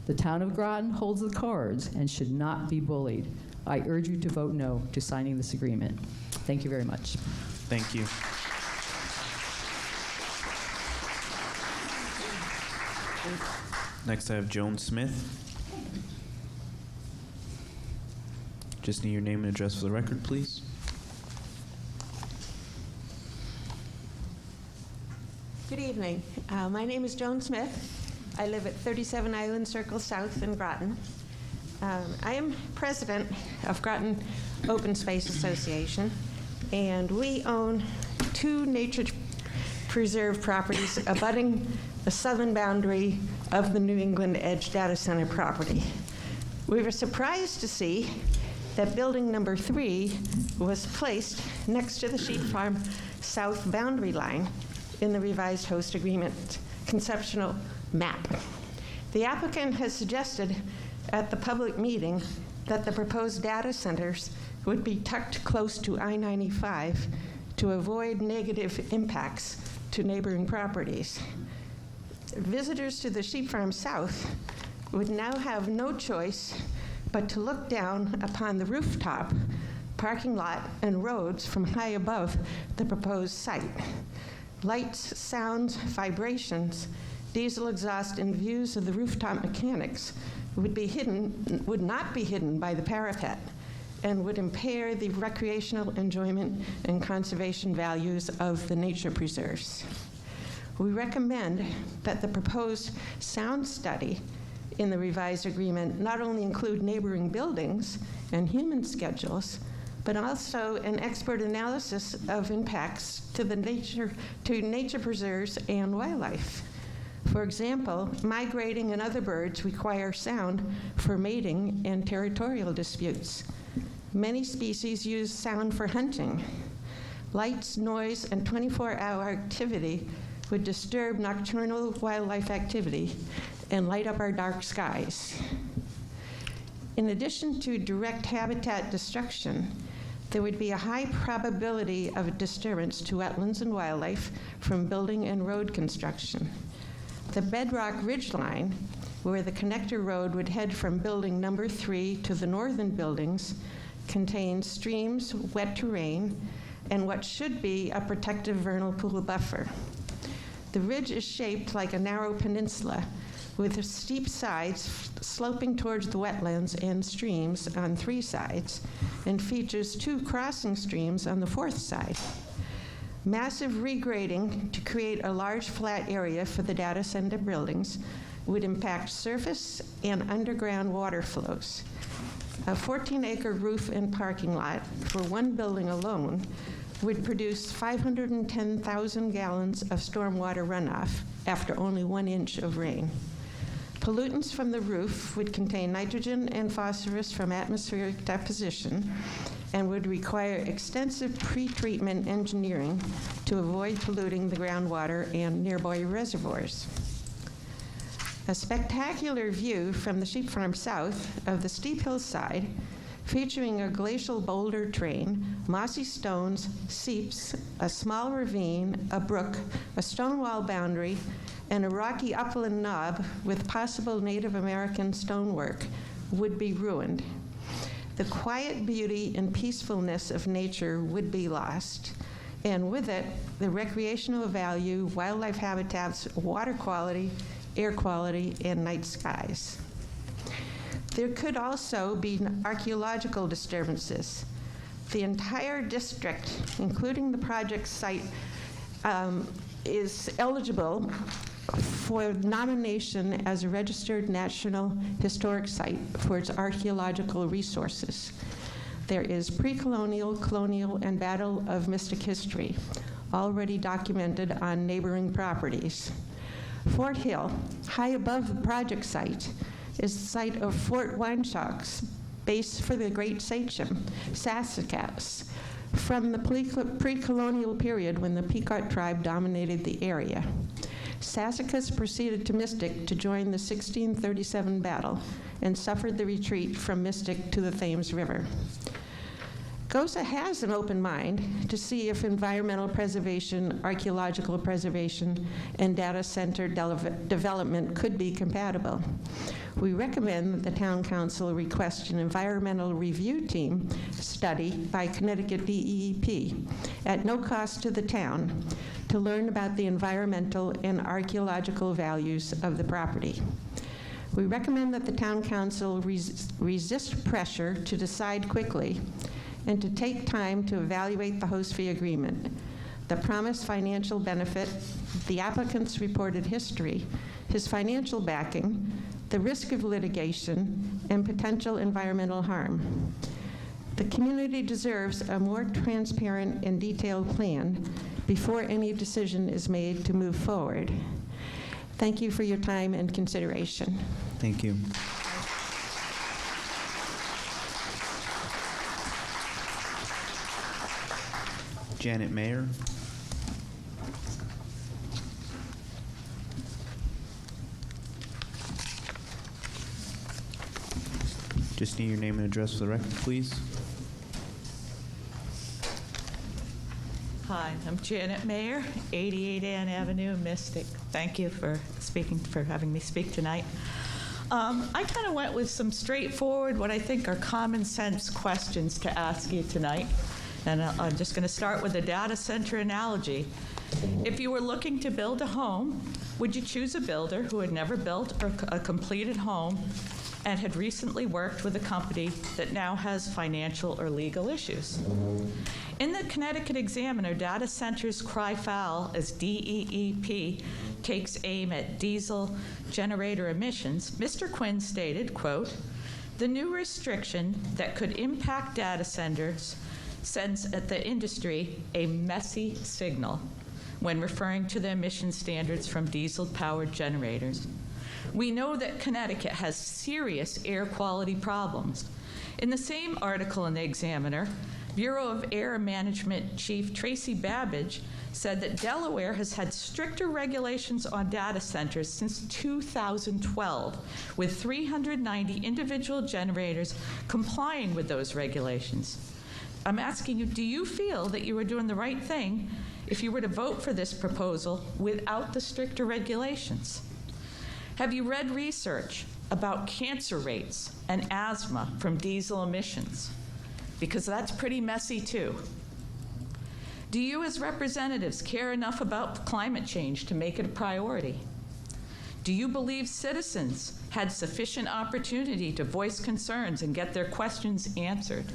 The town of Groton holds the cards and should not be bullied. I urge you to vote no to signing this agreement. Thank you very much. Thank you. Next, I have Joan Smith. Just need your name and address for the record, please. Good evening. My name is Joan Smith. I live at 37 Island Circle South in Groton. I am president of Groton Open Space Association, and we own 2 nature preserve properties abutting the southern boundary of the New England Edge Data Center property. We were surprised to see that building number 3 was placed next to the Sheep Farm South boundary line in the revised host agreement conceptual map. The applicant has suggested at the public meeting that the proposed data centers would be tucked close to I-95 to avoid negative impacts to neighboring properties. Visitors to the Sheep Farm South would now have no choice but to look down upon the rooftop, parking lot, and roads from high above the proposed site. Lights, sounds, vibrations, diesel exhaust, and views of the rooftop mechanics would not be hidden by the parapet and would impair the recreational enjoyment and conservation values of the nature preserves. We recommend that the proposed sound study in the revised agreement not only include neighboring buildings and human schedules, but also an expert analysis of impacts to nature preserves and wildlife. For example, migrating and other birds require sound for mating and territorial disputes. Many species use sound for hunting. Lights, noise, and 24-hour activity would disturb nocturnal wildlife activity and light up our dark skies. In addition to direct habitat destruction, there would be a high probability of disturbance to wetlands and wildlife from building and road construction. The bedrock ridgeline, where the connector road would head from building number 3 to the northern buildings, contains streams, wet terrain, and what should be a protective vernal pool buffer. The ridge is shaped like a narrow peninsula with steep sides sloping towards the wetlands and streams on 3 sides, and features 2 crossing streams on the 4th side. Massive regrading to create a large flat area for the data center buildings would impact surface and underground water flows. A 14-acre roof and parking lot for one building alone would produce 510,000 gallons of stormwater runoff after only 1 inch of rain. Pollutants from the roof would contain nitrogen and phosphorus from atmospheric deposition and would require extensive pre-treatment engineering to avoid polluting the groundwater and nearby reservoirs. A spectacular view from the Sheep Farm South of the steep hillside, featuring a glacial boulder terrain, mossy stones, seeps, a small ravine, a brook, a stone wall boundary, and a rocky upland knob with possible Native American stonework would be ruined. The quiet beauty and peacefulness of nature would be lost, and with it, the recreational value, wildlife habitats, water quality, air quality, and night skies. There could also be archaeological disturbances. The entire district, including the project site, is eligible for nomination as a registered National Historic Site for its archaeological resources. There is pre-colonial, colonial, and Battle of Mystic history already documented on neighboring properties. Fort Hill, high above the project site, is the site of Fort Windsock's base for the great sachem, Sassacas, from the pre-colonial period when the Pequot tribe dominated the area. Sassacas proceeded to Mystic to join the 1637 battle and suffered the retreat from Mystic to the Thames River. GOSA has an open mind to see if environmental preservation, archaeological preservation, and data center development could be compatible. We recommend that the Town Council request an environmental review team study by Connecticut DEEP at no cost to the town to learn about the environmental and archaeological values of the property. We recommend that the Town Council resist pressure to decide quickly and to take time to evaluate the host fee agreement, the promised financial benefit, the applicant's reported history, his financial backing, the risk of litigation, and potential environmental harm. The community deserves a more transparent and detailed plan before any decision is made to move forward. Thank you for your time and consideration. Thank you. Janet Mayer. Just need your name and address for the record, please. I'm Janet Mayer, 88 Ann Avenue, Mystic. Thank you for having me speak tonight. I kind of went with some straightforward, what I think are common sense questions to ask you tonight. And I'm just going to start with a data center analogy. If you were looking to build a home, would you choose a builder who had never built a completed home and had recently worked with a company that now has financial or legal issues? In the Connecticut Examiner, data centers cry foul as DEEP takes aim at diesel generator emissions. Mr. Quinn stated, quote, "The new restriction that could impact data centers sends at the industry a messy signal when referring to the emission standards from diesel-powered generators. We know that Connecticut has serious air quality problems." In the same article in the Examiner, Bureau of Air Management Chief Tracy Babbage said that Delaware has had stricter regulations on data centers since 2012, with 390 individual generators complying with those regulations. I'm asking you, do you feel that you were doing the right thing if you were to vote for this proposal without the stricter regulations? Have you read research about cancer rates and asthma from diesel emissions? Because that's pretty messy too. Do you as representatives care enough about climate change to make it a priority? Do you believe citizens had sufficient opportunity to voice concerns and get their questions answered?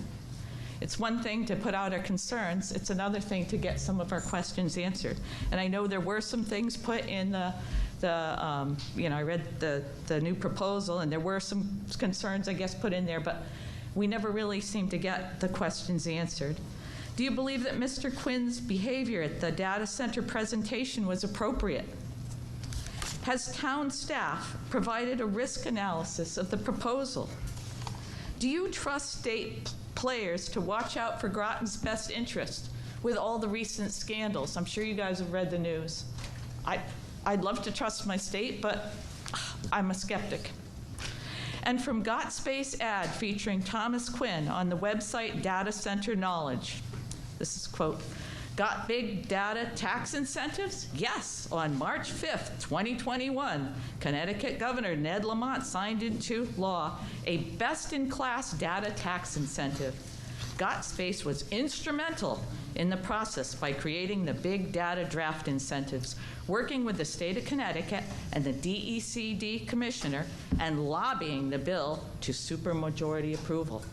It's one thing to put out our concerns, it's another thing to get some of our questions answered. And I know there were some things put in I read the new proposal, and there were some concerns, I guess, put in there, but we never really seemed to get the questions answered. Do you believe that Mr. Quinn's behavior at the data center presentation was appropriate? Has town staff provided a risk analysis of the proposal? Do you trust state players to watch out for Groton's best interest with all the recent scandals? I'm sure you guys have read the news. I'd love to trust my state, but I'm a skeptic. And from Got Space ad featuring Thomas Quinn on the website Data Center Knowledge. This is quote, "Got big data tax incentives? Yes, on March 5th, 2021, Connecticut Governor Ned Lamont signed into law a best-in-class data tax incentive. Got Space was instrumental in the process by creating the big data draft incentives, working with the state of Connecticut and the DECD commissioner, and lobbying the bill to supermajority approval."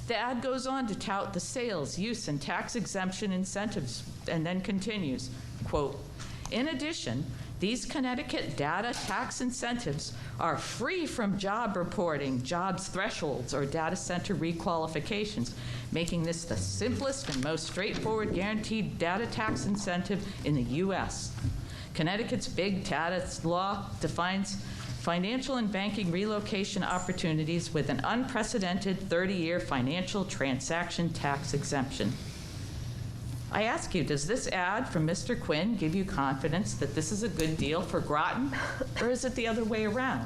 The ad goes on to tout the sales, use, and tax exemption incentives, and then continues, quote, "In addition, these Connecticut data tax incentives are free from job reporting, jobs thresholds, or data center requalifications, making this the simplest and most straightforward guaranteed data tax incentive in the U.S. Connecticut's big data law defines financial and banking relocation opportunities with an unprecedented 30-year financial transaction tax exemption." I ask you, does this ad from Mr. Quinn give you confidence that this is a good deal for Groton, or is it the other way around?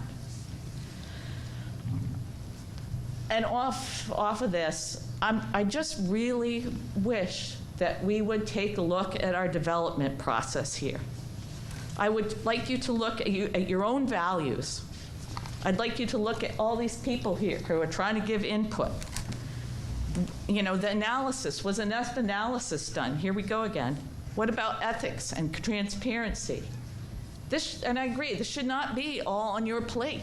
And off of this, I just really wish that we would take a look at our development process here. I would like you to look at your own values. I'd like you to look at all these people here who are trying to give input. You know, the analysis, was enough analysis done? Here we go again. What about ethics and transparency? And I agree, this should not be all on your plate.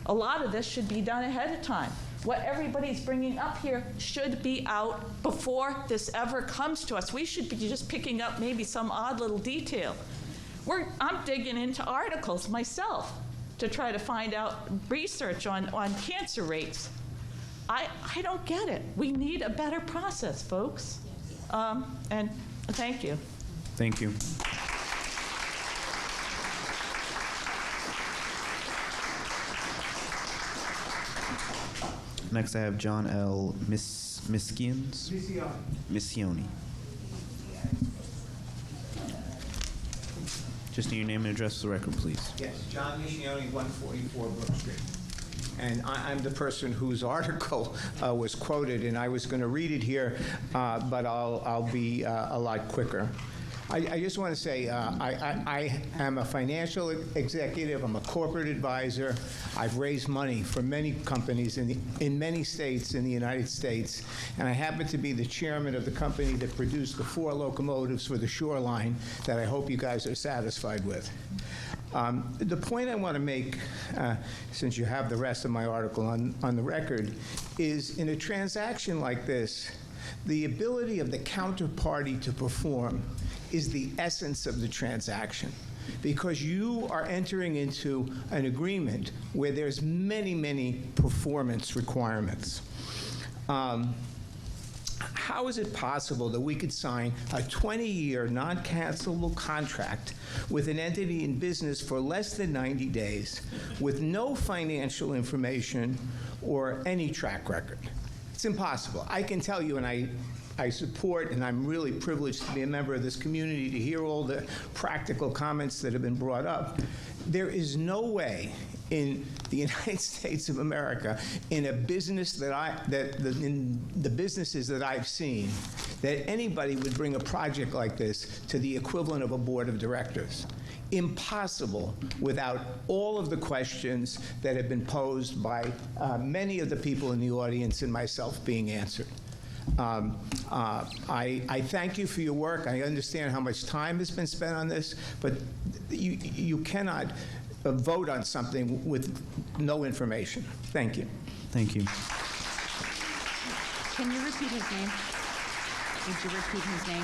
A lot of this should be done ahead of time. What everybody's bringing up here should be out before this ever comes to us. We should be just picking up maybe some odd little detail. I'm digging into articles myself to try to find out research on cancer rates. I don't get it. We need a better process, folks. And thank you. Thank you. Next, I have John L. Missioni. Just need your name and address for the record, please. Yes, John Missioni, 144 Brook Street. And I'm the person whose article was quoted, and I was going to read it here, but I'll be a lot quicker. I just want to say I am a financial executive. I'm a corporate advisor. I've raised money for many companies in many states in the United States, and I happen to be the chairman of the company that produced the 4 locomotives for the shoreline that I hope you guys are satisfied with. The point I want to make, since you have the rest of my article on the record, is in a transaction like this, the ability of the counterparty to perform is the essence of the transaction, because you are entering into an agreement where there's many, many performance requirements. How is it possible that we could sign a 20-year non-cancelable contract with an entity in business for less than 90 days with no financial information or any track record? It's impossible. I can tell you, and I support, and I'm really privileged to be a member of this community, to hear all the practical comments that have been brought up. There is no way in the United States of America, in a business in the businesses that I've seen, that anybody would bring a project like this to the equivalent of a board of directors. Impossible without all of the questions that have been posed by many of the people in the audience and myself being answered. I thank you for your work. I understand how much time has been spent on this, but you cannot vote on something with no information. Thank you. Thank you. Can you repeat his name? Would you repeat his name?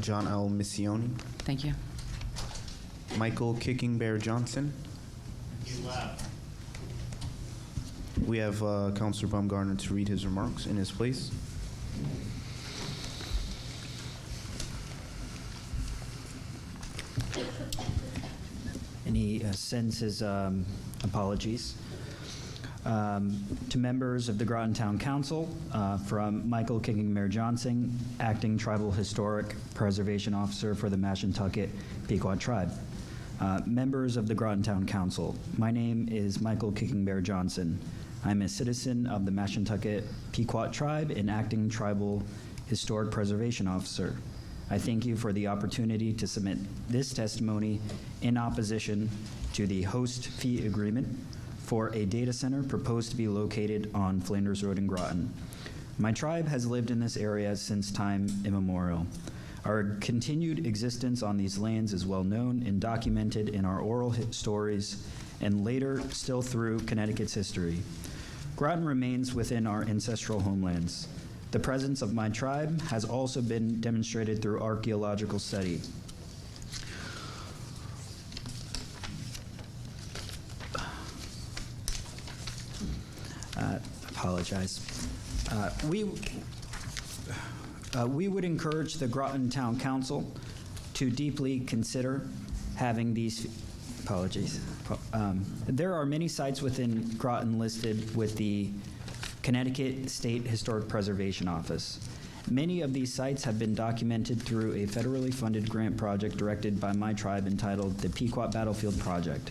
John L. Missione. Thank you. Michael Kicking Bear Johnson. We have Councilor Baumgartner to read his remarks in his place. And he sends his apologies to members of the Groton Town Council from Michael Kicking Bear Johnson, Acting Tribal Historic Preservation Officer for the Mashantucket Pequot Tribe. Members of the Groton Town Council, my name is Michael Kicking Bear Johnson. I'm a citizen of the Mashantucket Pequot Tribe and Acting Tribal Historic Preservation Officer. I thank you for the opportunity to submit this testimony in opposition to the host fee agreement for a data center proposed to be located on Flanders Road in Groton. My tribe has lived in this area since time immemorial. Our continued existence on these lands is well known and documented in our oral stories and later still through Connecticut's history. Groton remains within our ancestral homelands. The presence of my tribe has also been demonstrated through archaeological study. Apologize. We would encourage the Groton Town Council to deeply consider having these. Apologies. There are many sites within Groton listed with the Connecticut State Historic Preservation Office. Many of these sites have been documented through a federally funded grant project directed by my tribe entitled the Pequot Battlefield Project.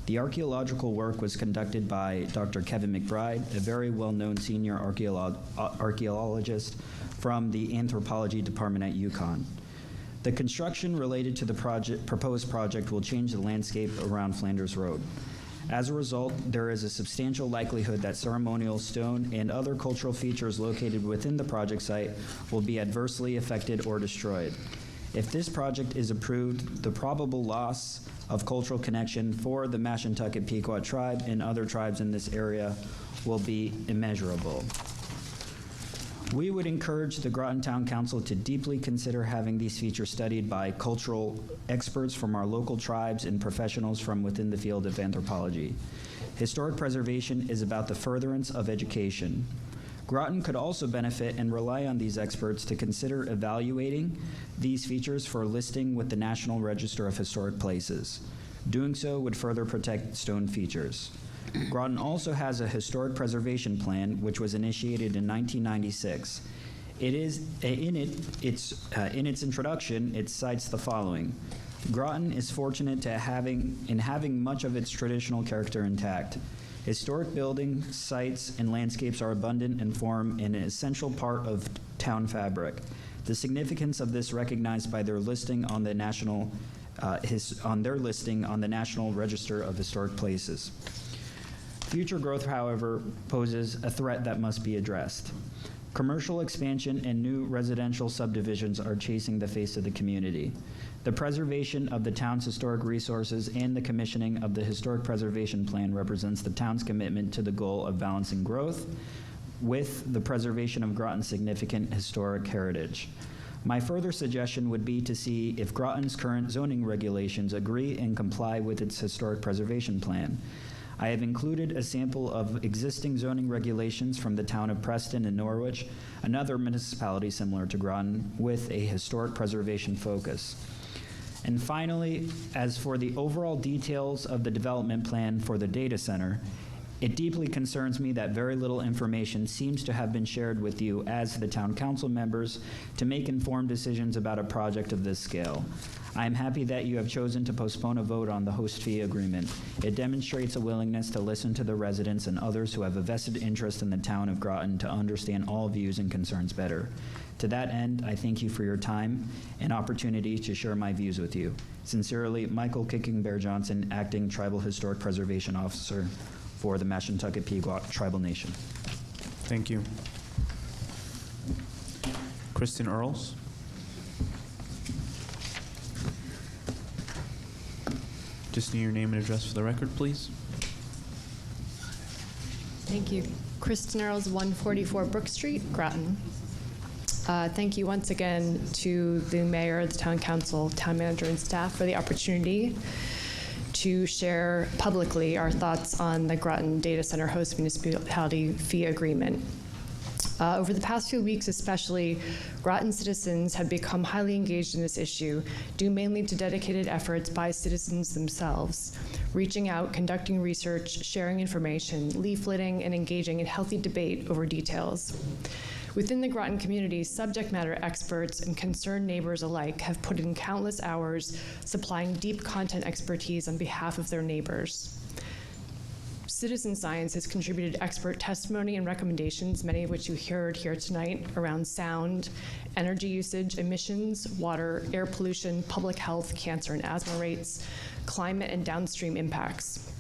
The archaeological work was conducted by Dr. Kevin McBride, a very well-known senior archaeologist from the Anthropology Department at UConn. The construction related to the proposed project will change the landscape around Flanders Road. As a result, there is a substantial likelihood that ceremonial stone and other cultural features located within the project site will be adversely affected or destroyed. If this project is approved, the probable loss of cultural connection for the Mashantucket Pequot tribe and other tribes in this area will be immeasurable. We would encourage the Groton Town Council to deeply consider having these features studied by cultural experts from our local tribes and professionals from within the field of anthropology. Historic preservation is about the furtherance of education. Groton could also benefit and rely on these experts to consider evaluating these features for listing with the National Register of Historic Places. Doing so would further protect stone features. Groton also has a historic preservation plan, which was initiated in 1996. In its introduction, it cites the following: Groton is fortunate to having much of its traditional character intact. Historic buildings, sites, and landscapes are abundant and form an essential part of town fabric. The significance of this recognized by their listing on the National Register of Historic Places. Future growth, however, poses a threat that must be addressed. Commercial expansion and new residential subdivisions are chasing the face of the community. The preservation of the town's historic resources and the commissioning of the Historic Preservation Plan represents the town's commitment to the goal of balancing growth with the preservation of Groton's significant historic heritage. My further suggestion would be to see if Groton's current zoning regulations agree and comply with its Historic Preservation Plan. I have included a sample of existing zoning regulations from the town of Preston and Norwich, another municipality similar to Groton, with a historic preservation focus. And finally, as for the overall details of the development plan for the data center, it deeply concerns me that very little information seems to have been shared with you as the town council members to make informed decisions about a project of this scale. I am happy that you have chosen to postpone a vote on the host fee agreement. It demonstrates a willingness to listen to the residents and others who have a vested interest in the town of Groton to understand all views and concerns better. To that end, I thank you for your time and opportunity to share my views with you. Sincerely, Michael Kicking Bear Johnson, Acting Tribal Historic Preservation Officer for the Mashantucket Pequot Tribal Nation. Thank you. Kristen Earls. Just need your name and address for the record, please. Thank you. Kristen Earls, 144 Brook Street, Groton. Thank you once again to the mayor, the town council, town manager, and staff for the opportunity to share publicly our thoughts on the Groton Data Center Host Municipality Fee Agreement. Over the past few weeks especially, Groton citizens have become highly engaged in this issue, due mainly to dedicated efforts by citizens themselves, reaching out, conducting research, sharing information, leafleting, and engaging in healthy debate over details. Within the Groton community, subject matter experts and concerned neighbors alike have put in countless hours supplying deep content expertise on behalf of their neighbors. Citizen science has contributed expert testimony and recommendations, many of which you heard here tonight, around sound, energy usage, emissions, water, air pollution, public health, cancer and asthma rates, climate and downstream impacts.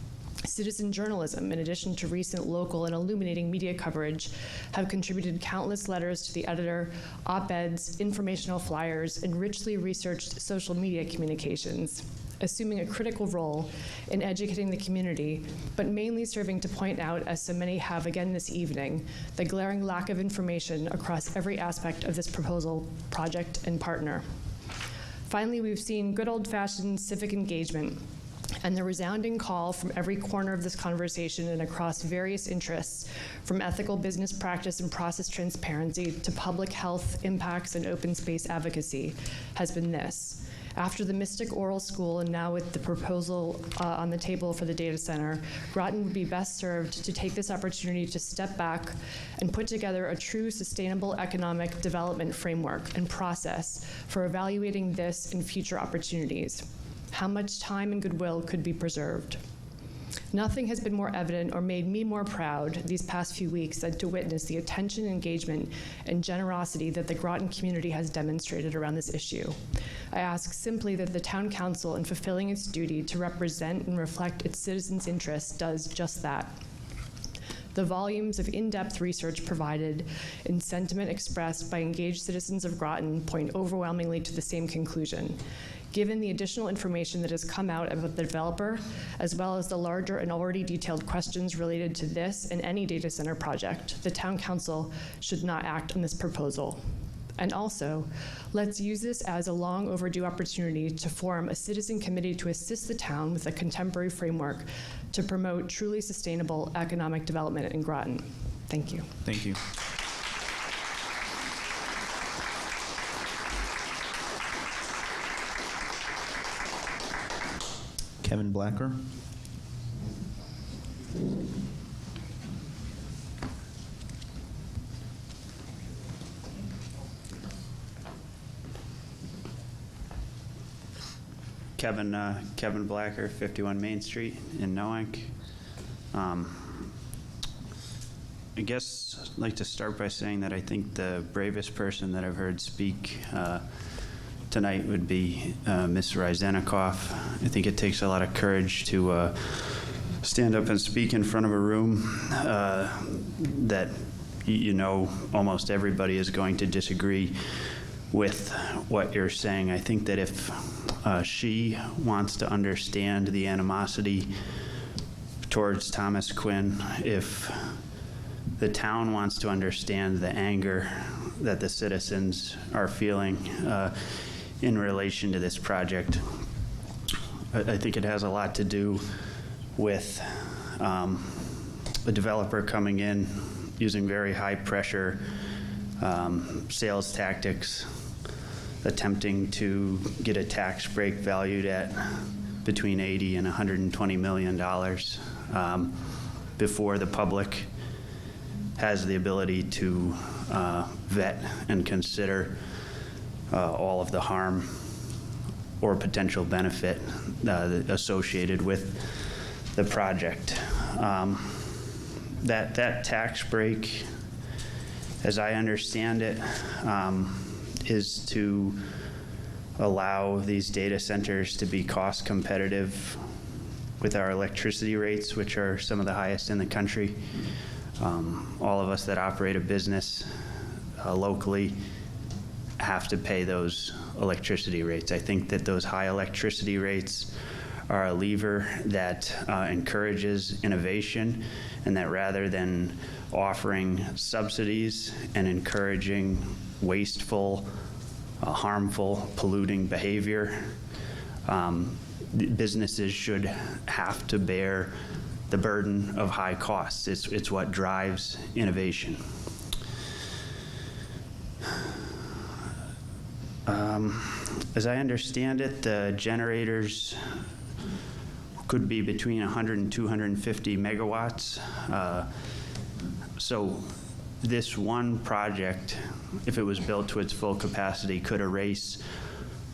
Citizen journalism, in addition to recent local and illuminating media coverage, have contributed countless letters to the editor, op-eds, informational flyers, and richly researched social media communications, assuming a critical role in educating the community, but mainly serving to point out, as so many have again this evening, the glaring lack of information across every aspect of this proposal, project, and partner. Finally, we've seen good old-fashioned civic engagement and the resounding call from every corner of this conversation and across various interests, from ethical business practice and process transparency to public health impacts and open space advocacy, has been this. After the Mystic Oral School and now with the proposal on the table for the data center, Groton would be best served to take this opportunity to step back and put together a true sustainable economic development framework and process for evaluating this and future opportunities. How much time and goodwill could be preserved? Nothing has been more evident or made me more proud these past few weeks than to witness the attention, engagement, and generosity that the Groton community has demonstrated around this issue. I ask simply that the town council, in fulfilling its duty to represent and reflect its citizens' interests, does just that. The volumes of in-depth research provided and sentiment expressed by engaged citizens of Groton point overwhelmingly to the same conclusion. Given the additional information that has come out about the developer, as well as the larger and already detailed questions related to this and any data center project, the town council should not act on this proposal. And also, let's use this as a long overdue opportunity to form a citizen committee to assist the town with a contemporary framework to promote truly sustainable economic development in Groton. Thank you. Thank you. Kevin Blacker. Kevin Blacker, 51 Main Street in Noank. I guess I'd like to start by saying that I think the bravest person that I've heard speak tonight would be Ms. Resnikoff. I think it takes a lot of courage to stand up and speak in front of a room that you know almost everybody is going to disagree with what you're saying. I think that if she wants to understand the animosity towards Thomas Quinn, if the town wants to understand the anger that the citizens are feeling in relation to this project, I think it has a lot to do with a developer coming in using very high pressure sales tactics, attempting to get a tax break valued at between $80 and $120 million before the public has the ability to vet and consider all of the harm or potential benefit associated with the project. That tax break, as I understand it, is to allow these data centers to be cost competitive with our electricity rates, which are some of the highest in the country. All of us that operate a business locally have to pay those electricity rates. I think that those high electricity rates are a lever that encourages innovation, and that rather than offering subsidies and encouraging wasteful, harmful, polluting behavior, businesses should have to bear the burden of high costs. It's what drives innovation. As I understand it, the generators could be between 100 and 250 megawatts. So this one project, if it was built to its full capacity, could erase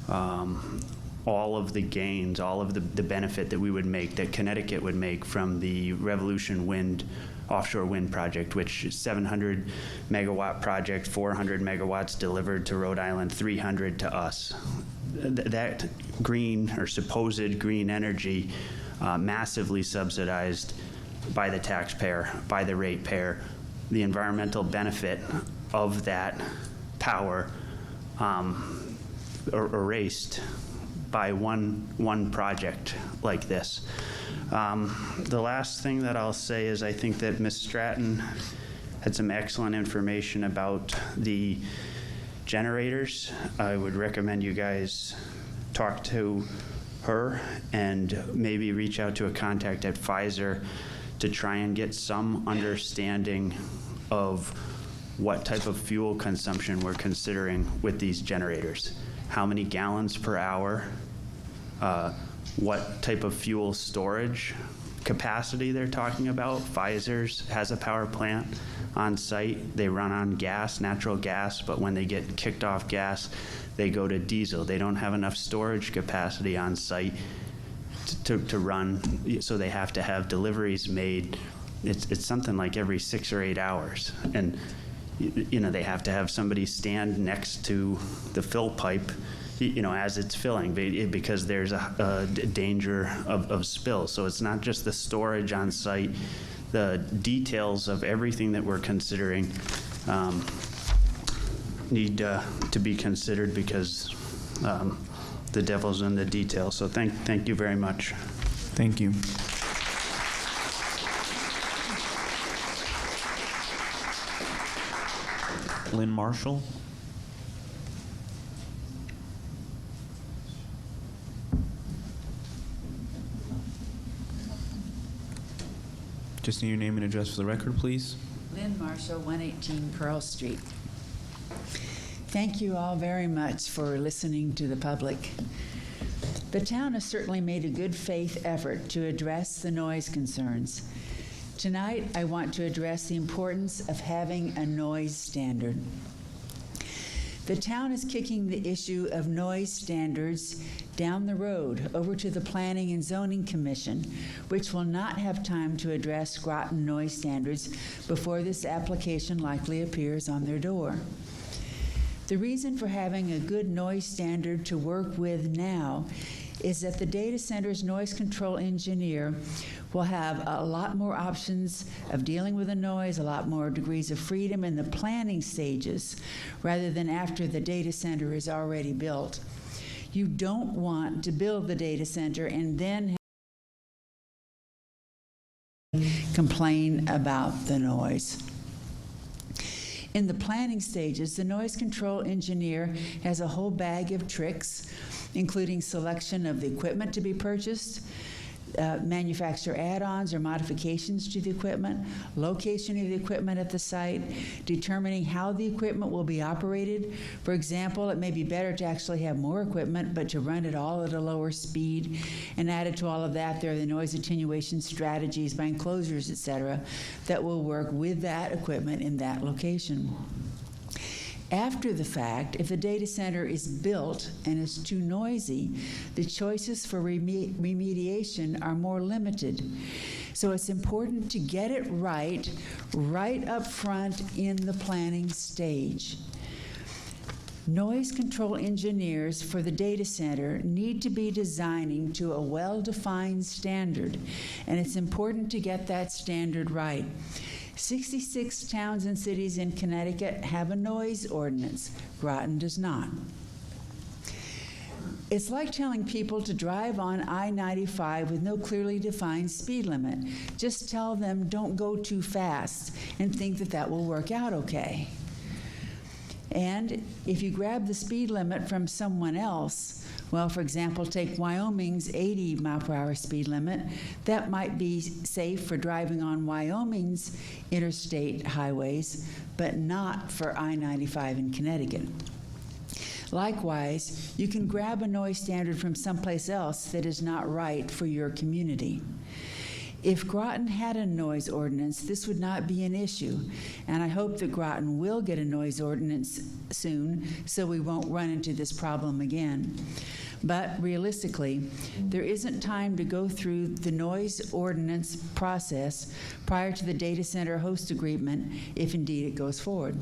all of the gains, all of the benefit that we would make, that Connecticut would make from the Revolution Wind offshore wind project, which is 700 megawatt project, 400 megawatts delivered to Rhode Island, 300 to us. That green or supposed green energy massively subsidized by the taxpayer, by the ratepayer. The environmental benefit of that power erased by one project like this. The last thing that I'll say is I think that Ms. Stratton had some excellent information about the generators. I would recommend you guys talk to her and maybe reach out to a contact at Pfizer to try and get some understanding of what type of fuel consumption we're considering with these generators. How many gallons per hour, what type of fuel storage capacity they're talking about. Pfizer's has a power plant on site. They run on gas, natural gas, but when they get kicked off gas, they go to diesel. They don't have enough storage capacity on site to run, so they have to have deliveries made. It's something like every 6 or 8 hours. And you know, they have to have somebody stand next to the fill pipe, you know, as it's filling, because there's a danger of spill. So it's not just the storage on site. The details of everything that we're considering need to be considered, because the devil's in the details. So thank you very much. Thank you. Lynn Marshall. Just need your name and address for the record, please. Lynn Marshall, 118 Pearl Street. Thank you all very much for listening to the public. The town has certainly made a good faith effort to address the noise concerns. Tonight, I want to address the importance of having a noise standard. The town is kicking the issue of noise standards down the road over to the Planning and Zoning Commission, which will not have time to address Groton noise standards before this application likely appears on their door. The reason for having a good noise standard to work with now is that the data center's noise control engineer will have a lot more options of dealing with the noise, a lot more degrees of freedom in the planning stages, rather than after the data center is already built. You don't want to build the data center and then complain about the noise. In the planning stages, the noise control engineer has a whole bag of tricks, including selection of the equipment to be purchased, manufacturer add-ons or modifications to the equipment, location of the equipment at the site, determining how the equipment will be operated. For example, it may be better to actually have more equipment, but to run it all at a lower speed. And added to all of that, there are the noise attenuation strategies by enclosures, et cetera, that will work with that equipment in that location. After the fact, if the data center is built and is too noisy, the choices for remediation are more limited. So it's important to get it right up front in the planning stage. Noise control engineers for the data center need to be designing to a well-defined standard, and it's important to get that standard right. 66 towns and cities in Connecticut have a noise ordinance. Groton does not. It's like telling people to drive on I-95 with no clearly defined speed limit. Just tell them don't go too fast and think that that will work out okay. And if you grab the speed limit from someone else, well, for example, take Wyoming's 80 mile per hour speed limit, that might be safe for driving on Wyoming's interstate highways, but not for I-95 in Connecticut. Likewise, you can grab a noise standard from someplace else that is not right for your community. If Groton had a noise ordinance, this would not be an issue, and I hope that Groton will get a noise ordinance soon so we won't run into this problem again. But realistically, there isn't time to go through the noise ordinance process prior to the data center host agreement, if indeed it goes forward.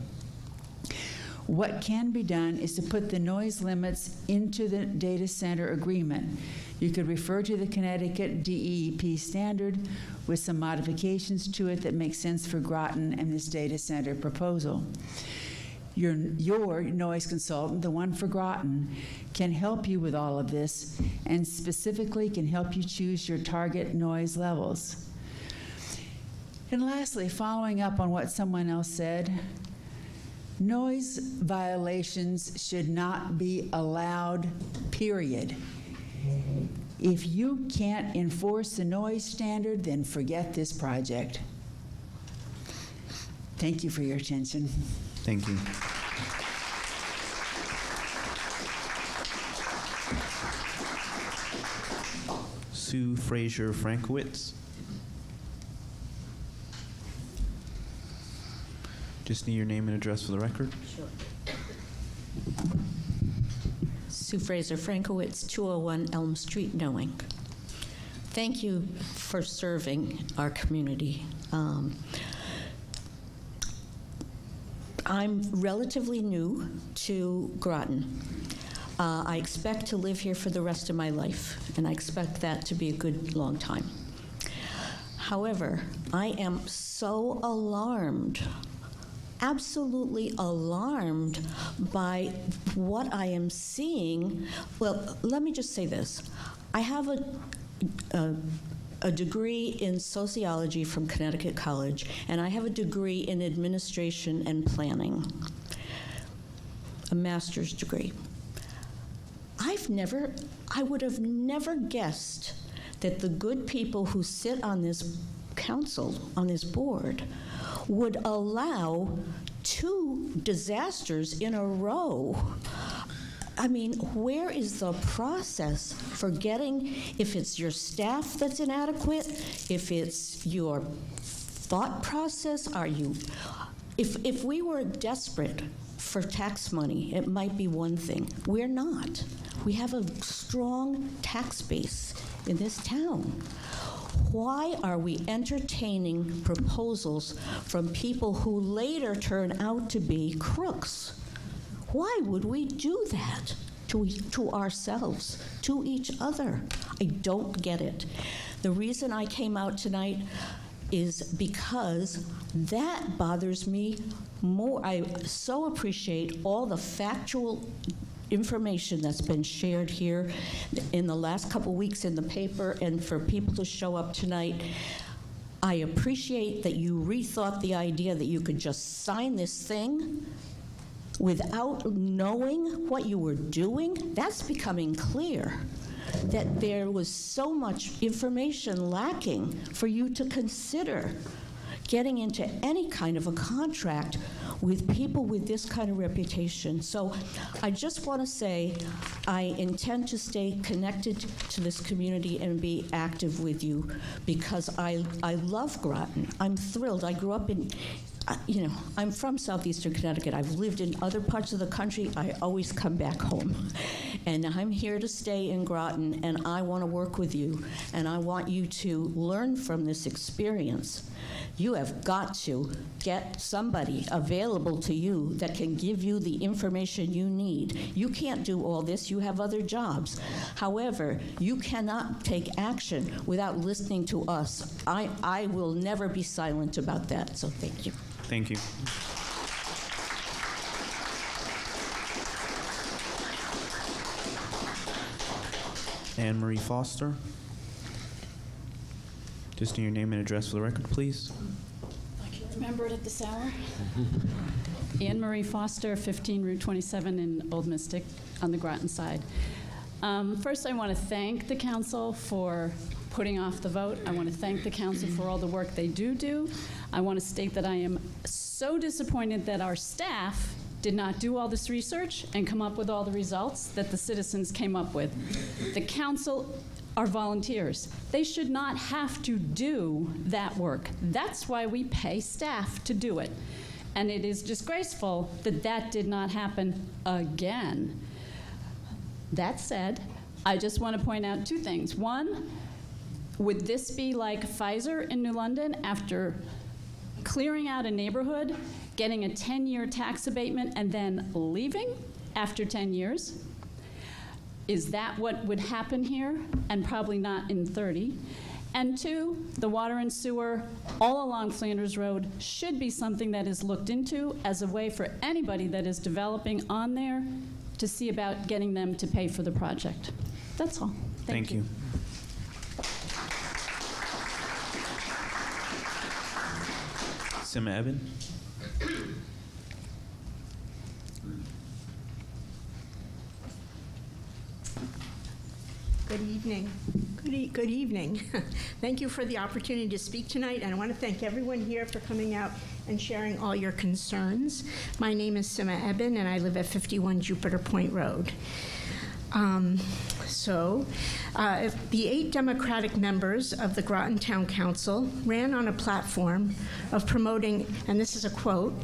What can be done is to put the noise limits into the data center agreement. You could refer to the Connecticut DEP standard with some modifications to it that make sense for Groton and this data center proposal. Your noise consultant, the one for Groton, can help you with all of this and specifically can help you choose your target noise levels. And lastly, following up on what someone else said, noise violations should not be allowed, period. If you can't enforce the noise standard, then forget this project. Thank you for your attention. Thank you. Sue Frazier-Frankowitz. Just need your name and address for the record. Sure. Sue Frazier-Frankowitz, 201 Elm Street, Knowing. Thank you for serving our community. I'm relatively new to Groton. I expect to live here for the rest of my life, and I expect that to be a good long time. However, I am so alarmed, absolutely alarmed by what I am seeing. Well, let me just say this. I have a degree in sociology from Connecticut College, and I have a degree in administration and planning, a master's degree. I would have never guessed that the good people who sit on this council, on this board, would allow 2 disasters in a row. I mean, where is the process for getting, if it's your staff that's inadequate, if it's your thought process, if we were desperate for tax money. It might be one thing. We're not. We have a strong tax base in this town. Why are we entertaining proposals from people who later turn out to be crooks? Why would we do that to ourselves, to each other? I don't get it. The reason I came out tonight is because that bothers me more. I so appreciate all the factual information that's been shared here in the last couple weeks in the paper, and for people to show up tonight. I appreciate that you rethought the idea that you could just sign this thing without knowing what you were doing. That's becoming clear, that there was so much information lacking for you to consider getting into any kind of a contract with people with this kind of reputation. So I just want to say I intend to stay connected to this community and be active with you, because I love Groton. I'm thrilled. I grew up in, I'm from southeastern Connecticut. I've lived in other parts of the country. I always come back home. And I'm here to stay in Groton, and I want to work with you, and I want you to learn from this experience. You have got to get somebody available to you that can give you the information you need. You can't do all this. You have other jobs. However, you cannot take action without listening to us. I will never be silent about that, so thank you. Thank you. Anne Marie Foster. Just in your name and address for the record, please. I can remember it at this hour. Anne Marie Foster, 15 Route 27 in Old Mystic on the Groton side. First, I want to thank the council for putting off the vote. I want to thank the council for all the work they do. I want to state that I am so disappointed that our staff did not do all this research and come up with all the results that the citizens came up with. The council are volunteers. They should not have to do that work. That's why we pay staff to do it. And it is disgraceful that that did not happen again. That said, I just want to point out two things. One, would this be like Pfizer in New London after clearing out a neighborhood, getting a 10-year tax abatement, and then leaving after 10 years? Is that what would happen here? And probably not in 30. And two, the water and sewer all along Flanders Road should be something that is looked into as a way for anybody that is developing on there to see about getting them to pay for the project. That's all. Thank you. Sima Eben. Good evening. Good evening. Thank you for the opportunity to speak tonight, and I want to thank everyone here for coming out and sharing all your concerns. My name is Sima Eben, and I live at 51 Jupiter Point Road. The 8 Democratic members of the Groton Town Council ran on a platform of promoting, and this is a quote,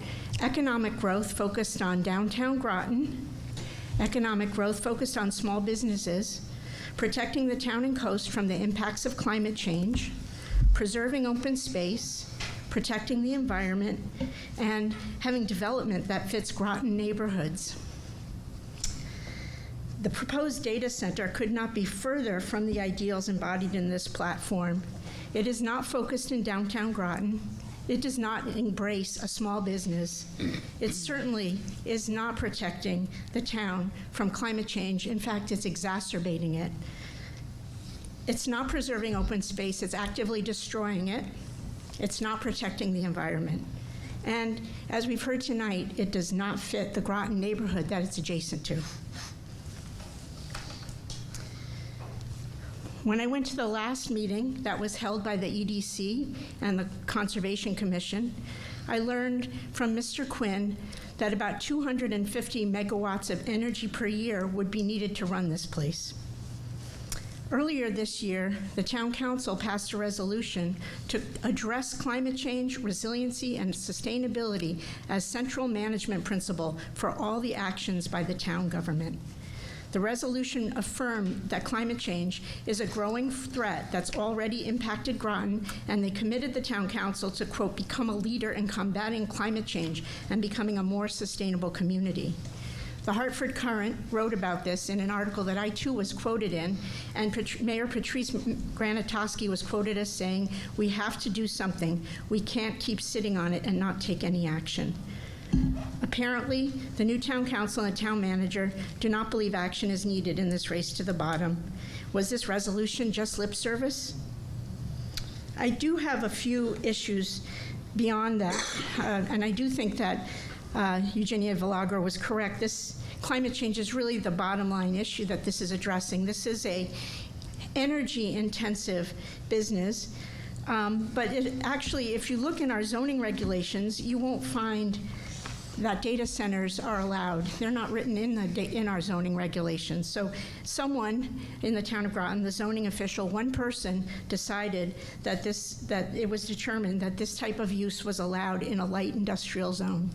economic growth focused on downtown Groton, economic growth focused on small businesses, protecting the town and coast from the impacts of climate change, preserving open space, protecting the environment, and having development that fits Groton neighborhoods. The proposed data center could not be further from the ideals embodied in this platform. It is not focused in downtown Groton. It does not embrace a small business. It certainly is not protecting the town from climate change. In fact, it's exacerbating it. It's not preserving open space. It's actively destroying it. It's not protecting the environment. And as we've heard tonight, it does not fit the Groton neighborhood that it's adjacent to. When I went to the last meeting that was held by the EDC and the Conservation Commission, I learned from Mr. Quinn that about 250 megawatts of energy per year would be needed to run this place. Earlier this year, the Town Council passed a resolution to address climate change, resiliency, and sustainability as central management principle for all the actions by the town government. The resolution affirmed that climate change is a growing threat that's already impacted Groton, and they committed the Town Council to, quote, become a leader in combating climate change and becoming a more sustainable community. The Hartford Courant wrote about this in an article that I too was quoted in, and Mayor Patrice Granatowski was quoted as saying, "We have to do something. We can't keep sitting on it and not take any action." Apparently, the new town council and town manager do not believe action is needed in this race to the bottom. Was this resolution just lip service? I do have a few issues beyond that, and I do think that Eugenia Villagro was correct. This climate change is really the bottom line issue that this is addressing. This is a energy-intensive business, but actually, if you look in our zoning regulations, you won't find that data centers are allowed. They're not written in our zoning regulations. So someone in the town of Groton, the zoning official, one person decided that it was determined that this type of use was allowed in a light industrial zone.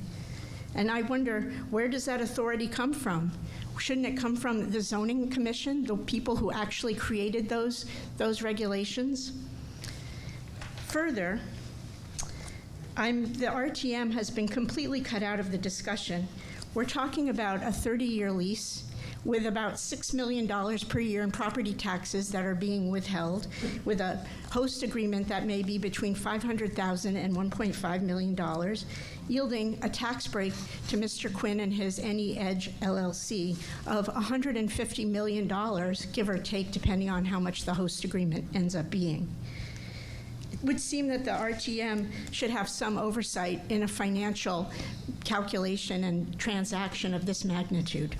And I wonder, where does that authority come from? Shouldn't it come from the zoning commission, the people who actually created those regulations? Further, the RTM has been completely cut out of the discussion. We're talking about a 30-year lease with about $6 million per year in property taxes that are being withheld, with a host agreement that may be between $500,000 and $1.5 million, yielding a tax break to Mr. Quinn and his Any Edge LLC of $150 million, give or take, depending on how much the host agreement ends up being. It would seem that the RTM should have some oversight in a financial calculation and transaction of this magnitude.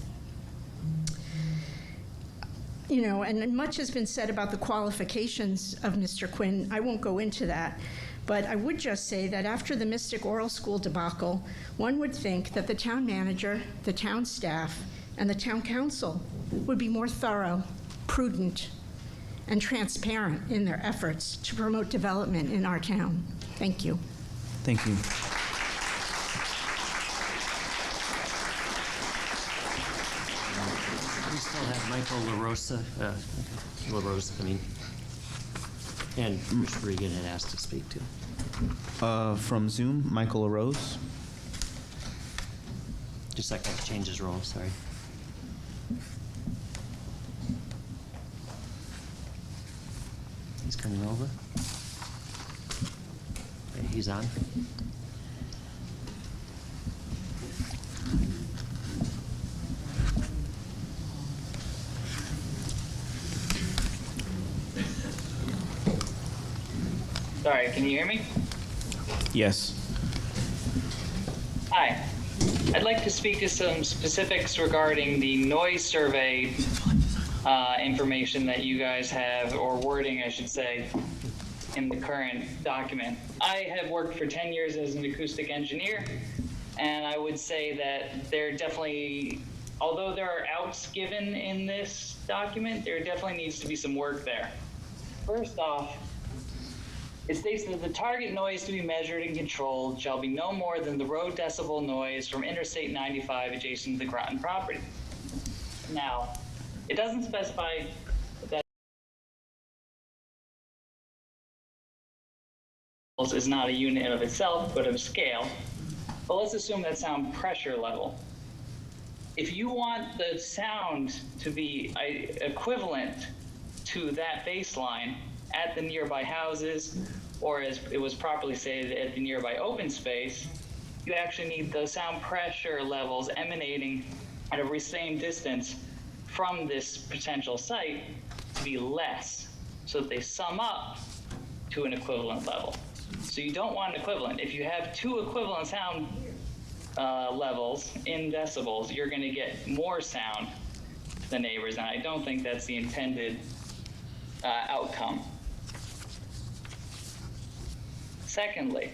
You know, and much has been said about the qualifications of Mr. Quinn. I won't go into that, but I would just say that after the Mystic Oral School debacle, one would think that the town manager, the town staff, and the town council would be more thorough, prudent, and transparent in their efforts to promote development in our town. Thank you. Thank you. We still have Michael LaRosa, and Chris Regan had asked to speak to. From Zoom, Michael LaRose. Just like to change his role, sorry. He's coming over. Okay, he's on. Sorry, can you hear me? Yes. Hi. I'd like to speak to some specifics regarding the noise survey information that you guys have, or wording, I should say, in the current document. I have worked for 10 years as an acoustic engineer, and I would say that there definitely, although there are outs given in this document, there definitely needs to be some work there. First off, it states that the target noise to be measured and controlled shall be no more than the road decibel noise from Interstate 95 adjacent to the Groton property. Now, it doesn't specify that is not a unit of itself, but of scale. But let's assume that sound pressure level. If you want the sound to be equivalent to that baseline at the nearby houses, or as it was properly stated, at the nearby open space, you actually need the sound pressure levels emanating at a same distance from this potential site to be less, so that they sum up to an equivalent level. So you don't want an equivalent. If you have two equivalent sound levels in decibels, you're going to get more sound to the neighbors, and I don't think that's the intended outcome. Secondly,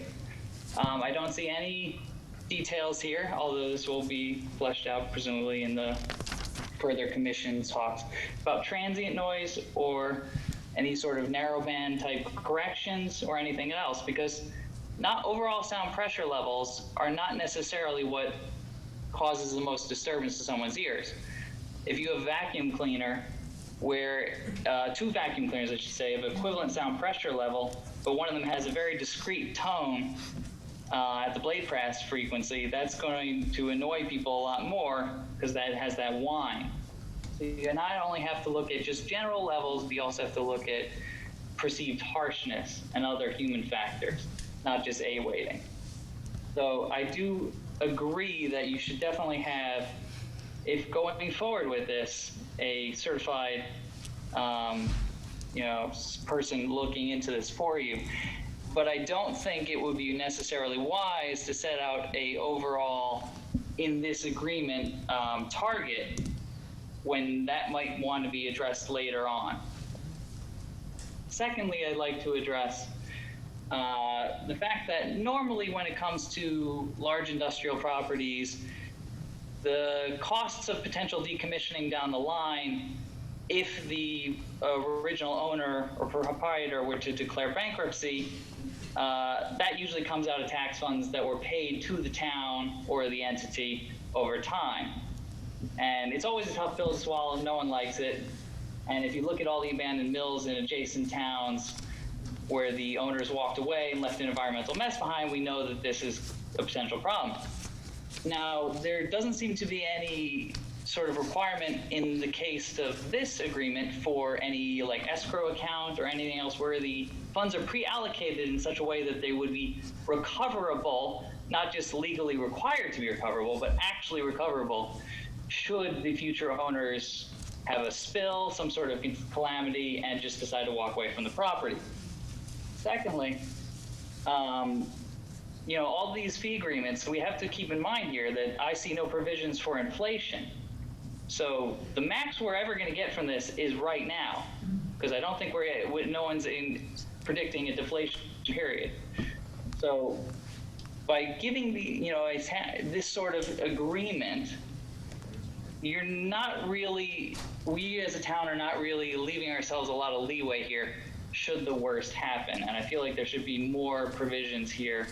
I don't see any details here, although this will be fleshed out presumably in the further commission talks about transient noise or any sort of narrowband type corrections or anything else, because not overall sound pressure levels are not necessarily what causes the most disturbance to someone's ears. If you have a vacuum cleaner where, two vacuum cleaners, I should say, of equivalent sound pressure level, but one of them has a very discrete tone at the blade press frequency, that's going to annoy people a lot more because that has that whine. So you not only have to look at just general levels, but you also have to look at perceived harshness and other human factors, not just A weighting. So I do agree that you should definitely have, if going forward with this, a certified person looking into this for you. But I don't think it would be necessarily wise to set out a overall, in this agreement, target when that might want to be addressed later on. Secondly, I'd like to address the fact that normally when it comes to large industrial properties, the costs of potential decommissioning down the line, if the original owner or proprietor were to declare bankruptcy, that usually comes out of tax funds that were paid to the town or the entity over time. And it's always a tough pill to swallow, no one likes it. And if you look at all the abandoned mills in adjacent towns where the owners walked away and left an environmental mess behind, we know that this is a potential problem. Now, there doesn't seem to be any sort of requirement in the case of this agreement for any like escrow account or anything else where the funds are pre-allocated in such a way that they would be recoverable, not just legally required to be recoverable, but actually recoverable should the future owners have a spill, some sort of calamity, and just decide to walk away from the property. Secondly, all these fee agreements, we have to keep in mind here that I see no provisions for inflation. So the max we're ever going to get from this is right now, because I don't think no one's predicting a deflation period. So by giving this sort of agreement, you're not really, we as a town are not really leaving ourselves a lot of leeway here should the worst happen. And I feel like there should be more provisions here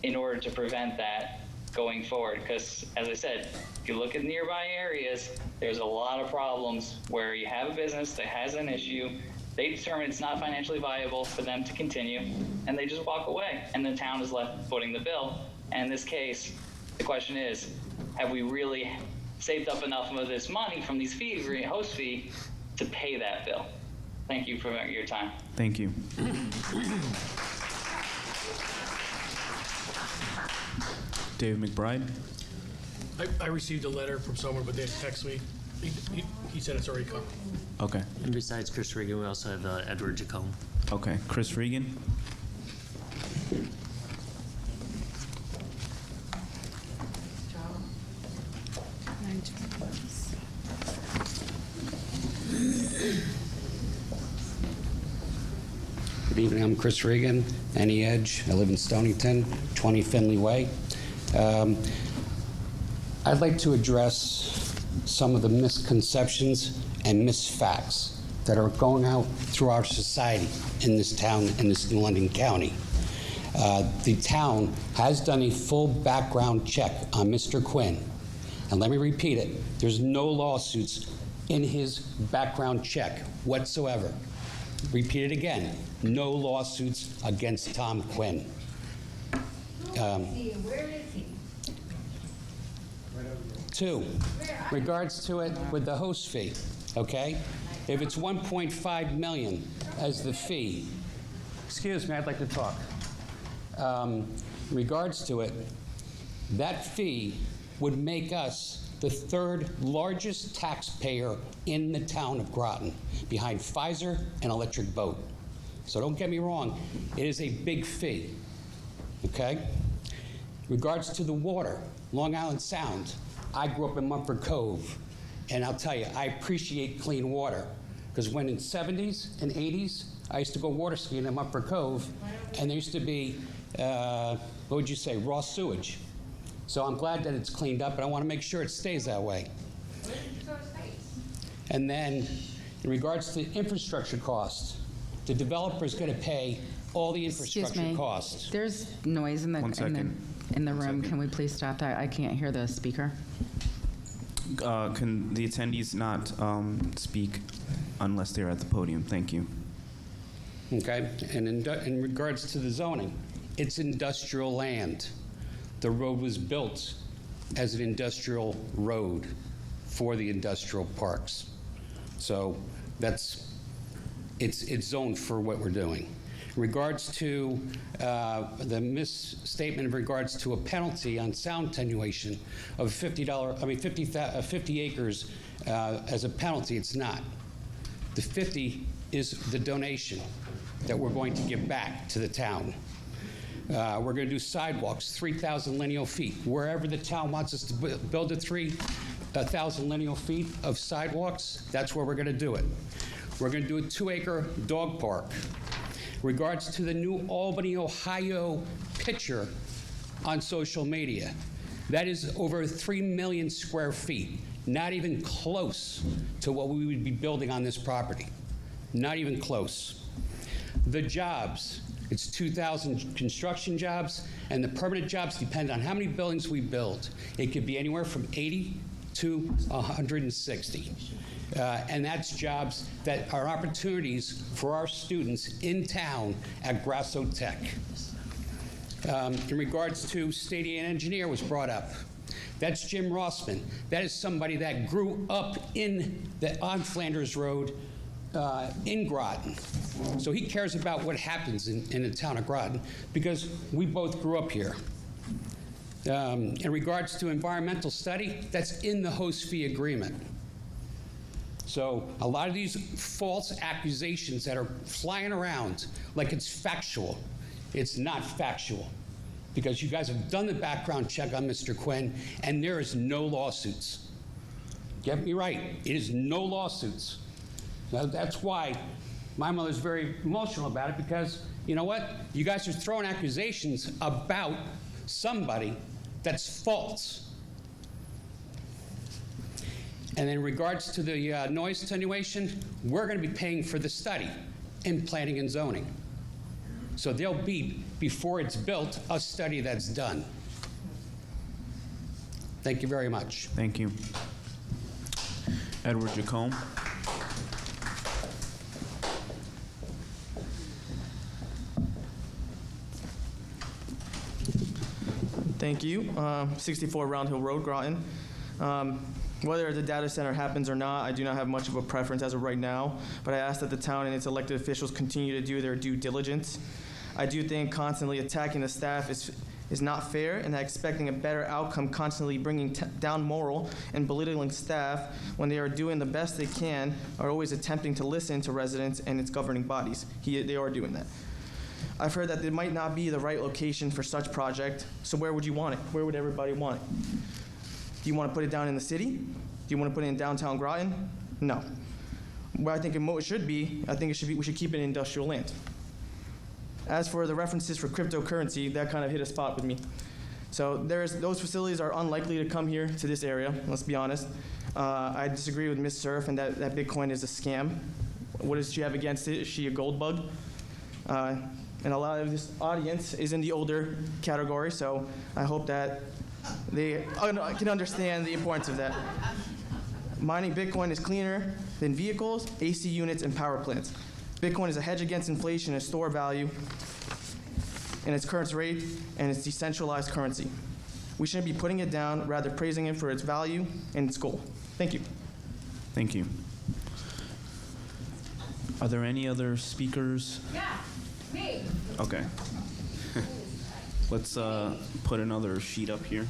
in order to prevent that going forward. Because as I said, if you look at nearby areas, there's a lot of problems where you have a business that has an issue, they determine it's not financially viable for them to continue, and they just walk away, and the town is left footing the bill. And in this case, the question is, have we really saved up enough of this money from these host fee to pay that bill? Thank you for your time. Thank you. Dave McBride. I received a letter from someone, but they text me. He said it's already come. Okay. And besides Chris Regan, we also have Edward Jacome. Okay. Chris Regan. Good evening, I'm Chris Regan, Any Edge. I live in Stonington, 20 Finley Way. I'd like to address some of the misconceptions and misfacts that are going out through our society in this town, in London County. The town has done a full background check on Mr. Quinn. And let me repeat it, there's no lawsuits in his background check whatsoever. Repeat it again, no lawsuits against Tom Quinn. Where is he? Two, regards to it with the host fee, okay? If it's 1.5 million as the fee, excuse me, I'd like to talk. Regards to it, that fee would make us the third largest taxpayer in the town of Groton, behind Pfizer and Electric Boat. So don't get me wrong, it is a big fee, okay? Regards to the water, Long Island Sound, I grew up in Mumford Cove, and I'll tell you, I appreciate clean water, because when in the 70s and 80s, I used to go water skiing in Mumford Cove, and there used to be, what would you say, raw sewage. So I'm glad that it's cleaned up, but I want to make sure it stays that way. Where did the source And then, in regards to infrastructure costs, the developer's going to pay all the infrastructure costs. There's noise in the room. Can we please stop that? I can't hear the speaker. Can the attendees not speak unless they're at the podium? Thank you. Okay, and in regards to the zoning, it's industrial land. The road was built as an industrial road for the industrial parks. So it's zoned for what we're doing. In regards to the misstatement in regards to a penalty on sound attenuation of 50 acres as a penalty, it's not. The 50 is the donation that we're going to give back to the town. We're going to do sidewalks, 3,000 lineal feet. Wherever the town wants us to build 3,000 lineal feet of sidewalks, that's where we're going to do it. We're going to do a 2-acre dog park. Regards to the new Albany, Ohio picture on social media, that is over 3 million square feet, not even close to what we would be building on this property. Not even close. The jobs, it's 2,000 construction jobs, and the permanent jobs depend on how many buildings we build. It could be anywhere from 80 to 160. And that's jobs that are opportunities for our students in town at Grasso Tech. In regards to state aid engineer was brought up. That's Jim Rossman. That is somebody that grew up on Flanders Road in Groton. So he cares about what happens in the town of Groton because we both grew up here. In regards to environmental study, that's in the host fee agreement. So a lot of these false accusations that are flying around like it's factual, it's not factual because you guys have done the background check on Mr. Quinn and there is no lawsuits. Get me right, it is no lawsuits. Now, that's why my mother's very emotional about it because, you know what? You guys are throwing accusations about somebody that's false. And in regards to the noise attenuation, we're going to be paying for the study in planning and zoning. So there'll be, before it's built, a study that's done. Thank you very much. Thank you. Edward Jacome. Thank you. 64 Round Hill Road, Groton. Whether the data center happens or not, I do not have much of a preference as of right now, but I ask that the town and its elected officials continue to do their due diligence. I do think constantly attacking the staff is not fair, and that expecting a better outcome constantly bringing down moral and belittling staff when they are doing the best they can are always attempting to listen to residents and its governing bodies. They are doing that. I've heard that it might not be the right location for such project, so where would you want it? Where would everybody want it? Do you want to put it down in the city? Do you want to put it in downtown Groton? No. Where I think it should be, we should keep it in industrial land. As for the references for cryptocurrency, that kind of hit a spot with me. So those facilities are unlikely to come here to this area, let's be honest. I disagree with Ms. Surf and that Bitcoin is a scam. What does she have against it? Is she a gold bug? And a lot of this audience is in the older category, so I hope that they can understand the importance of that. Mining Bitcoin is cleaner than vehicles, AC units, and power plants. Bitcoin is a hedge against inflation and store value in its current rate and its decentralized currency. We shouldn't be putting it down, rather praising it for its value and its goal. Thank you. Thank you. Are there any other speakers? Yeah, me. Okay. Let's put another sheet up here.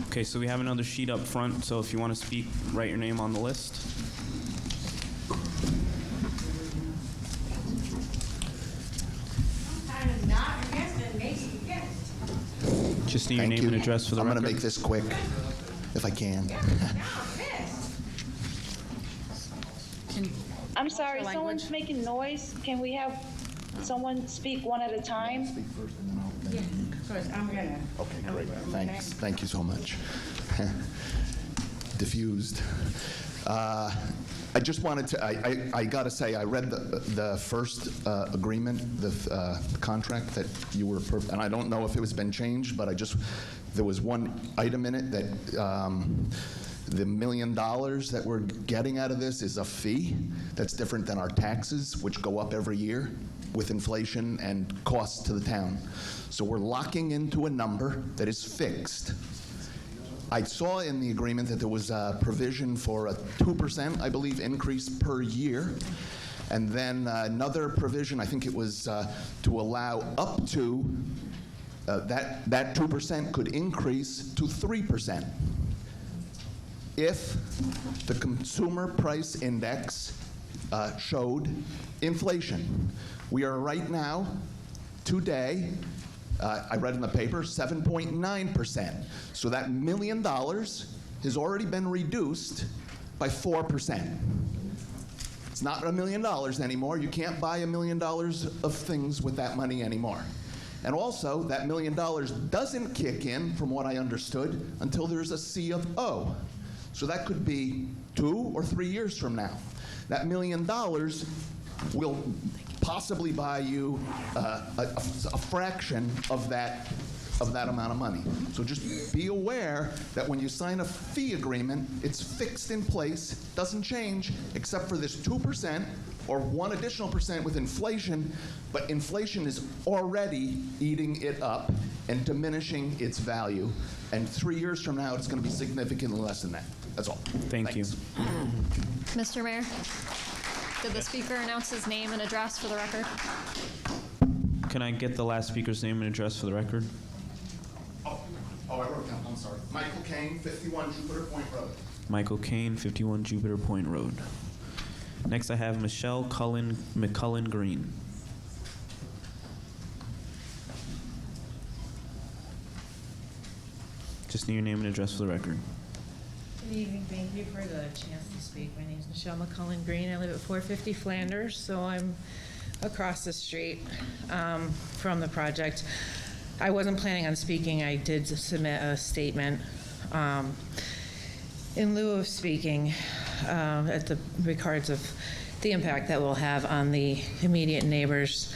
Okay, so we have another sheet up front, so if you want to speak, write your name on the list. Just need your name and address for the record. I'm going to make this quick, if I can. I'm sorry, someone's making noise. Can we have someone speak one at a time? Yeah, of course, I'm gonna. Okay, great. Thanks. Thank you so much. Diffused. I just wanted to, I got to say, I read the first agreement, the contract that you were, and I don't know if it was been changed, but there was one item in it that the $1 million that we're getting out of this is a fee that's different than our taxes, which go up every year with inflation and costs to the town. So we're locking into a number that is fixed. I saw in the agreement that there was a provision for a 2%, I believe, increase per year. And then another provision, I think it was to allow up to, that 2% could increase to 3% if the consumer price index showed inflation. We are right now, today, I read in the paper, 7.9%. So that $1 million has already been reduced by 4%. It's not $1 million anymore. You can't buy $1 million of things with that money anymore. And also, that $1 million doesn't kick in, from what I understood, until there's a C of O. So that could be 2 or 3 years from now. That $1 million will possibly buy you a fraction of that amount of money. So just be aware that when you sign a fee agreement, it's fixed in place, doesn't change, except for this 2% or 1 additional % with inflation, but inflation is already eating it up and diminishing its value. And 3 years from now, it's going to be significantly less than that. That's all. Thank you. Mr. Mayor, did the speaker announce his name and address for the record? Can I get the last speaker's name and address for the record? Oh, I wrote it down. I'm sorry. Michael Kane, 51 Jupiter Point Road. Michael Kane, 51 Jupiter Point Road. Next, I have Michelle McCullen Green. Just need your name and address for the record. Good evening. Thank you for the chance to speak. My name is Michelle McCullen Green. I live at 450 Flanders, so I'm across the street from the project. I wasn't planning on speaking. I did submit a statement in lieu of speaking at the regards of the impact that we'll have on the immediate neighbors.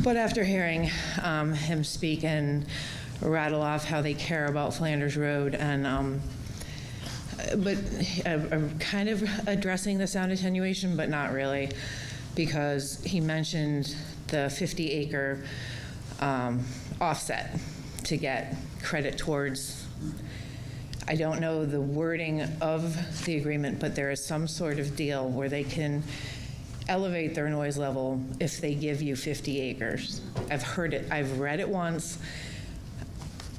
But after hearing him speak and rattle off how they care about Flanders Road, and but I'm kind of addressing the sound attenuation, but not really, because he mentioned the 50-acre offset to get credit towards. I don't know the wording of the agreement, but there is some sort of deal where they can elevate their noise level if they give you 50 acres. I've heard it. I've read it once.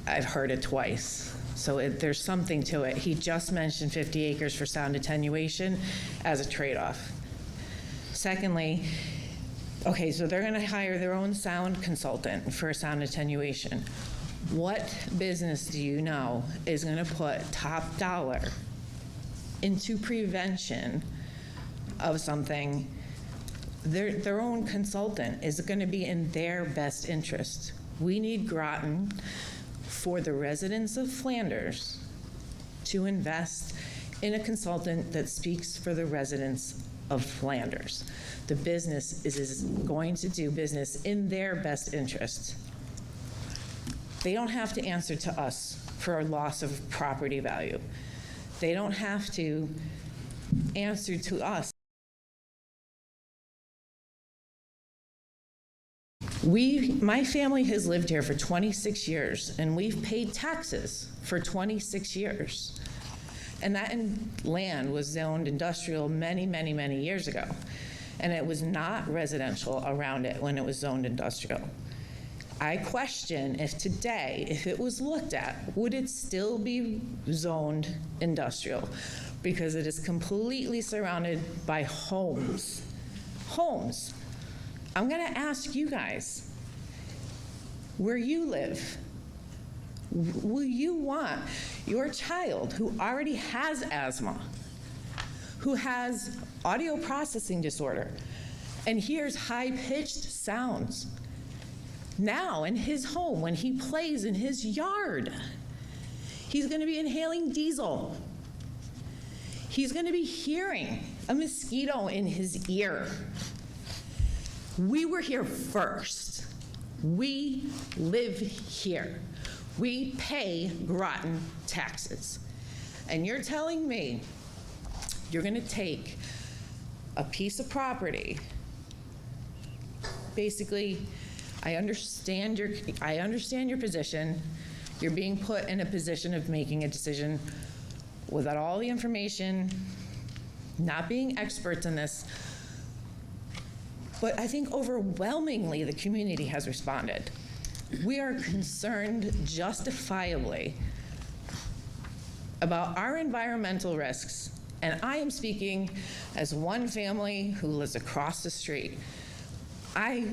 I've heard it twice. So there's something to it. He just mentioned 50 acres for sound attenuation as a trade-off. Secondly, okay, so they're going to hire their own sound consultant for sound attenuation. What business do you know is going to put top dollar into prevention of something? Their own consultant is going to be in their best interest. We need Groton, for the residents of Flanders, to invest in a consultant that speaks for the residents of Flanders. The business is going to do business in their best interest. They don't have to answer to us for a loss of property value. They don't have to answer to us. My family has lived here for 26 years, and we've paid taxes for 26 years. And that land was zoned industrial many, many, many years ago. And it was not residential around it when it was zoned industrial. I question if today, if it was looked at, would it still be zoned industrial? Because it is completely surrounded by homes. Homes. I'm going to ask you guys, where you live, will you want your child who already has asthma, who has audio processing disorder, and hears high-pitched sounds. Now, in his home, when he plays in his yard, he's going to be inhaling diesel. He's going to be hearing a mosquito in his ear. We were here first. We live here. We pay Groton taxes. And you're telling me you're going to take a piece of property. Basically, I understand your position. You're being put in a position of making a decision without all the information, not being experts in this. But I think overwhelmingly the community has responded. We are concerned justifiably about our environmental risks. And I am speaking as one family who lives across the street.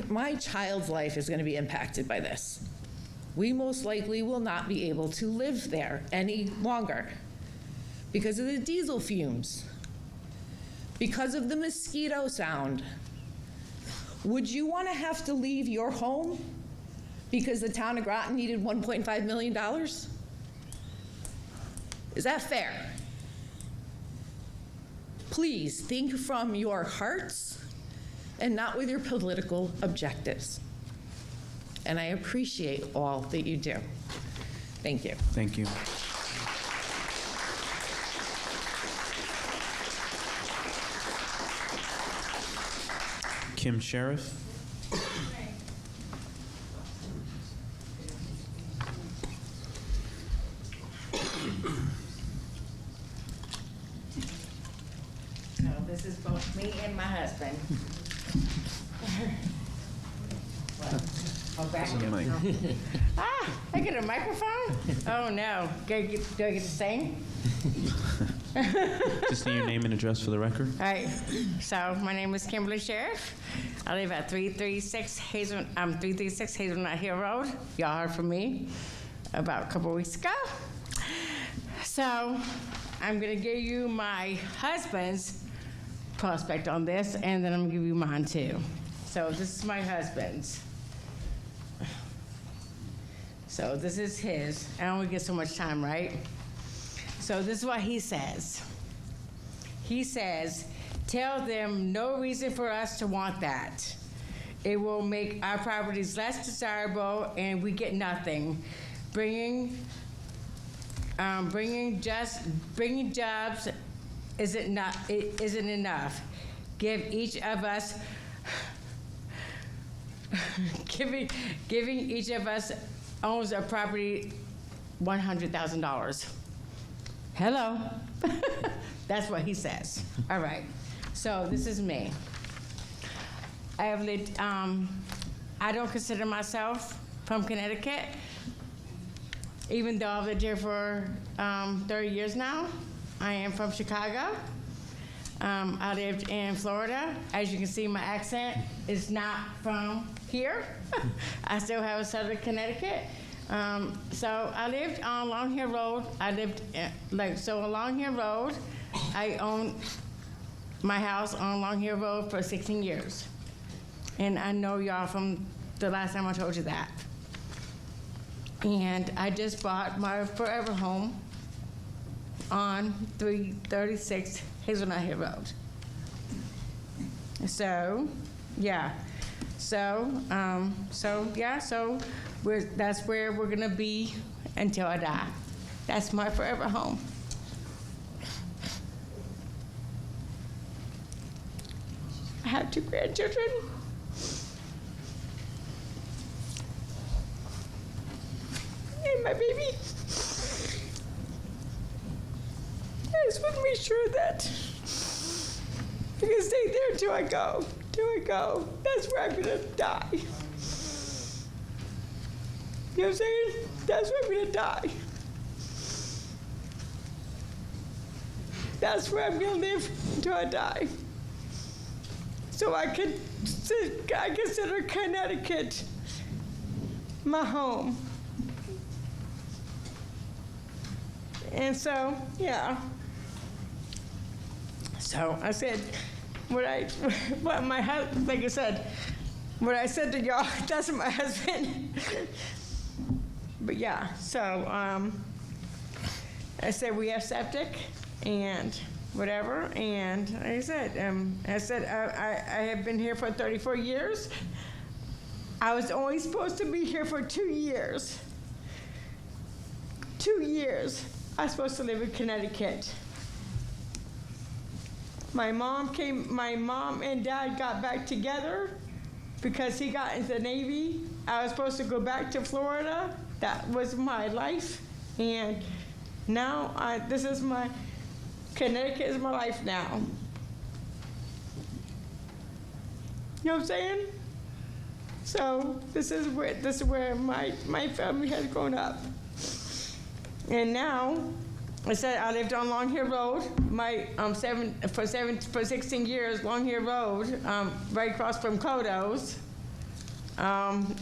My child's life is going to be impacted by this. We most likely will not be able to live there any longer because of the diesel fumes, because of the mosquito sound. Would you want to have to leave your home because the town of Groton needed $1.5 million? Is that fair? Please think from your hearts and not with your political objectives. And I appreciate all that you do. Thank you. Thank you. Kim Sheriff. No, this is both me and my husband. Oh, back. I get a microphone? Oh, no. Do I get to sing? Just need your name and address for the record. All right. So my name is Kimberly Sheriff. I live at 336 Hazelnut Hill Road. Y'all heard from me about a couple weeks ago. So I'm going to give you my husband's prospect on this, and then I'm going to give you mine too. So this is my husband's. So this is his. I only get so much time, right? So this is what he says. He says, tell them no reason for us to want that. It will make our properties less desirable and we get nothing. Bringing jobs isn't enough. Give each of us, giving each of us owns a property $100,000. Hello. That's what he says. All right. So this is me. I have lived, I don't consider myself from Connecticut, even though I've lived here for 30 years now. I am from Chicago. I lived in Florida. As you can see, my accent is not from here. I still have a Southern Connecticut. So I lived on Long Hill Road. On Long Hill Road, I owned my house on Long Hill Road for 16 years. And I know y'all from the last time I told you that. And I just bought my forever home on 336 Hazelnut Hill Road. So, yeah. So that's where we're gonna be until I die. That's my forever home. I have 2 grandchildren. And my baby. I just want to make sure that I can stay there till I go. That's where I'm gonna die. You know what I'm saying? That's where I'm gonna die. That's where I'm gonna live until I die. So I consider Connecticut my home. And so, yeah. So I said, what my husband, like I said, what I said to y'all, that's my husband. But yeah, so I said we have septic and whatever, and like I said, I have been here for 34 years. I was only supposed to be here for 2 years. 2 years. I was supposed to live in Connecticut. My mom and dad got back together because he got into the Navy. I was supposed to go back to Florida. That was my life. And now Connecticut is my life now. You know what I'm saying? So this is where my family has grown up. And now, I said I lived on Long Hill Road. For 16 years, Long Hill Road, right across from Kodo's,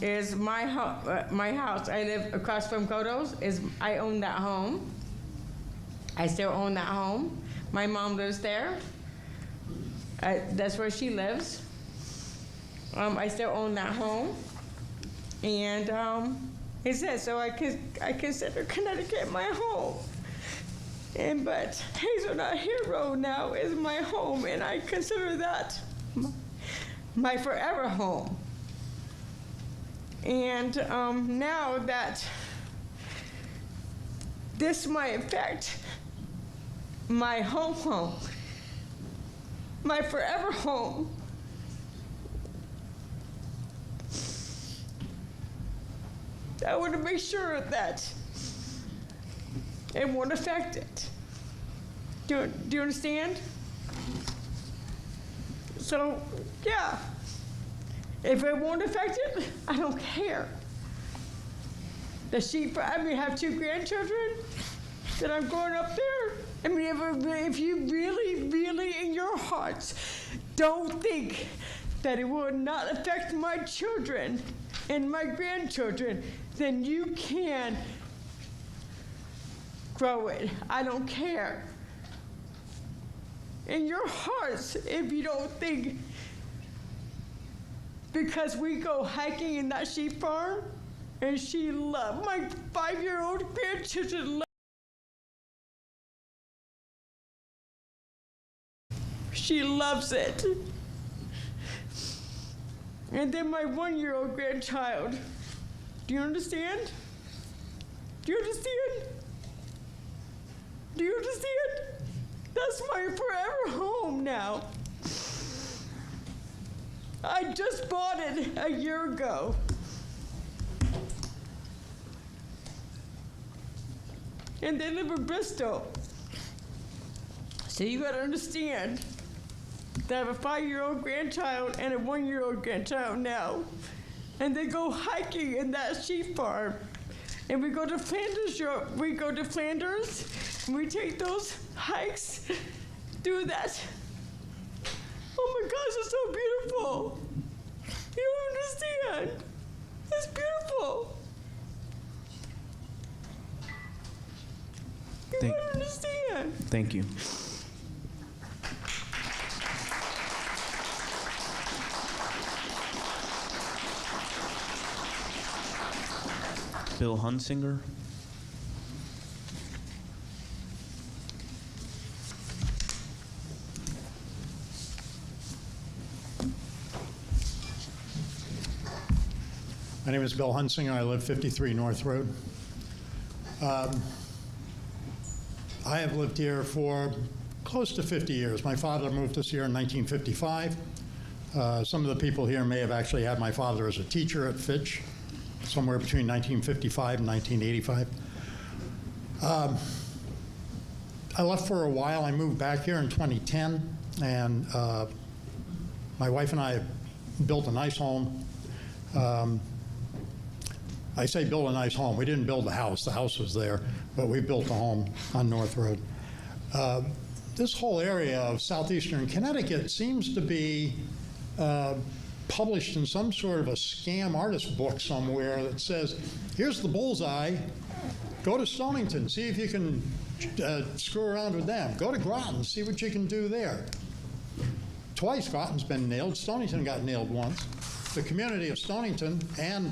is my house. I live across from Kodo's. I own that home. I still own that home. My mom lives there. That's where she lives. I still own that home. And it says, so I consider Connecticut my home. But Hazelnut Hill Road now is my home, and I consider that my forever home. And now that this might affect my home, my forever home, I want to make sure that it won't affect it. Do you understand? So, yeah. If it won't affect it, I don't care. I have 2 grandchildren that I'm growing up there. I mean, if you really, really in your hearts don't think that it will not affect my children and my grandchildren, then you can grow it. I don't care. In your hearts, if you don't think, because we go hiking in that sheep farm, and my 5-year-old grandchildren she loves it. And then my 1-year-old grandchild. Do you understand? Do you understand? Do you understand? That's my forever home now. I just bought it a year ago. And they live in Bristol. So you gotta understand that I have a 5-year-old grandchild and a 1-year-old grandchild now. And they go hiking in that sheep farm. And we go to Flanders, and we take those hikes through that. Oh my gosh, it's so beautiful. You don't understand. It's beautiful. You don't understand. Thank you. Bill Hunsinger. My name is Bill Hunsinger. I live 53 North Road. I have lived here for close to 50 years. My father moved us here in 1955. Some of the people here may have actually had my father as a teacher at Fitch, somewhere between 1955 and 1985. I left for a while. I moved back here in 2010, and my wife and I built a nice home. I say build a nice home. We didn't build the house. The house was there, but we built a home on North Road. This whole area of southeastern Connecticut seems to be published in some sort of a scam artist book somewhere that says, here's the bullseye, go to Stonington, see if you can screw around with them. Go to Groton, see what you can do there. twice Groton's been nailed. Stonington got nailed once. The community of Stonington and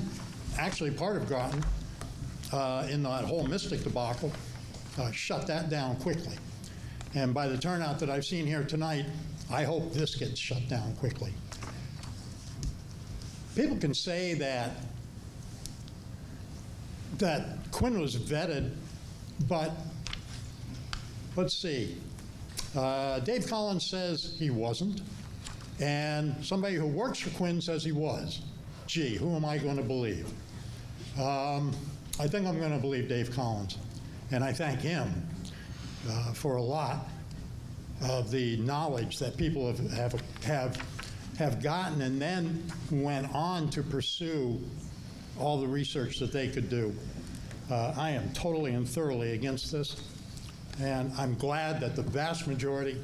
actually part of Groton in that whole Mystic debacle shut that down quickly. And by the turnout that I've seen here tonight, I hope this gets shut down quickly. People can say that Quinn was vetted, but let's see. Dave Collins says he wasn't, and somebody who works for Quinn says he was. Gee, who am I going to believe? I think I'm going to believe Dave Collins, and I thank him for a lot of the knowledge that people have gotten and then went on to pursue all the research that they could do. I am totally and thoroughly against this, and I'm glad that the vast majority,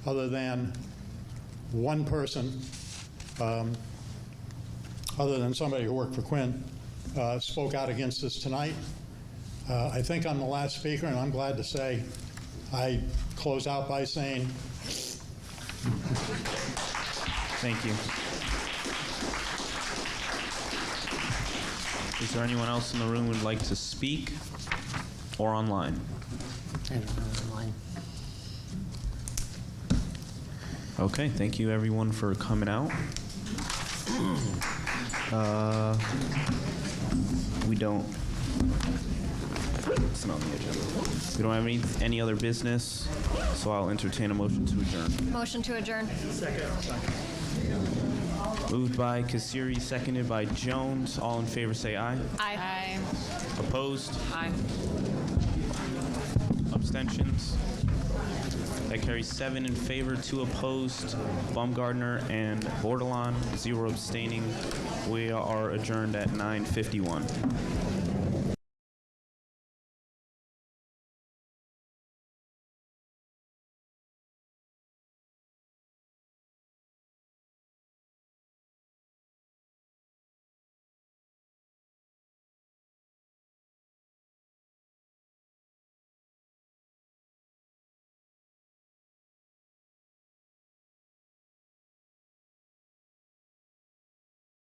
other than one person, other than somebody who worked for Quinn, spoke out against this tonight. I think I'm the last speaker, and I'm glad to say I close out by saying, Thank you. Is there anyone else in the room who would like to speak or online? Online. Okay, thank you everyone for coming out. It's not on the agenda. We don't have any other business, so I'll entertain a motion to adjourn. Motion to adjourn. Second. Moved by Kasiri, seconded by Jones. All in favor say aye. Aye. Opposed? Aye. Abstentions? That carries 7 in favor, 2 opposed, Baumgartner and Bordelon, 0 abstaining. We are adjourned at 9:51.